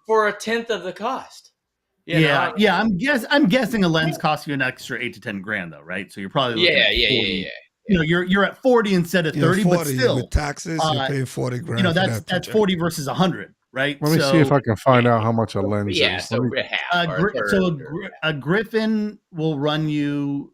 For a tenth of the cost. I'm guessing a lens costs you an extra $8 to $10,000 though, right? So you're probably looking at 40. You're at 40 instead of 30, 40, but still with taxes, you're paying 40 grand. that's 40 versus 100, right? let me see if I can find out how much a lens Yeah, is. so Let me- half. a Griffin will run you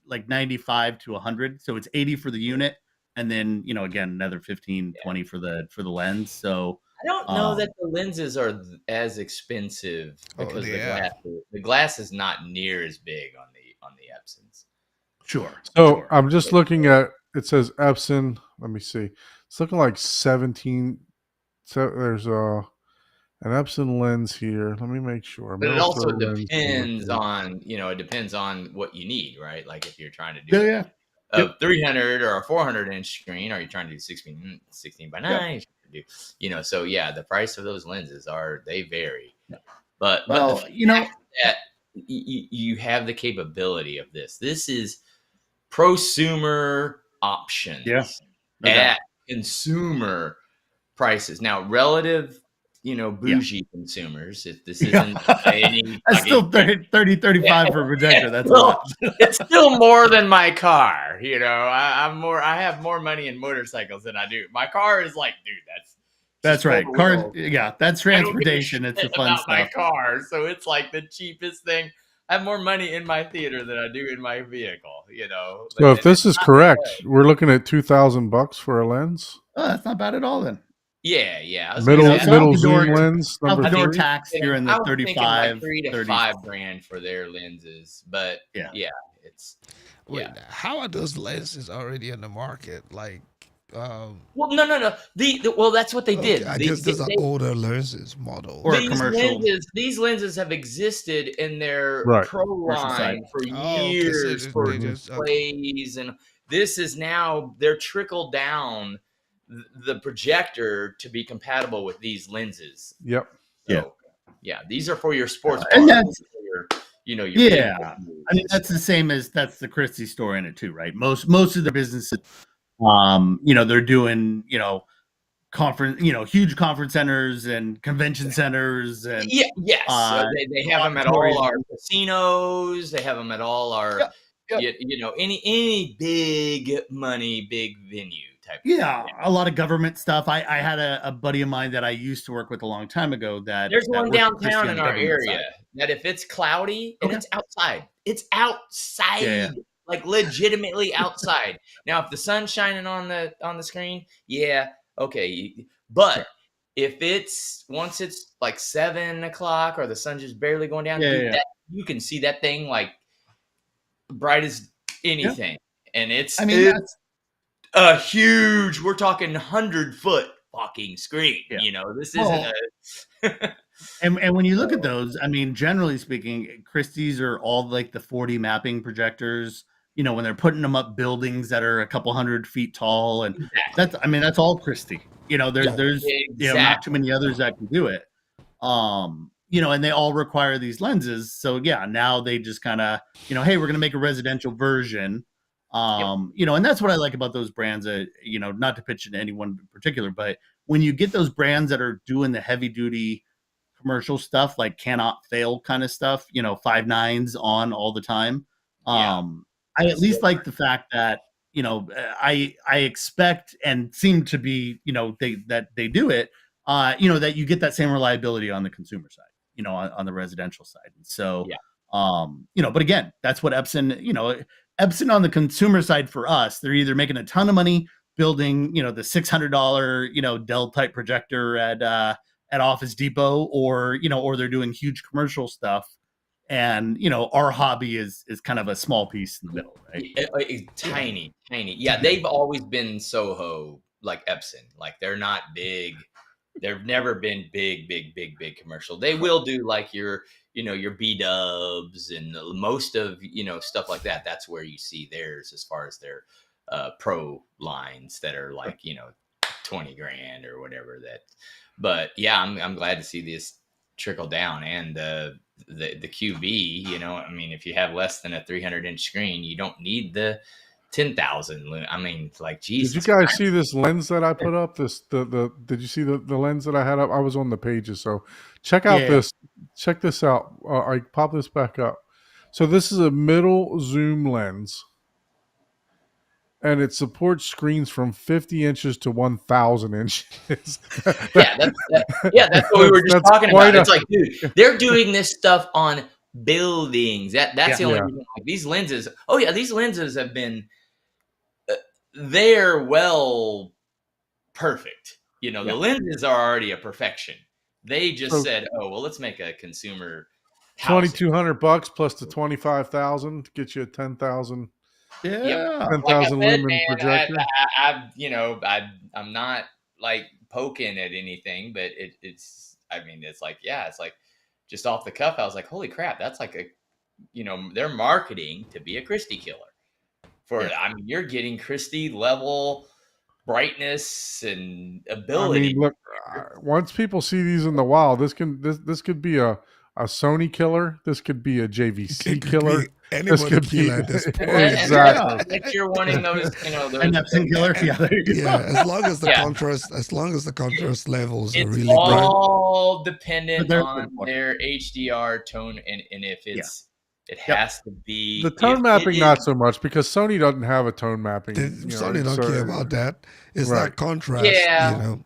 like 95 to 100, so it's 80 for the unit, and then again another 15, 20 for the lens. So I don't know that the lenses are as expensive because the glass is not near as big on the Epsons. sure. So I'm just looking at, it says Epson. Let me see. It's looking like 17. So there's an Epson lens here. Let me make sure. But it also Mirror lens depends here. on it depends on what you need, right? Like if you're trying to do Yeah. a 300 or a 400 inch screen, or you're trying to do 16 by 9, so yeah, the price of those lenses they vary. But Well, the fact that you have the capability of this is prosumer options at consumer prices. Now, relative, bougie consumers, if this isn't any, that's still 30, 35 for a projector. That's a lot. It's still more than my car. I have more money in motorcycles than I do. My car is like, dude, That's right. Car, that's transportation. It's the fun about stuff. my car, so it's like the cheapest thing. I have more money in my theater than I do in my vehicle. So if this is correct, we're looking at $2,000 for a lens. Oh, that's not bad at all then. Yeah. I was Middle gonna say, Outdoor- zoom lens number Outdoor 3. tax here in I the was thinking 35, like $3 to 30. $5 grand for their lenses, but Yeah. it's Wait, how are those lenses already in the market? Like, Well, no. Well, that's what they did. Okay, I They- guess these are they- older lenses model. Or a these commercial. these lenses have existed in their Right. pro Commercial side. line for Oh, okay, so years for they just- displays, and this is now they're trickled down the projector to be compatible with these lenses. Yep. So, yeah, these are for your sports And bars, that's- for your, your big Yeah. moves. I mean, that's the same as that's the Christie store in it too, right? Most of the businesses, they're doing, conference, huge conference centers and convention centers, and Yes, they have them at auditorium. all our casinos. They have them at all our, Yep. any big money, big venue type. yeah, a lot of government stuff. I had a buddy of mine that I used to work with a long time ago. There's that one worked for Christie downtown on in the our government area side. that if it's cloudy and Okay. it's outside, Yeah. like legitimately outside. Now, if the sun's shining on the screen, yeah, okay, but if once it's like 7 o'clock or the sun's just barely going down, dude, Yeah. you can see that thing like bright as anything, and it's I mean, that's a huge. We're talking 100-foot fucking screen. Yeah. This isn't a. and when you look at those, I mean, generally speaking, Christie's are all like the 4D mapping projectors. When they're putting them up buildings that are a couple 100 feet tall, and that's all Christie. There's not too many others that can do it. And they all require these lenses. So yeah, now they just kind of, hey, we're going to make a residential version. And that's what I like about those brands. Not to pitch into anyone in particular, but when you get those brands that are doing the heavy duty commercial stuff, like cannot fail kind of stuff, 5.9s on all the time. I at least like the fact that, I expect and seem to be, that they do it, that you get that same reliability on the consumer side, on the residential side. And so, but again, that's what Epson, Epson on the consumer side for us, they're either making a ton of money building, the $600, Dell type projector at Office Depot, or they're doing huge commercial stuff. And, our hobby is kind of a small piece in the middle, right? Tiny. Yeah, they've always been Soho, like Epson. Like, they're not big. They've never been big commercial. They will do like your B-dubs and most of, stuff like that. That's where you see theirs as far as their pro lines that are like, $20,000 or whatever that. But yeah, I'm glad to see this trickle down, and the QB, I mean, if you have less than a 300-inch screen, you don't need the 10,000. I mean, like, Jesus. Did you guys see this lens that I put up? Did you see the lens that I had up? I was on the pages, so check out this. Check this out. I pop this back up. So this is a middle zoom lens, and it supports screens from 50 inches to 1,000 inches. That's what we were just talking about. It's like, dude, they're doing this stuff on buildings. That's the only reason. Like, these lenses. Oh yeah, these lenses have been. They're perfect. The lenses are already a perfection. They just said, "Oh well, let's make a consumer." $2,200 plus the 25,000 to get you a 10,000. Yeah, 10,000 lumen projector. I'm not like poking at anything, but it's like, it's like just off the cuff. I was like, holy crap, that's like they're marketing to be a Christie killer. You're getting Christie level brightness and ability. I mean, look, once people see these in the wild, this could be a Sony killer. This could be a JVC killer. Anybody killer at this point. Exactly. If you're wanting those, an Epson killer. Yeah, there you go. As long as the contrast levels are it's really bright. all dependent on their HDR tone, and if it has to be The tone mapping, not so much, because Sony doesn't have a tone mapping. Sony don't care about that. It's Right. not contrast. Yeah.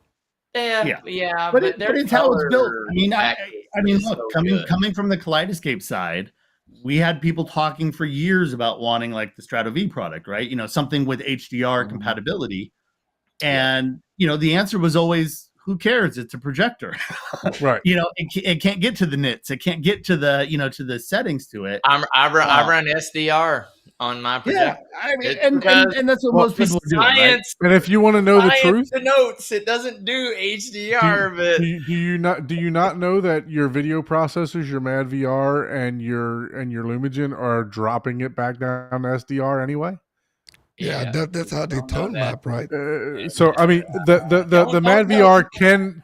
But it's how it's built. I mean, look, so coming from the Kaleidoscape side, we had people talking for years about wanting like the Strato V product, right? Something with HDR compatibility. And, the answer was always, who cares? It's a projector. Right. It can't get to the nits. It can't get to the, to the settings to it. I run SDR. on my Yeah, projector. I mean, It's and because that's what Well, most people do, right? science, And if you want to know the science truth, denotes it doesn't do HDR, but do you not know that your video processors, your Mad VR and your Lumigen are dropping it back down to SDR anyway? Yeah, that's how they don't know tone that. map, right? So I mean, the Don't Mad know. VR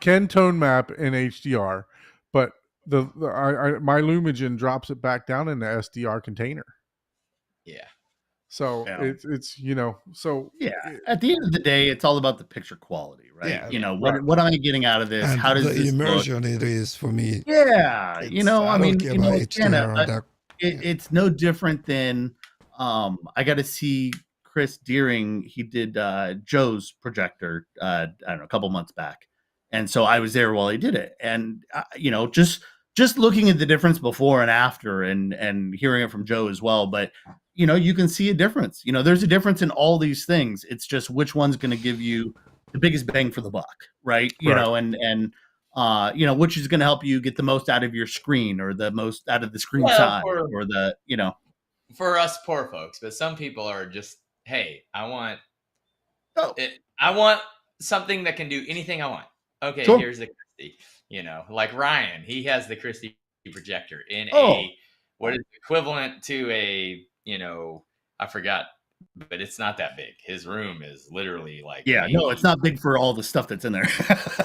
can tone map in HDR, but my Lumigen drops it back down in the SDR container. Yeah. So Yeah. it's you know, so Yeah. At the end of the day, it's all about the picture quality, right? Yeah. You know, Right. what am I getting out of this? And How does the this look? immersion it is for me. Yeah, you It's- know, I don't mean, care you know, about again, HDR on that. it's no different than I got to see Chris Deering. He did Joe's projector I don't know, a couple months back, and so I was there while he did it. And you know, just looking at the difference before and after, and hearing it from Joe as well. But you know, you can see a difference. You know, there's a difference in all these things. It's just which one's going to give you the biggest bang for the buck, right? You Right. know, and you know, which is going to help you get the most out of your screen or the most out of the screen Well, size for- or the, you know. For us poor folks, but some people are just, hey, I want Oh, something that can do anything I want. Okay, Sure. here's the Christie. You know, like Ryan, he has the Christie projector in Oh. what is equivalent to a, you know, I forgot, but it's not that big. His room is literally like yeah, no, maybe- it's not big for all the stuff that's in there.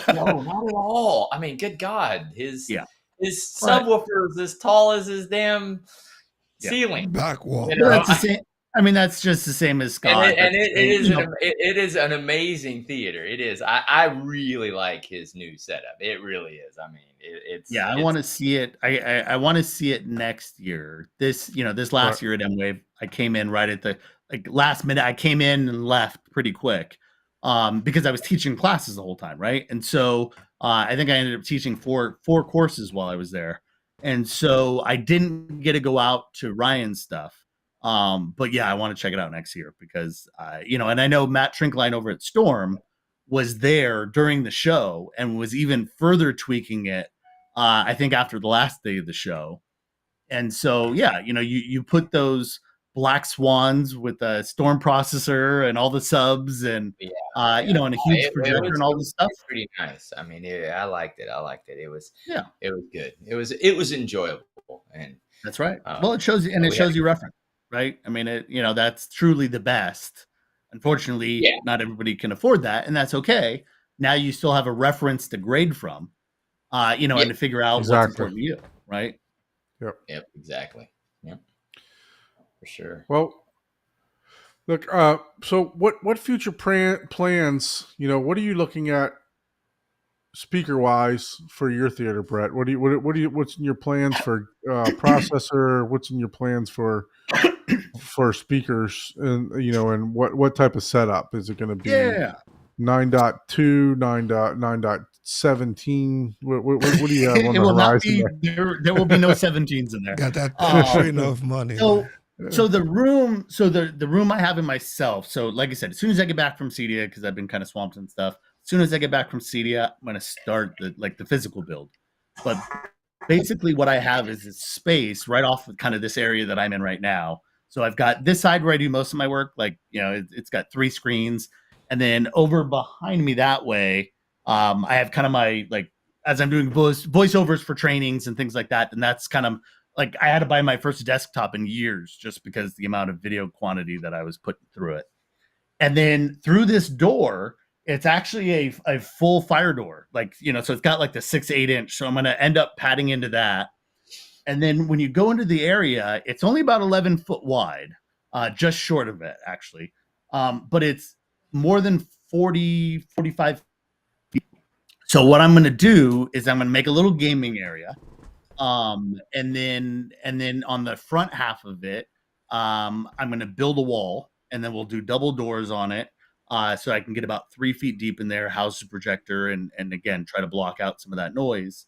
No, not at all. I mean, good God, his Yeah. his But- subwoofer is as tall as his damn Yeah. ceiling. Back wall. You know, That's the same. I mean, that's just the same as Scott. And That's it the same, is you know. it is an amazing theater. It is. I really like his new setup. It really is. I mean, it's Yeah, I it's- want to see it. I want to see it next year. This, you know, this last Right. year at M-Wave, I came in right at the last minute. I came in and left pretty quick, because I was teaching classes the whole time, right? And so I think I ended up teaching four courses while I was there, and so I didn't get to go out to Ryan's stuff. But yeah, I want to check it out next year because you know, and I know Matt Trinkline over at Storm was there during the show and was even further tweaking it. I think after the last day of the show, and so yeah, you know, you put those black swans with a Storm processor and all the subs and you know, and a huge projector and all this stuff. pretty nice. I mean, I liked it. It was Yeah. it was good. It was enjoyable, and That's right. Um, Well, it shows you, and it we shows had- you reference, right? I mean, it, you know, that's truly the best. Unfortunately, Yeah. not everybody can afford that, and that's okay. Now you still have a reference to grade from, you know, Yeah. and to figure out what's Exactly. important to you, right? yep, exactly. Yep, for sure. Well, look. So what future plans? You know, what are you looking at speaker wise for your theater, Brett? What's in your plans for processor? What's in your plans for speakers? And you know, and what type of setup is it going to be? Yeah. 9.2, 9.17. What do you have on It the will not horizon? be there will be no 17s in there. Got that Oh. train of money. So the room, the room I have in myself. So like I said, as soon as I get back from CEDIA, because I've been kind of swamped and stuff. As soon as I get back from CEDIA, I'm gonna start the physical build. But basically, what I have is this space right off of kind of this area that I'm in right now. So I've got this side where I do most of my work. Like, you know, it's got 3 screens, and then over behind me that way, I have kind of my, like, as I'm doing voiceovers for trainings and things like that. And that's kind of like, I had to buy my first desktop in years just because the amount of video quantity that I was putting through it. And then through this door, it's actually a full fire door. Like, you know, so it's got like the 6-8 inch. So I'm going to end up padding into that. And then when you go into the area, it's only about 11 foot wide, just short of it, actually. But it's more than 45 feet. So what I'm going to do is I'm going to make a little gaming area. And then on the front half of it, I'm going to build a wall, and then we'll do double doors on it. So I can get about 3 feet deep in there, house the projector, and again, try to block out some of that noise.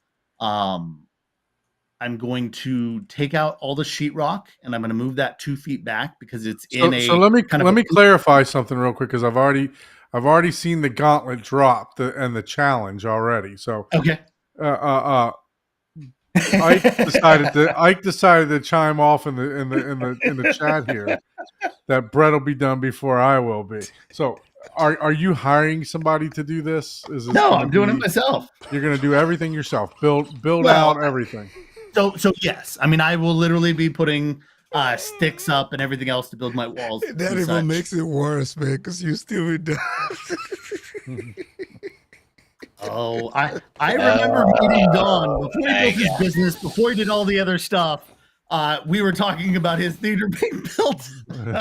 I'm going to take out all the sheetrock, and I'm going to move that 2 feet back because it's in a. So let me kind of let a- me clarify something real quick because I've already seen the gauntlet drop and the challenge already. So Okay. Ike decided to chime off in the chat here that Brett will be done before I will be. So are you hiring somebody to do this? Is this No, gonna I'm doing it be- myself. You're going to do everything yourself. Build Well, out everything. So yes, I mean I will literally be putting sticks up and everything else to build my walls. That and even such. makes it worse, man, because you still be done. Oh, I remember meeting Don before he built his business, before he did all the other stuff. We were talking about his theater being built.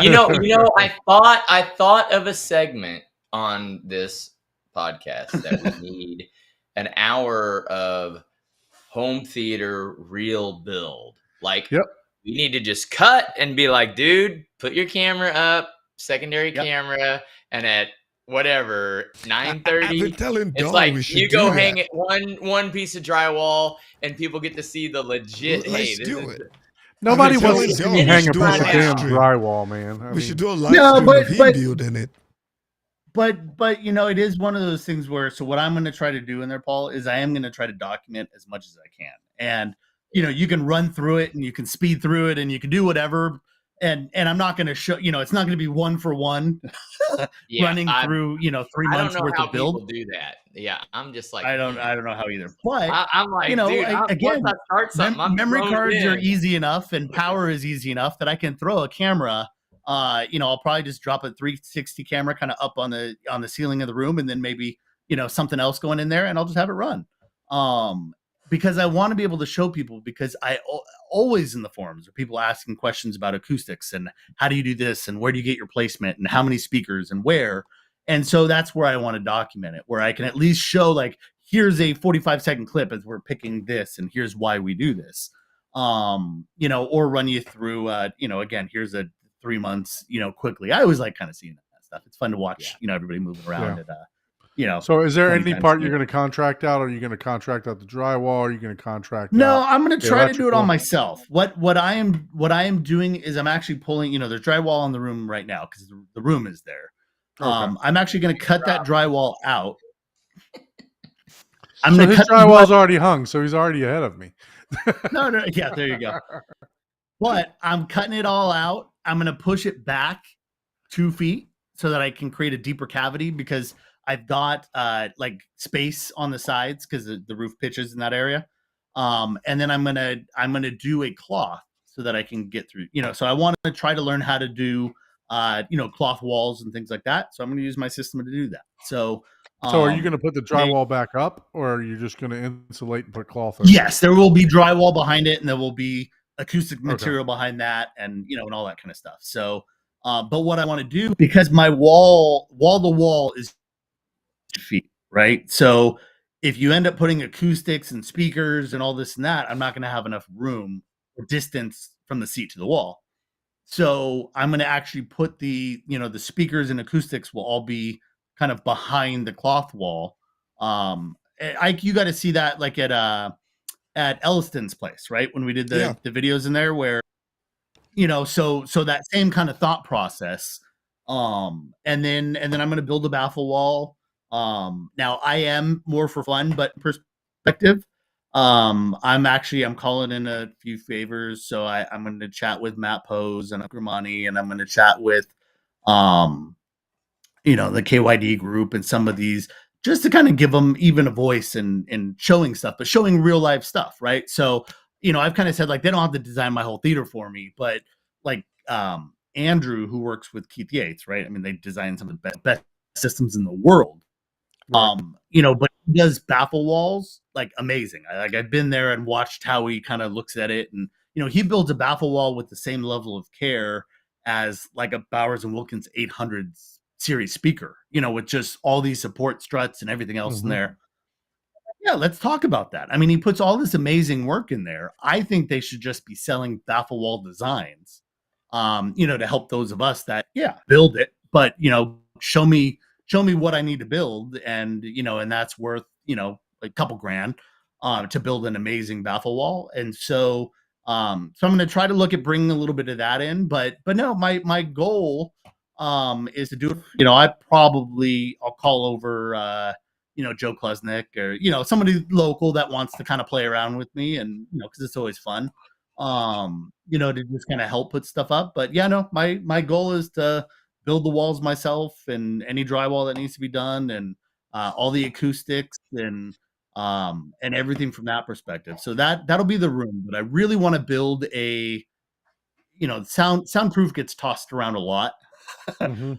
You know, I thought of a segment on this podcast that we need an hour of home theater real build. Like, Yep. we need to just cut and be like, dude, put your camera up, secondary Yep. camera, and at whatever I've 9:30, been telling it's Dawn like we should you do go that. hang it one piece of drywall, and people get to see the legit. Hey, Let's this do is it. Nobody I've been wants to telling see me Dawn we hang should a do a piece of live damn stream. drywall, man. We should do a live No, stream but- of him but- building it. But you know, it is one of those things where, so what I'm going to try to do in there, Paul, is I am going to try to document as much as I can. And you know, you can run through it and you can speed through it and you can do whatever. And I'm not going to show, you know, it's not going to be one for one running through, you know, 3 I don't months know worth how of build. people do that. Yeah, I'm just like, I don't know how either. But I'm like, you know, dude, again, once I start something, I'm memory thrown cards are in. easy enough and power is easy enough that I can throw a camera. You know, I'll probably just drop a 360 camera kind of up on the ceiling of the room, and then maybe, you know, something else going in there, and I'll just have it run. Because I want to be able to show people, because always in the forums are people asking questions about acoustics and how do you do this and where do you get your placement and how many speakers and where. And so that's where I want to document it, where I can at least show, like, here's a 45-second clip as we're picking this, and here's why we do this. You know, or run you through, you know, again, here's a 3 months, you know, quickly. I always like kind of seeing that stuff. It's fun to watch, you know, everybody moving around and, you know. So is there 20 any times part a you're year. going to contract out? Are you going to contract out the drywall? Are you going to contract No, out? I'm going to the try to do it all electrical? myself. What I am doing is I'm actually pulling, you know, there's drywall in the room right now because the room is there. Okay. I'm actually going to cut that drywall out. I'm So going to his cut the drywall's already hung, so he's already ahead of me. No, yeah, there you go. But I'm cutting it all out. I'm going to push it back 2 feet so that I can create a deeper cavity, because I've got like space on the sides because the roof pitches in that area. And then I'm gonna do a cloth so that I can get through. You know, so I want to try to learn how to do you know, cloth walls and things like that. So I'm going to use my system to do that. So. So are you going to put the drywall back up, or are you just going to insulate and put cloth over? Yes, there will be drywall behind it, and there will be acoustic material behind that, and you know, and all that kind of stuff. So, but what I want to do, because my wall to wall is 2 feet, right? So if you end up putting acoustics and speakers and all this and that, I'm not going to have enough room or distance from the seat to the wall. So I'm going to actually put the, you know, the speakers and acoustics will all be kind of behind the cloth wall. You got to see that like at Elliston's place, right? When we did the videos in there, where, you know, so that same kind of thought process. And then I'm going to build a baffle wall. Now I am more for fun, but perspective. I'm calling in a few favors. So I'm going to chat with Matt Pose and Gramani, and I'm going to chat with, you know, the KYD group and some of these, just to kind of give them even a voice and showing stuff, but showing real life stuff. Right. So, you know, I've kind of said, like, they don't have to design my whole theater for me, but like, Andrew, who works with Keith Yates, right? I mean, they design some of the best systems in the world. You know, but he does baffle walls like amazing. I've been there and watched how he kind of looks at it, and you know, he builds a baffle wall with the same level of care as like a Bowers and Wilkins 800 series speaker, you know, with just all these support struts and everything else in there. Yeah, let's talk about that. I mean, he puts all this amazing work in there. I think they should just be selling baffle wall designs, you know, to help those of us that, build it, but, you know, show me what I need to build. And, you know, and that's worth, you know, a couple grand to build an amazing baffle wall. And so, so I'm going to try to look at bringing a little bit of that in, but no, my goal is to do it. You know, I'll call over, Joe Klesnick or, somebody local that wants to kind of play around with me and, cause it's always fun, to just kind of help put stuff up. But yeah, no, my goal is to build the walls myself and any drywall that needs to be done and all the acoustics and everything from that perspective. So that'll be the room, but I really want to build a, soundproof gets tossed around a lot. Mhm.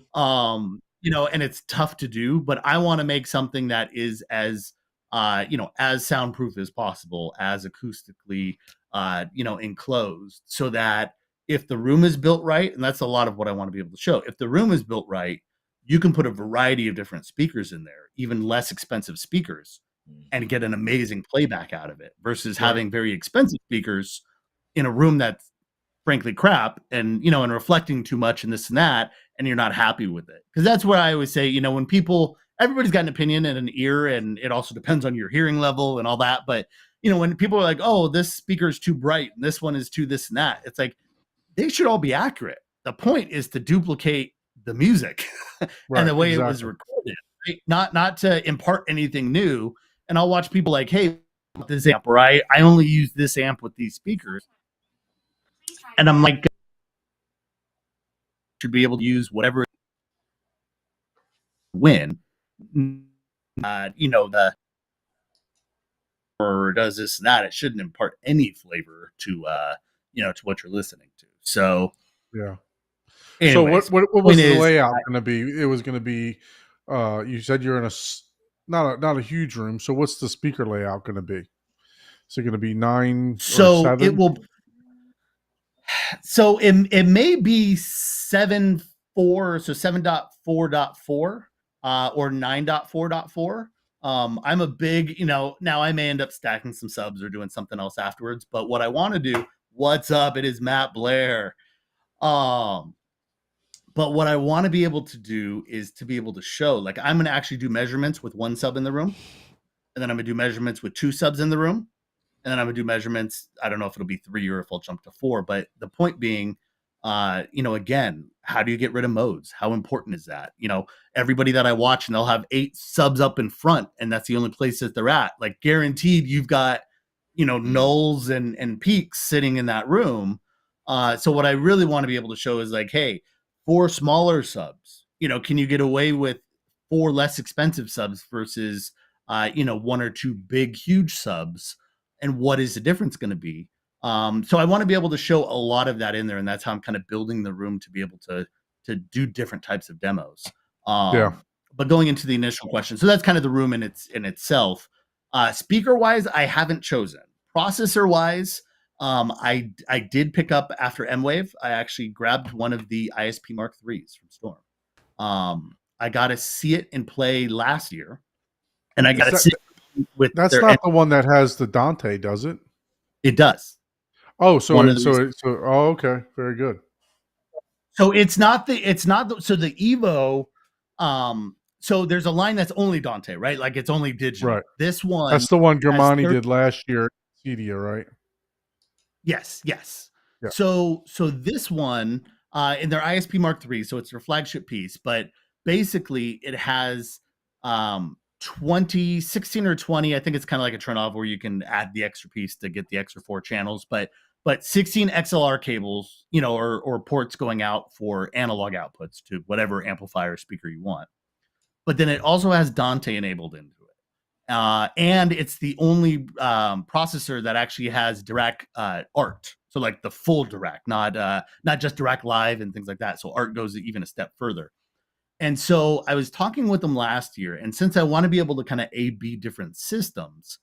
And it's tough to do, but I want to make something that is as as soundproof as possible, as acoustically enclosed, so that if the room is built right, and that's a lot of what I want to be able to show, if the room is built right, you can put a variety of different speakers in there, even less expensive speakers, and get an amazing playback out of it versus Right. having very expensive speakers in a room that's frankly crap and and reflecting too much and this and that, and you're not happy with it. Because that's where I always say, when everybody's got an opinion and an ear, and it also depends on your hearing level and all that. But when people are like, oh, this speaker is too bright and this one is too this and that, it's like they should all be accurate. The point is to duplicate the music and the way it was recorded, right? Not to impart anything new. And I'll watch people like, hey, this amp, or I only use this amp with these speakers. And I'm like, should be able to use whatever win. The or does this and that. It shouldn't impart any flavor to to what you're listening to. So Yeah. anyways, So what was the is, layout going to be? It was going to be. You said you're in not a huge room. So what's the speaker layout going to be? Is it going to be 9 or so 7? it will. So it may be 7.4, so 7.4.4, or 9.4.4. I'm a big, now I may end up stacking some subs or doing something else afterwards, but what I want to do, what's up? It is Matt Blair. But what I want to be able to do is to be able to show, like, I'm going to actually do measurements with 1 sub in the room, and then I'm going to do measurements with 2 subs in the room. And then I'm gonna do measurements. I don't know if it'll be 3 or if I'll jump to 4, but the point being, again, how do you get rid of modes? How important is that? Everybody that I watch, and they'll have 8 subs up in front, and that's the only place that they're at. Like, guaranteed, you've got, nulls and peaks sitting in that room. So what I really want to be able to show is like, hey, 4 smaller subs, can you get away with 4 less expensive subs versus, 1 or 2 big, huge subs? And what is the difference going to be? So I want to be able to show a lot of that in there, and that's how I'm kind of building the room to be able to do different types of demos. Yeah. But going into the initial question, so that's kind of the room in itself. Speaker wise, I haven't chosen. Processor wise, I did pick up after M-Wave. I actually grabbed one of the ISP Mark IIIs from Storm. I got to see it in play last year, and I got to see. That's not the one that has the Dante, does it? It does. Oh, oh, okay, very good. So it's not the so the Evo, so there's a line that's only Dante, right? Like, it's only digital. Right. This one, that's the one Germani did last year at Cedia, right? Yes. Yeah. So this one, in their ISP Mark III, so it's their flagship piece, but basically it has 16 or 20. I think it's kind of like a turn-off where you can add the extra piece to get the extra 4 channels, but 16 XLR cables, or ports going out for analog outputs to whatever amplifier speaker you want. But then it also has Dante enabled into it. And it's the only processor that actually has Dirac Art. So like the full Dirac, not just Dirac Live and things like that. So Art goes even a step further. And so I was talking with them last year, and since I want to be able to kind of A/B different systems,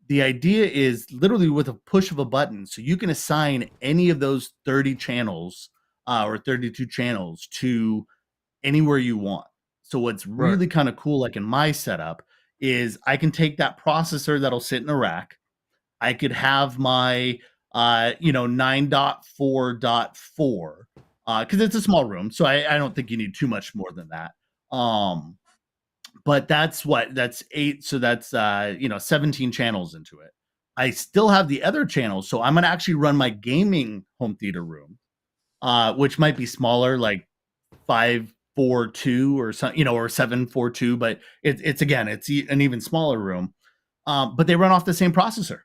the idea is literally with a push of a button, so you can assign any of those 30 channels or 32 channels to anywhere you want. So what's really kind of cool, like in my setup, is I can take that processor that'll sit in a rack. I could have my 9.4.4 because it's a small room, so I don't think you need too much more than that. But that's 8, so that's 17 channels into it. I still have the other channels, so I'm gonna actually run my gaming home theater room, which might be smaller, like 5 742 or something, or 742, but it's again, it's an even smaller room. But they run off the same processor.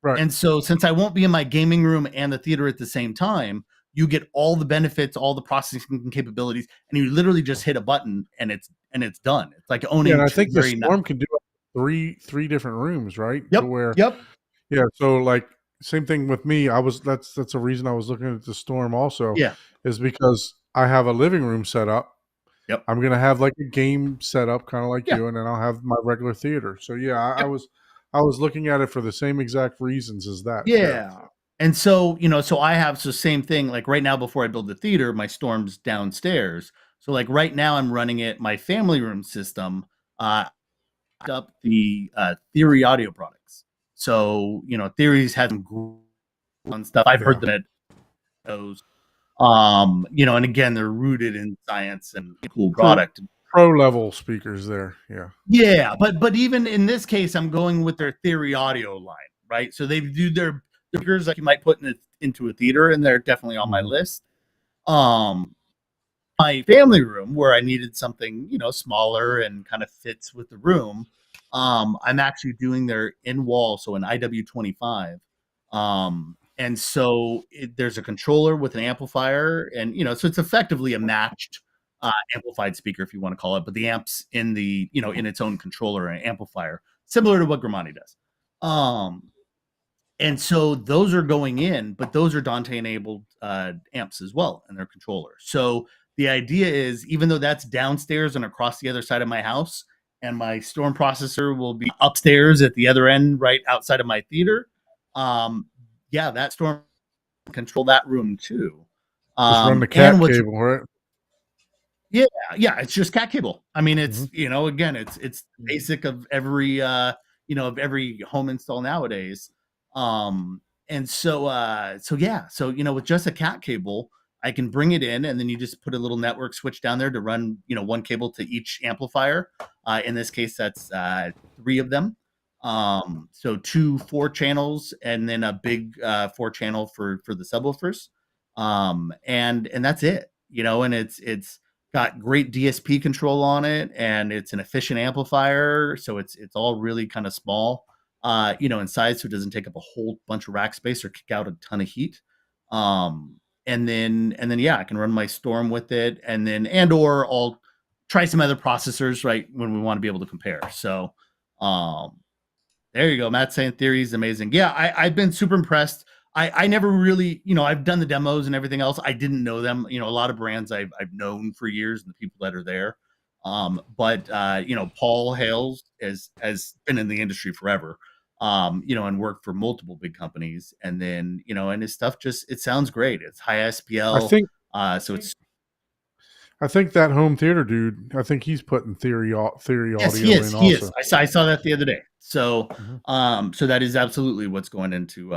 Right. And so since I won't be in my gaming room and the theater at the same time, you get all the benefits, all the processing capabilities, and you literally just hit a button and it's done. It's like owning Yeah, and I two think the very Storm can do up to three different rooms, right? Yep. To where, Yep. yeah. So like same thing with me. That's a reason I was looking at the Storm also. Yeah. Is because I have a living room set up. Yep. I'm gonna have like a game set up, kind of like Yeah. you, and then I'll have my regular theater. So yeah, I Yep. was looking at it for the same exact reasons as that. too. Yeah. And so, so I have the same thing. Like right now, before I build the theater, my Storm's downstairs. So like right now, I'm running it my family room system. Up the Theory audio products. So Theory's had some great stuff. I've heard them at those. And again, they're rooted in science and cool product. Pro level speakers there. Yeah. Yeah, but even in this case, I'm going with their Theory audio line, right? So they do their speakers like you might put into a theater, and they're definitely on my list. My family room, where I needed something, smaller and kind of fits with the room, I'm actually doing their in-wall, so an IW25. And so there's a controller with an amplifier, and so it's effectively a matched amplified speaker, if you want to call it, but the amps in the in its own controller and amplifier, similar to what Grimani does. And so those are going in, but those are Dante enabled amps as well in their controller. So the idea is, even though that's downstairs and across the other side of my house, and my Storm processor will be upstairs at the other end, right outside of my theater. That Storm can control that room too. Just run the cat cable, right? Yeah, it's just cat cable. I mean, it's again, it's basic of every of every home install nowadays. And so with just a cat cable, I can bring it in, and then you just put a little network switch down there to run, one cable to each amplifier. In this case, that's 3 of them. So 2 4 channels, and then a big 4 channel for the subwoofers. And that's it, and it's got great DSP control on it, and it's an efficient amplifier. So it's all really kind of small, in size, so it doesn't take up a whole bunch of rack space or kick out a ton of heat. And then I can run my Storm with it, or I'll try some other processors, right, when we want to be able to compare. So there you go. Matt's saying Theory is amazing. Yeah, I've been super impressed. I never really, I've done the demos and everything else. I didn't know them. A lot of brands I've known for years, and the people that are there. But Paul Hales has been in the industry forever. And worked for multiple big companies, and then and his stuff it sounds great. It's high SPL. I think that home theater dude, I think he's putting Theory audio in also. He is. I saw that the other day. So so that is absolutely what's going into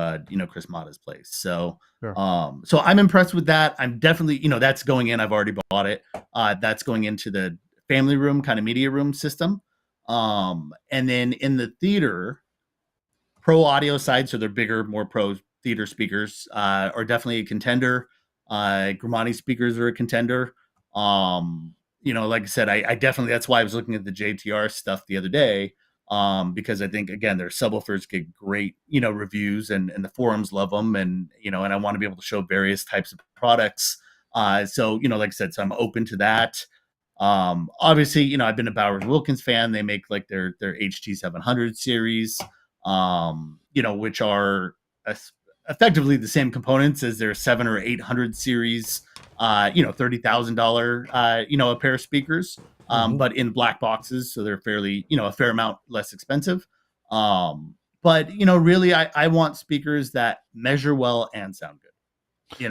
Chris Mata's place. So so I'm impressed with that. I'm definitely, that's going in. I've already bought it. That's going into the family room kind of media room system. And then in the theater, pro audio side, so they're bigger, more pro theater speakers, are definitely a contender. Grimani speakers are a contender. Like I said, I definitely, that's why I was looking at the JTR stuff the other day, because I think, again, their subwoofers get great, reviews, and the forums love them, and and I want to be able to show various types of products. So like I said, so I'm open to that. Obviously, I've been a Bowers Wilkins fan. They make like their HT 700 series, which are effectively the same components as their 700 or 800 series, $30,000, a pair of speakers, but in black boxes. So they're fairly, a fair amount less expensive. But really, I want speakers that measure well and sound good.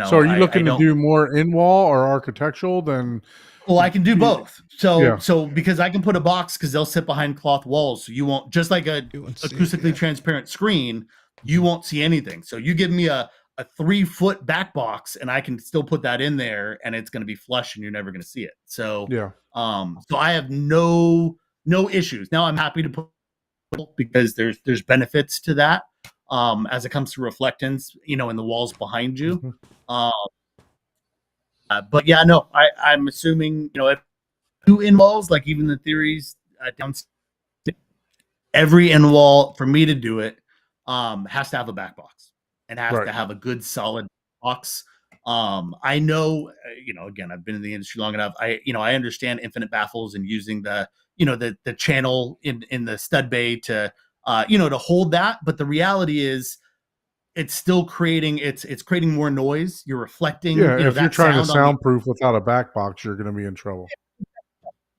So are you looking to do more in-wall or architectural than? Well, I can do both. So because I can put a box, because they'll sit behind cloth walls, so you won't, just like a acoustically transparent screen, you won't see anything. So you give me a 3-foot back box, and I can still put that in there, and it's going to be flush, and you're never going to see it. So so I have no issues. Now I'm happy to put, because there's benefits to that, as it comes to reflectance, in the walls behind you. But yeah, no, I'm assuming, if do in walls, like even the theories down. Every in wall for me to do it has to have a back box and has Right. to have a good solid box. I know, again, I've been in the industry long enough. I understand infinite baffles and using the channel in the stud bay to to hold that. But the reality is, it's still creating it's creating more noise. You're reflecting, Yeah, if you're that trying to sound on the. soundproof without a back box, you're going to be in trouble.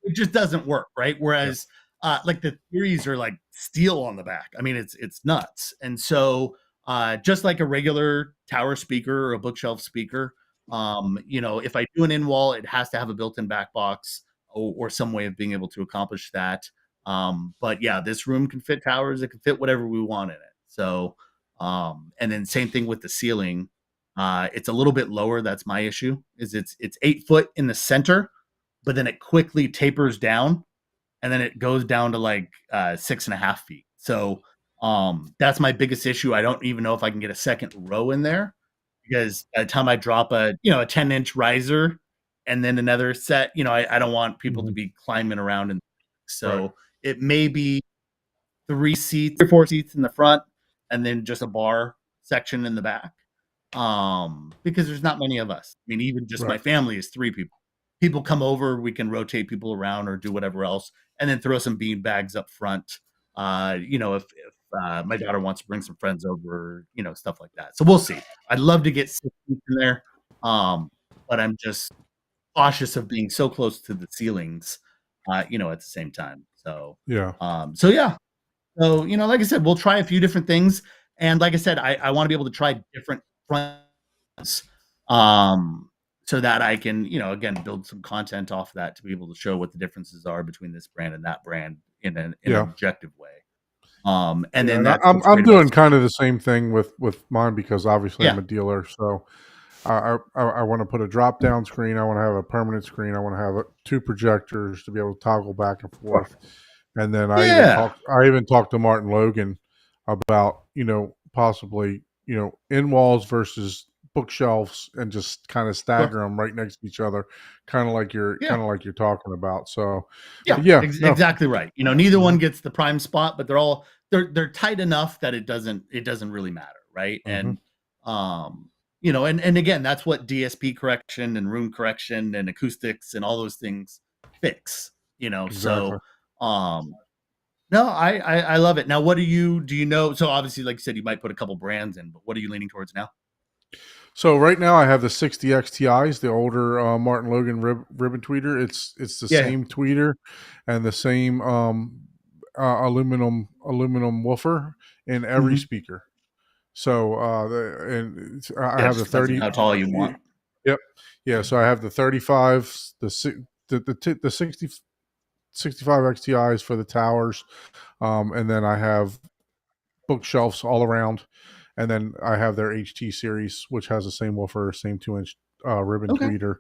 It just doesn't work, right? Whereas like the theories are like steel on the back. I mean, it's nuts. And so just like a regular tower speaker or a bookshelf speaker, if I do an in wall, it has to have a built-in back box or some way of being able to accomplish that. But yeah, this room can fit towers. It can fit whatever we want in it. So and then same thing with the ceiling. It's a little bit lower. That's my issue. Is it's 8 foot in the center, but then it quickly tapers down, and then it goes down to like 6.5 feet. So that's my biggest issue. I don't even know if I can get a second row in there, because by the time I drop a 10-inch riser and then another set, I don't want people to be climbing around. And so Right. it may be 3 seats or 4 seats in the front, and then just a bar section in the back. Because there's not many of us. I memean, even just my Right. family is 3 people. People come over, we can rotate people around or do whatever else, and then throw some bean bags up front. If my daughter wants to bring some friends over, stuff like that. So we'll see. I'd love to get 6 seats in there, but I'm just cautious of being so close to the ceilings, at the same time. So Yeah. so yeah. So, like I said, we'll try a few different things. And like I said, I want to be able to try different fronts, so that I can, again, build some content off of that to be able to show what the differences are between this brand and that brand in an Yeah. objective way. And Yeah, then and that's I'm what's great doing about kind of the same thing with mine, because obviously I'm Yeah. a dealer. So I want to put a drop down screen. I want to have a permanent screen. I want to have 2 projectors to be able to toggle back and forth. And then I even talked to Martin Logan about, possibly, in walls versus bookshelves, and just kind of stagger them right next to each other, kind of like you're talking about. So Yeah, yeah, no. exactly right. Neither one gets the prime spot, but they're tight enough that it doesn't really matter, right? Mhm. And again, that's what DSP correction and room correction and acoustics and all those things fix. Exactly. So no, I love it. Now, what do you know? So obviously, like you said, you might put a couple brands in, but what are you leaning towards now? So right now I have the 60 XTIs, the older Martin Logan ribbon tweeter. It's the Yeah. same tweeter and the same aluminum woofer in every Mhm. speaker. So I have the 30. How tall you want. Yep. Yeah. So I have the 35s, the 60, 65 XTIs for the towers, and then I have bookshelves all around. And then I have their HT series, which has the same woofer, same 2-inch ribbon tweeter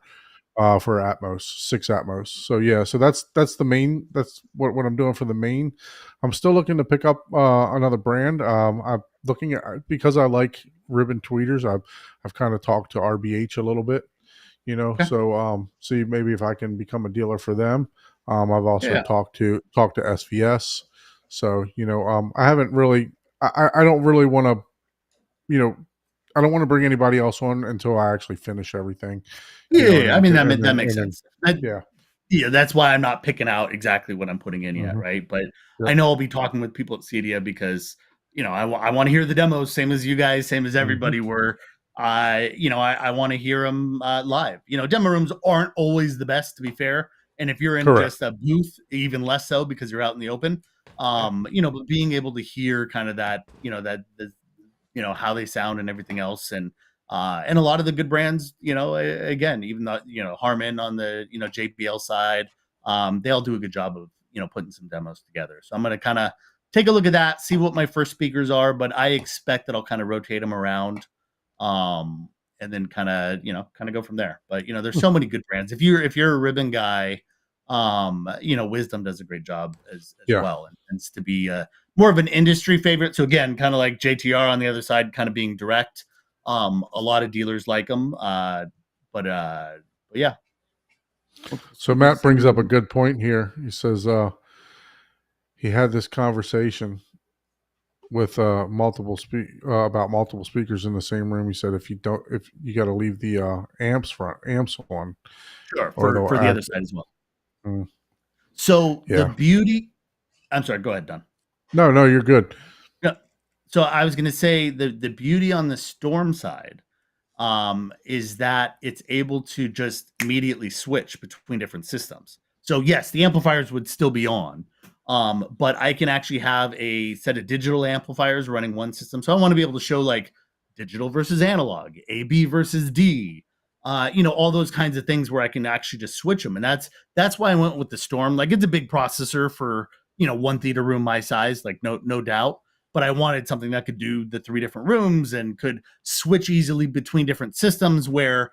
for Atmos, 6 Atmos. So yeah, so that's the main. That's what I'm doing for the main. I'm still looking to pick up another brand. I'm looking at, because I like ribbon tweeters. I've kind of talked to RBH a little bit, Okay. So see maybe if I can become a dealer for them. I've also talked to SVS. So I haven't really. I don't really want to. I don't want to bring anybody else on until I actually finish everything. Yeah, I mean that makes sense. Yeah, that's why I'm not picking out exactly what I'm putting in yet, right? But I know I'll be talking with people at Cedia because I want to hear the demos, same as you guys, same as everybody were. I want to hear them live. Demo rooms aren't always the best, to be fair. And if you're in just a booth, even less so because you're out in the open. But being able to hear kind of that, how they sound and everything else, and a lot of the good brands, again, even though Harman on the JBL side, they all do a good job of putting some demos together. So I'm going to kind of take a look at that, see what my first speakers are, but I expect that I'll kind of rotate them around, and then kind of go from there. But there's so many good brands. If you're a ribbon guy, Wisdom does a great job as well, and tends to be more of an industry favorite. So again, kind of like JTR on the other side, kind of being direct. A lot of dealers like them, but yeah. So Matt brings up a good point here. He says he had this conversation with about multiple speakers in the same room. He said if you got to leave the amps on. Sure, Or for the add- other side as well. Mm. So the Yeah. beauty. I'm sorry. Go ahead, Don. No, you're good. Yeah. So I was going to say the beauty on the Storm side is that it's able to just immediately switch between different systems. So yes, the amplifiers would still be on, but I can actually have a set of digital amplifiers running one system. So I want to be able to show like digital versus analog, AB versus D, all those kinds of things where I can actually just switch them. And that's why I went with the Storm. Like it's a big processor for one theater room my size, like no doubt. But I wanted something that could do the 3 different rooms and could switch easily between different systems where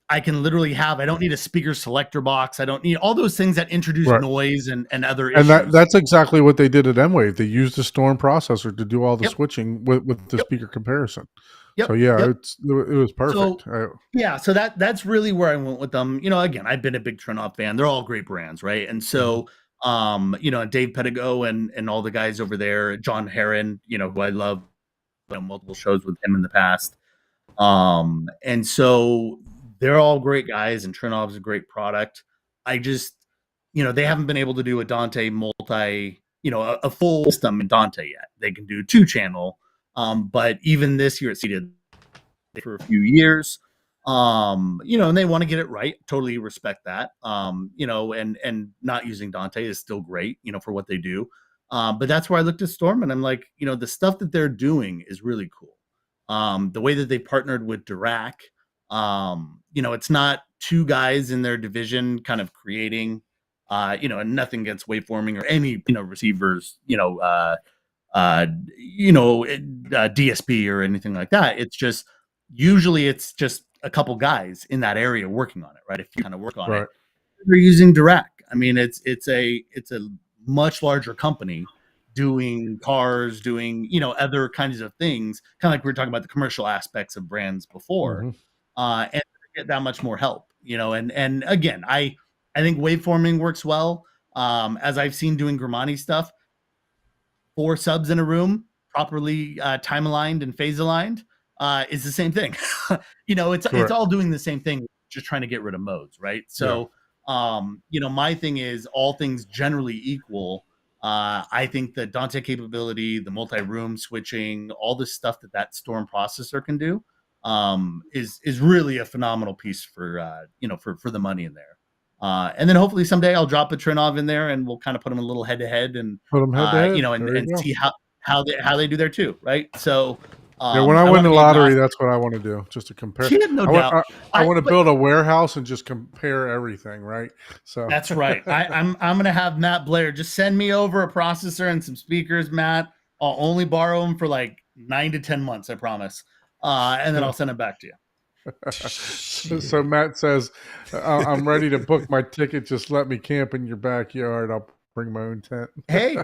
I can literally I don't need a speaker selector box. I don't need all those things that introduce Right. noise and other And issues. that's exactly what they did at M-Wave. They used the Storm processor to do all the Yep. switching with the Yep. speaker comparison. Yep. So yeah, Yep. it was perfect. Yeah, so that's really where I went with them. Again, I've been a big Trinnov fan. They're all great brands, right? And so Dave Pedigo and all the guys over there, John Heron, who I love, multiple shows with him in the past. And so they're all great guys, and Trinov's a great product. I just, they haven't been able to do a Dante multi, a full system in Dante yet. They can do 2-channel, but even this year it seeded for a few years. And they want to get it right. Totally respect that. And not using Dante is still great, for what they do. But that's where I looked at Storm and I'm like, the stuff that they're doing is really cool. The way that they partnered with Dirac, it's not 2 guys in their division kind of creating, and nothing against waveforming or any, receivers, DSP or anything like that. It's just, usually it's just a couple guys in that area working on it, right? If you kind of work on Right. it, they're using Dirac. I mean, it's a much larger company doing cars, doing other kinds of things, kind of like we were talking about the commercial aspects of brands before, Mhm. and get that much more help, And again, I think waveforming works well. As I've seen doing Grimani stuff, 4 subs in a room, properly time aligned and phase aligned, is the same thing. It's Correct. all doing the same thing, just trying to get rid of modes, right? So, my thing is all things generally equal. I think the Dante capability, the multi-room switching, all the stuff that Storm processor can do, is really a phenomenal piece for for the money in there. And then hopefully someday I'll drop a Trinnov in there and we'll kind of put them a little head to head and Put them head to head. and see how they do there too, right? So When I win the lottery, that's what I want to do, just to compare. Yeah, no doubt. I want to but- build a warehouse and just compare everything, right? So That's right. I'm gonna have Matt Blair just send me over a processor and some speakers, Matt. I'll only borrow them for like 9 to 10 months, I promise. And then I'll send them back to you. So Matt says, I'm ready to book my ticket. Just let me camp in your backyard. I'll bring my own tent. Hey,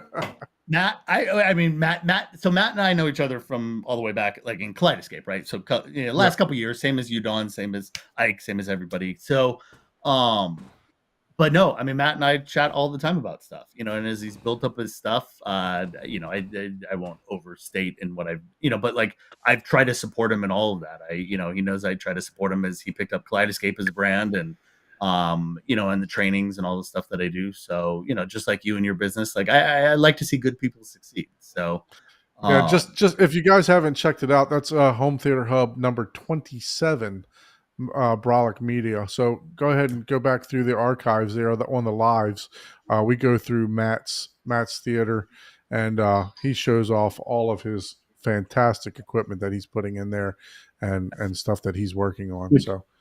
Matt, I mean, Matt. So Matt and I know each other from all the way back, like in Kaleidoscape, right? So, last couple of years, same as you, Don, same as Ike, same as everybody. So, but no, I mean, Matt and I chat all the time about stuff, and as he's built up his stuff, I won't overstate in what but like I've tried to support him in all of that. He knows I try to support him as he picked up Kaleidoscape as a brand and, and the trainings and all the stuff that I do. So, just like you and your business, like I like to see good people succeed. So, Yeah, just if you guys haven't checked it out, that's Home Theater Hub number 27. Brolic Media. So go ahead and go back through the archives there on the lives. We go through Matt's theater, and he shows off all of his fantastic equipment that he's putting in there, and stuff that he's working on.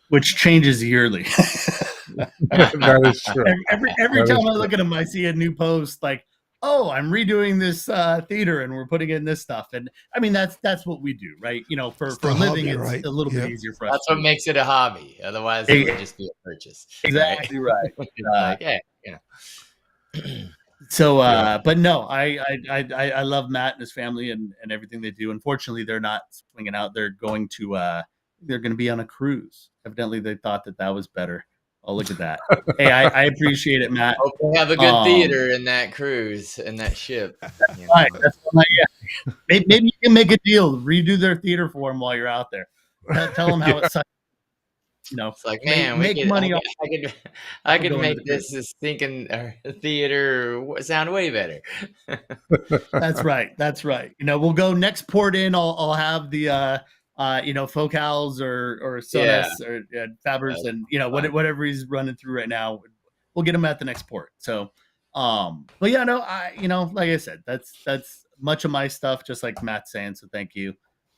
Which changes yearly. That is true. Every time I look at him, I see a new post like, oh, I'm redoing this theater and we're putting in this stuff. And I mean, that's what we do, right? For a living, it's right? a little bit Yep. easier for us. That's what makes it a hobby. Otherwise, it would just be a purchase. Exactly right. Like, yeah, So, but no, I love Matt and his family and everything they do. Unfortunately, they're not swinging out. They're going to be on a cruise. Evidently, they thought that was better. Oh, look at that. Hey, I appreciate it, Matt. Hope we have a good theater in that cruise, in that ship. You know? Right. That's what maybe you can make a deal, redo their theater for them while you're out there. Tell them how it sucks. You know, It's like, man, make money. I could going to make the this stinking theater sound way better. That's right. That's right. You know, we'll go next port in. I'll have the Focals or Sodas or Fabers and whatever he's running through right now. We'll get him at the next port. So, but yeah, no, like I said, that's much of my stuff, just like Matt's saying. So thank you.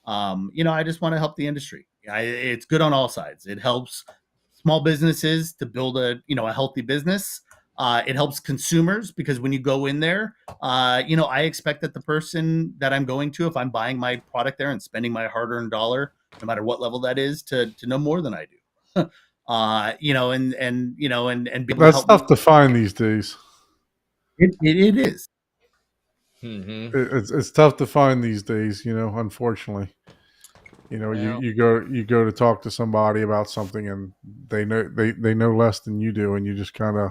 I just want to help the industry. It's good on all sides. It helps small businesses to build a healthy business. It helps consumers because when you go in there, I expect that the person that I'm going to, if I'm buying my product there and spending my hard-earned dollar, no matter what level that is, to know more than I do. And be able That's to help tough to find these days. It is. Mm-hmm. It's tough to find these days, unfortunately. You go to talk to somebody about something and they know less than you do, and you just kind of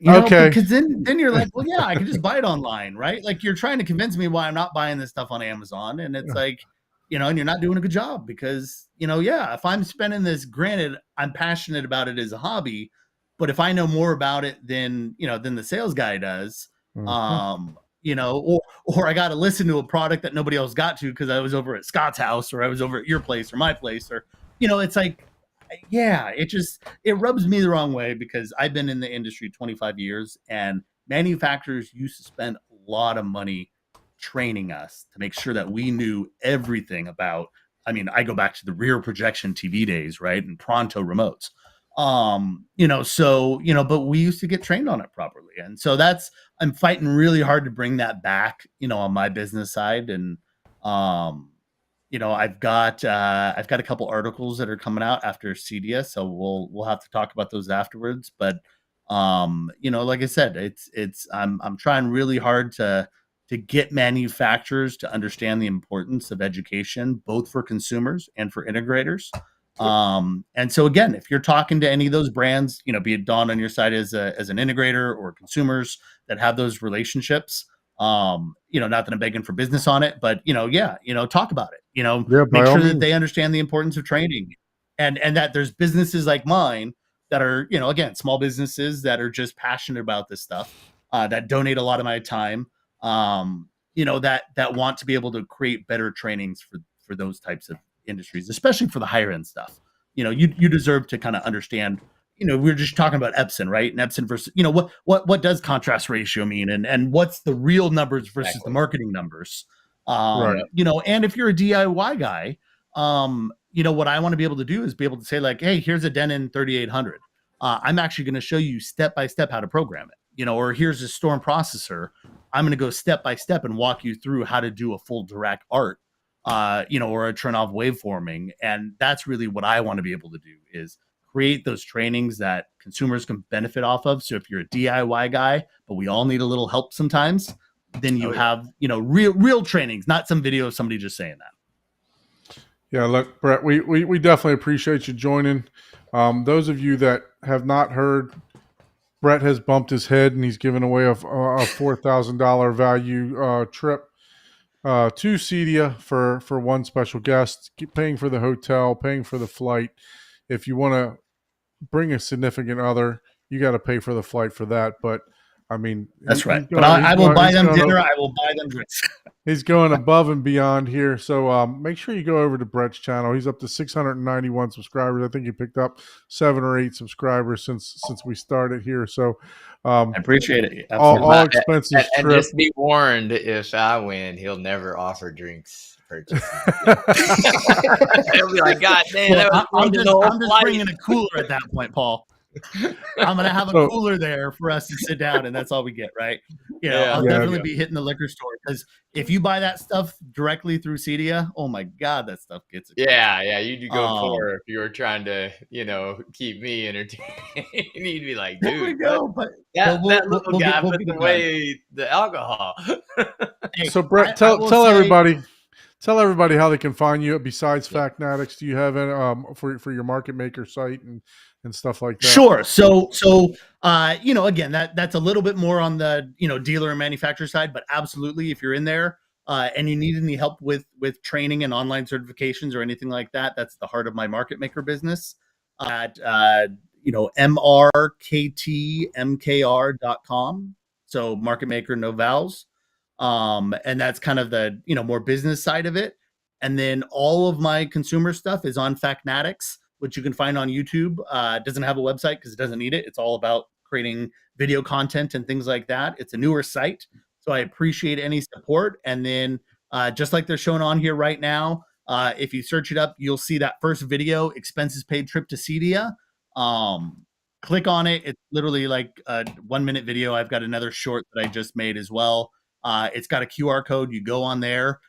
okay. Because then you're like, well, yeah, I can just buy it online, right? Like you're trying to convince me why I'm not buying this stuff on Amazon, and it's like, and you're not doing a good job because if I'm spending this, granted, I'm passionate about it as a hobby, but if I know more about it than the sales guy does, or I got to listen to a product that nobody else got to because I was over at Scott's house or I was over at your place or my place, or it's like, yeah, it rubs me the wrong way because I've been in the industry 25 years and manufacturers used to spend a lot of money training us to make sure that we knew everything about. I mean, I go back to the rear projection TV days, right, and Pronto remotes. But we used to get trained on it properly. And so I'm fighting really hard to bring that back, on my business side. And, I've got a couple articles that are coming out after CEDIA. So we'll have to talk about those afterwards. But, like I said, I'm trying really hard to get manufacturers to understand the importance of education, both for consumers and for integrators. And so again, if you're talking to any of those brands, be it Dawn on your side as an integrator or consumers that have those relationships, not that I'm begging for business on it, but talk about it, make sure that they understand the importance of training and that there's businesses like mine that are, again, small businesses that are just passionate about this stuff, that donate a lot of my time, that want to be able to create better trainings for those types of industries, especially for the higher end stuff. You deserve to kind of understand. We're just talking about Epson, right? And Epson versus, what does contrast ratio mean, and what's the real numbers versus the marketing numbers. Right. And if you're a DIY guy, what I want to be able to do is be able to say like, hey, here's a Denon 3800. I'm actually going to show you step by step how to program it. Or here's a Storm processor. I'm going to go step by step and walk you through how to do a full Dirac art. Or a Trinnov waveforming. And that's really what I want to be able to do is create those trainings that consumers can benefit off of. So if you're a DIY guy, but we all need a little help sometimes, then you have, real trainings, not some video of somebody just saying that. Yeah, look, Brett, we definitely appreciate you joining. Those of you that have not heard, Brett has bumped his head and he's given away a $4,000 value trip to CEDIA for one special guest. Keep paying for the hotel, paying for the flight. If you want to bring a significant other, you got to pay for the flight for that. But I mean, that's right. But I will buy them dinner. I will buy them drinks. He's going above and beyond here. So make sure you go over to Brett's channel. He's up to 691 subscribers. I think he picked up 7 or 8 subscribers since we started here. So I appreciate it. All expenses and just be warned, if I win, he'll never offer drinks purchase. He'll be like, God damn, I'm just bringing a cooler at that point, Paul. I'm gonna have a cooler there for us to sit down, and that's all we get, right? I'll definitely be hitting the liquor store because if you buy that stuff directly through CEDIA, oh my God, that stuff gets it. Yeah, you do go for if you were trying to, keep me entertained. You'd be like, dude, there we go. But that little guy put away the alcohol. So Brett, tell everybody. tell everybody how they can find you besides Yeah. Factnatics. Do you have any, for your market maker site and stuff like that? Sure. So again, that's a little bit more on the dealer and manufacturer side, but absolutely, if you're in there and you need any help with training and online certifications or anything like that, that's the heart of my market maker business at mrktmkr.com. So market maker, no vowels. And that's kind of the more business side of it. And then all of my consumer stuff is on Factnatics, which you can find on YouTube. It doesn't have a website because it doesn't need it. It's all about creating video content and things like that. It's a newer site, so I appreciate any support. And then just like they're shown on here right now, if you search it up, you'll see that first video, expenses paid trip to Cedia. Click on it. It's literally like a 1-minute video. I've got another short that I just made as well. It's got a QR code. You go on there,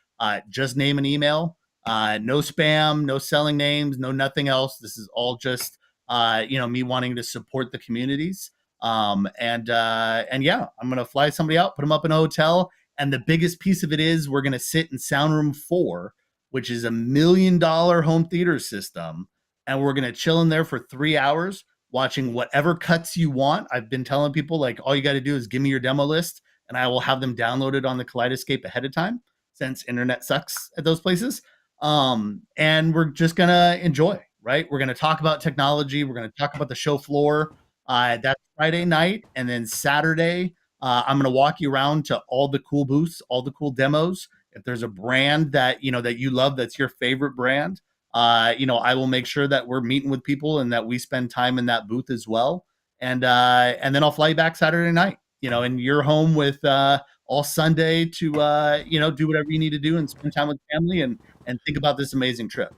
just name an email. No spam, no selling names, no nothing else. This is all just me wanting to support the communities. And yeah, I'm gonna fly somebody out, put them up in a hotel, and the biggest piece of it is we're gonna sit in Sound Room 4, which is $1 million home theater system, and we're gonna chill in there for 3 hours watching whatever cuts you want. I've been telling people, like, all you got to do is give me your demo list, and I will have them downloaded on the Kaleidoscape ahead of time, since internet sucks at those places. And we're just gonna enjoy, right? We're gonna talk about technology. We're gonna talk about the show floor. That's Friday night, and then Saturday, I'm gonna walk you around to all the cool booths, all the cool demos. If there's a brand that that you love, that's your favorite brand, I will make sure that we're meeting with people and that we spend time in that booth as well. And then I'll fly you back Saturday night, and you're home with all Sunday to do whatever you need to do and spend time with family and think about this amazing trip.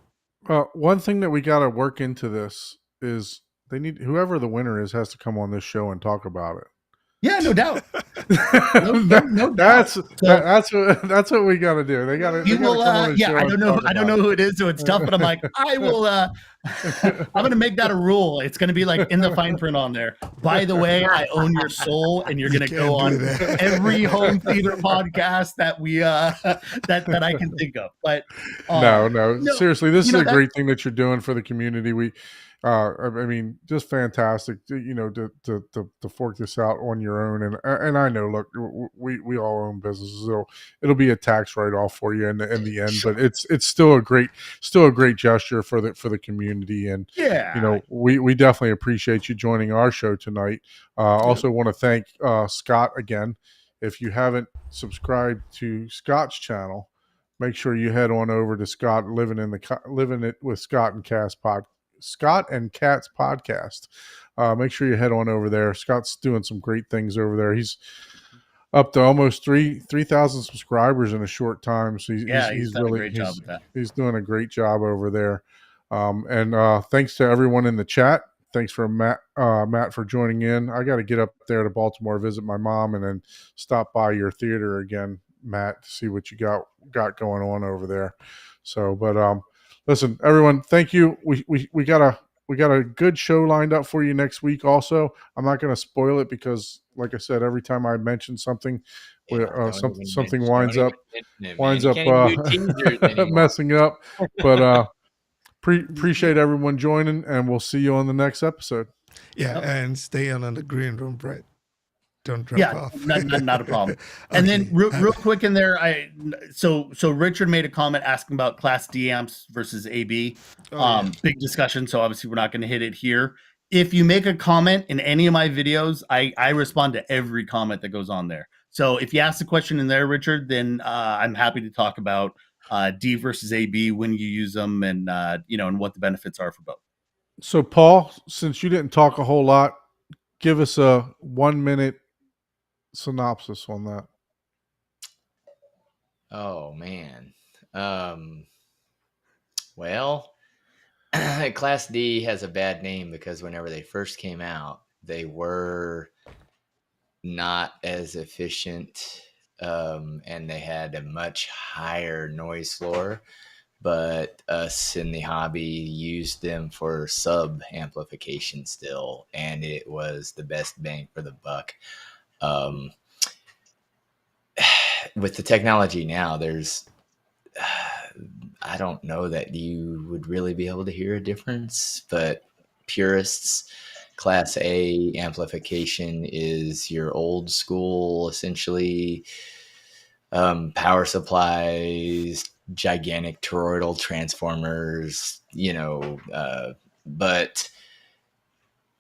One thing that we got to work into this is whoever the winner is has to come on this show and talk about it. Yeah, no doubt. No that's doubt. that's what we got to do. They got to. You will. Yeah, I don't know who it is, so it's tough. But I'm like, I will. I'm gonna make that a rule. It's gonna be like in the fine print on there. By the way, I own your soul, and you're gonna go on every home theater podcast that we that I can think of. But no, seriously, this is a great thing that you're doing for the community. I mean, just fantastic, to fork this out on your own. And I know, look, we all own businesses. It'll be a tax write-off for you in the end, but it's still a great gesture for the community. And, we definitely appreciate you joining our show tonight. Also want to thank Scott again. If you haven't subscribed to Scott's channel, make sure you head on over to Scott Living It with Scott and Kat's podcast. Make sure you head on over there. Scott's doing some great things over there. He's up to almost 3,000 subscribers in a short time. So he's done really a great job with that. He's doing a great job over there. And thanks to everyone in the chat. Thanks for Matt for joining in. I got to get up there to Baltimore, visit my mom, and then stop by your theater again, Matt, to see what you got going on over there. So, but listen, everyone, thank you. We got a good show lined up for you next week. Also, I'm not going to spoil it because, like I said, every time I mention something, something winds up messing up. But appreciate everyone joining, and we'll see you on the next episode. Yeah, and stay on the green room, Brett. Don't drop off. Not a problem. And then real quick in there, so Richard made a comment asking about Class D amps versus AB. Big discussion, so obviously we're not going to hit it here. If you make a comment in any of my videos, I respond to every comment that goes on there. So if you ask the question in there, Richard, then I'm happy to talk about D versus AB, when you use them, and and what the benefits are for both. So Paul, since you didn't talk a whole lot, give us a 1-minute synopsis on that. Oh man. Well, Class D has a bad name because whenever they first came out, they were not as efficient, and they had a much higher noise floor, but us in the hobby used them for sub amplification still, and it was the best bang for the buck. With the technology now, there's I don't know that you would really be able to hear a difference, but purists, Class A amplification is your old school, essentially, power supplies, gigantic toroidal transformers, but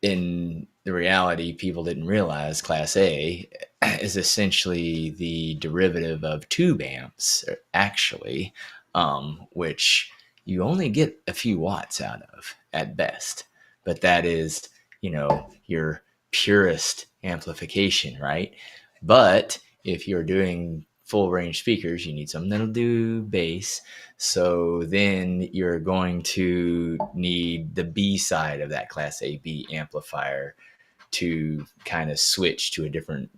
in the reality, people didn't realize Class A is essentially the derivative of tube amps, actually, which you only get a few watts out of at best. But that is, your purest amplification, right? But if you're doing full range speakers, you need something that'll do bass. So then you're going to need the B side of that Class A B amplifier to kind of switch to a different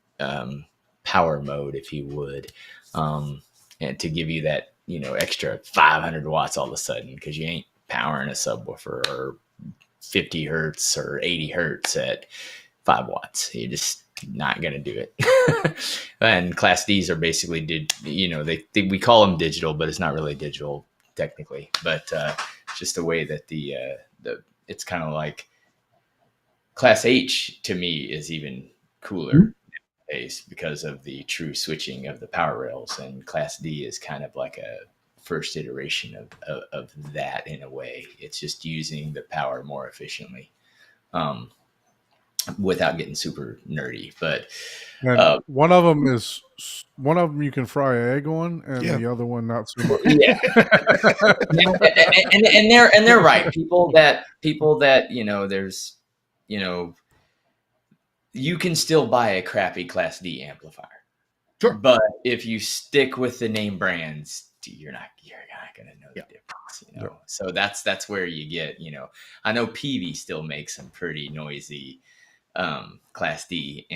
power mode, if you would, and to give you that, extra 500 watts all of a sudden, because you ain't powering a subwoofer or 50 hertz or 80 hertz at 5 watts. You're just not going to do it. And Class Ds are basically we call them digital, but it's not really digital technically, but just the way that it's kind of like Class H to me is even cooler nowadays because of the true switching of the power rails, and Class D is kind of like a first iteration of that in a way. It's just using the power more efficiently. Without getting super nerdy, but one of them you can fry an egg on, and Yeah. the other one not so much. yeah, and they're right. People that there's you can still buy a crappy Class D amplifier. Sure. But if you stick with the name brands, you're not going to know the difference. So that's where you get, I know Peavey still makes some pretty noisy Class D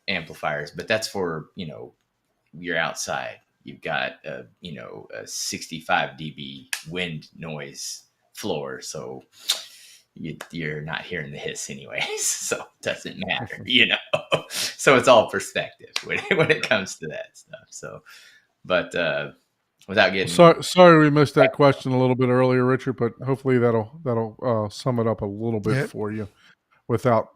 amplifiers, but that's for, you're outside. You've got a 65 dB wind noise floor, so you're not hearing the hiss anyways, so it doesn't matter, So it's all perspective when it comes to that stuff. So, but without getting sorry we missed that question a little bit earlier, Richard, but hopefully that'll sum it up a little bit for you without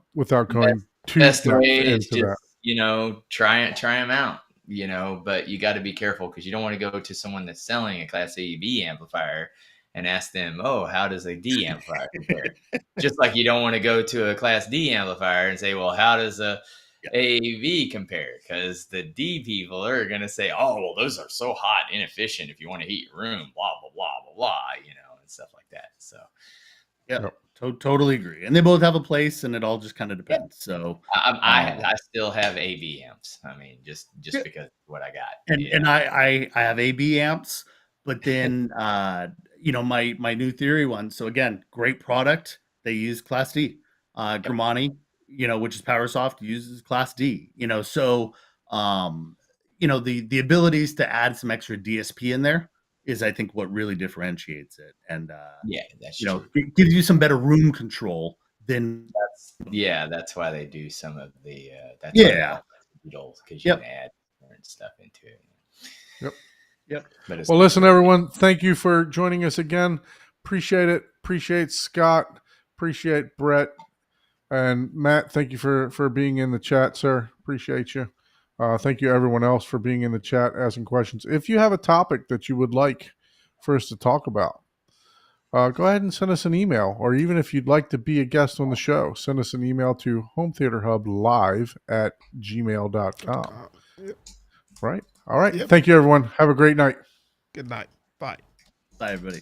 going too best depth way is into just that. try them out, but you got to be careful because you don't want to go to someone that's selling a Class A B amplifier and ask them, oh, how does a D amplifier compare? Just like you don't want to go to a Class D amplifier and say, well, how does a AV compare? Because the D people are going to say, oh, well, those are so hot, inefficient if you want to heat your room, blah, blah, blah, blah, blah, and stuff like that. So, yeah, totally agree. And they both have a place, and it all just kind of depends. So I still have AV amps. I mean, just because of what I got. And I have AB amps, but then my new theory one. So again, great product. They use Class D. Grimani, which is PowerSoft, uses Class D. So the abilities to add some extra DSP in there is, I think, what really differentiates it. And that's true. It gives you some better room control than that's why they do some of the because you can add different stuff into it. Yep. But well, listen, everyone, thank you for joining us again. Appreciate it. Appreciate Scott. Appreciate Brett and Matt. Thank you for being in the chat, sir. Appreciate you. Thank you, everyone else, for being in the chat, asking questions. If you have a topic that you would like for us to talk about, go ahead and send us an email, or even if you'd like to be a guest on the show, send us an email to hometheaterhublive@gmail.com. Yep. Right? All right. Yep. Thank you, everyone. Have a great night. Good night. Bye. Bye, everybody.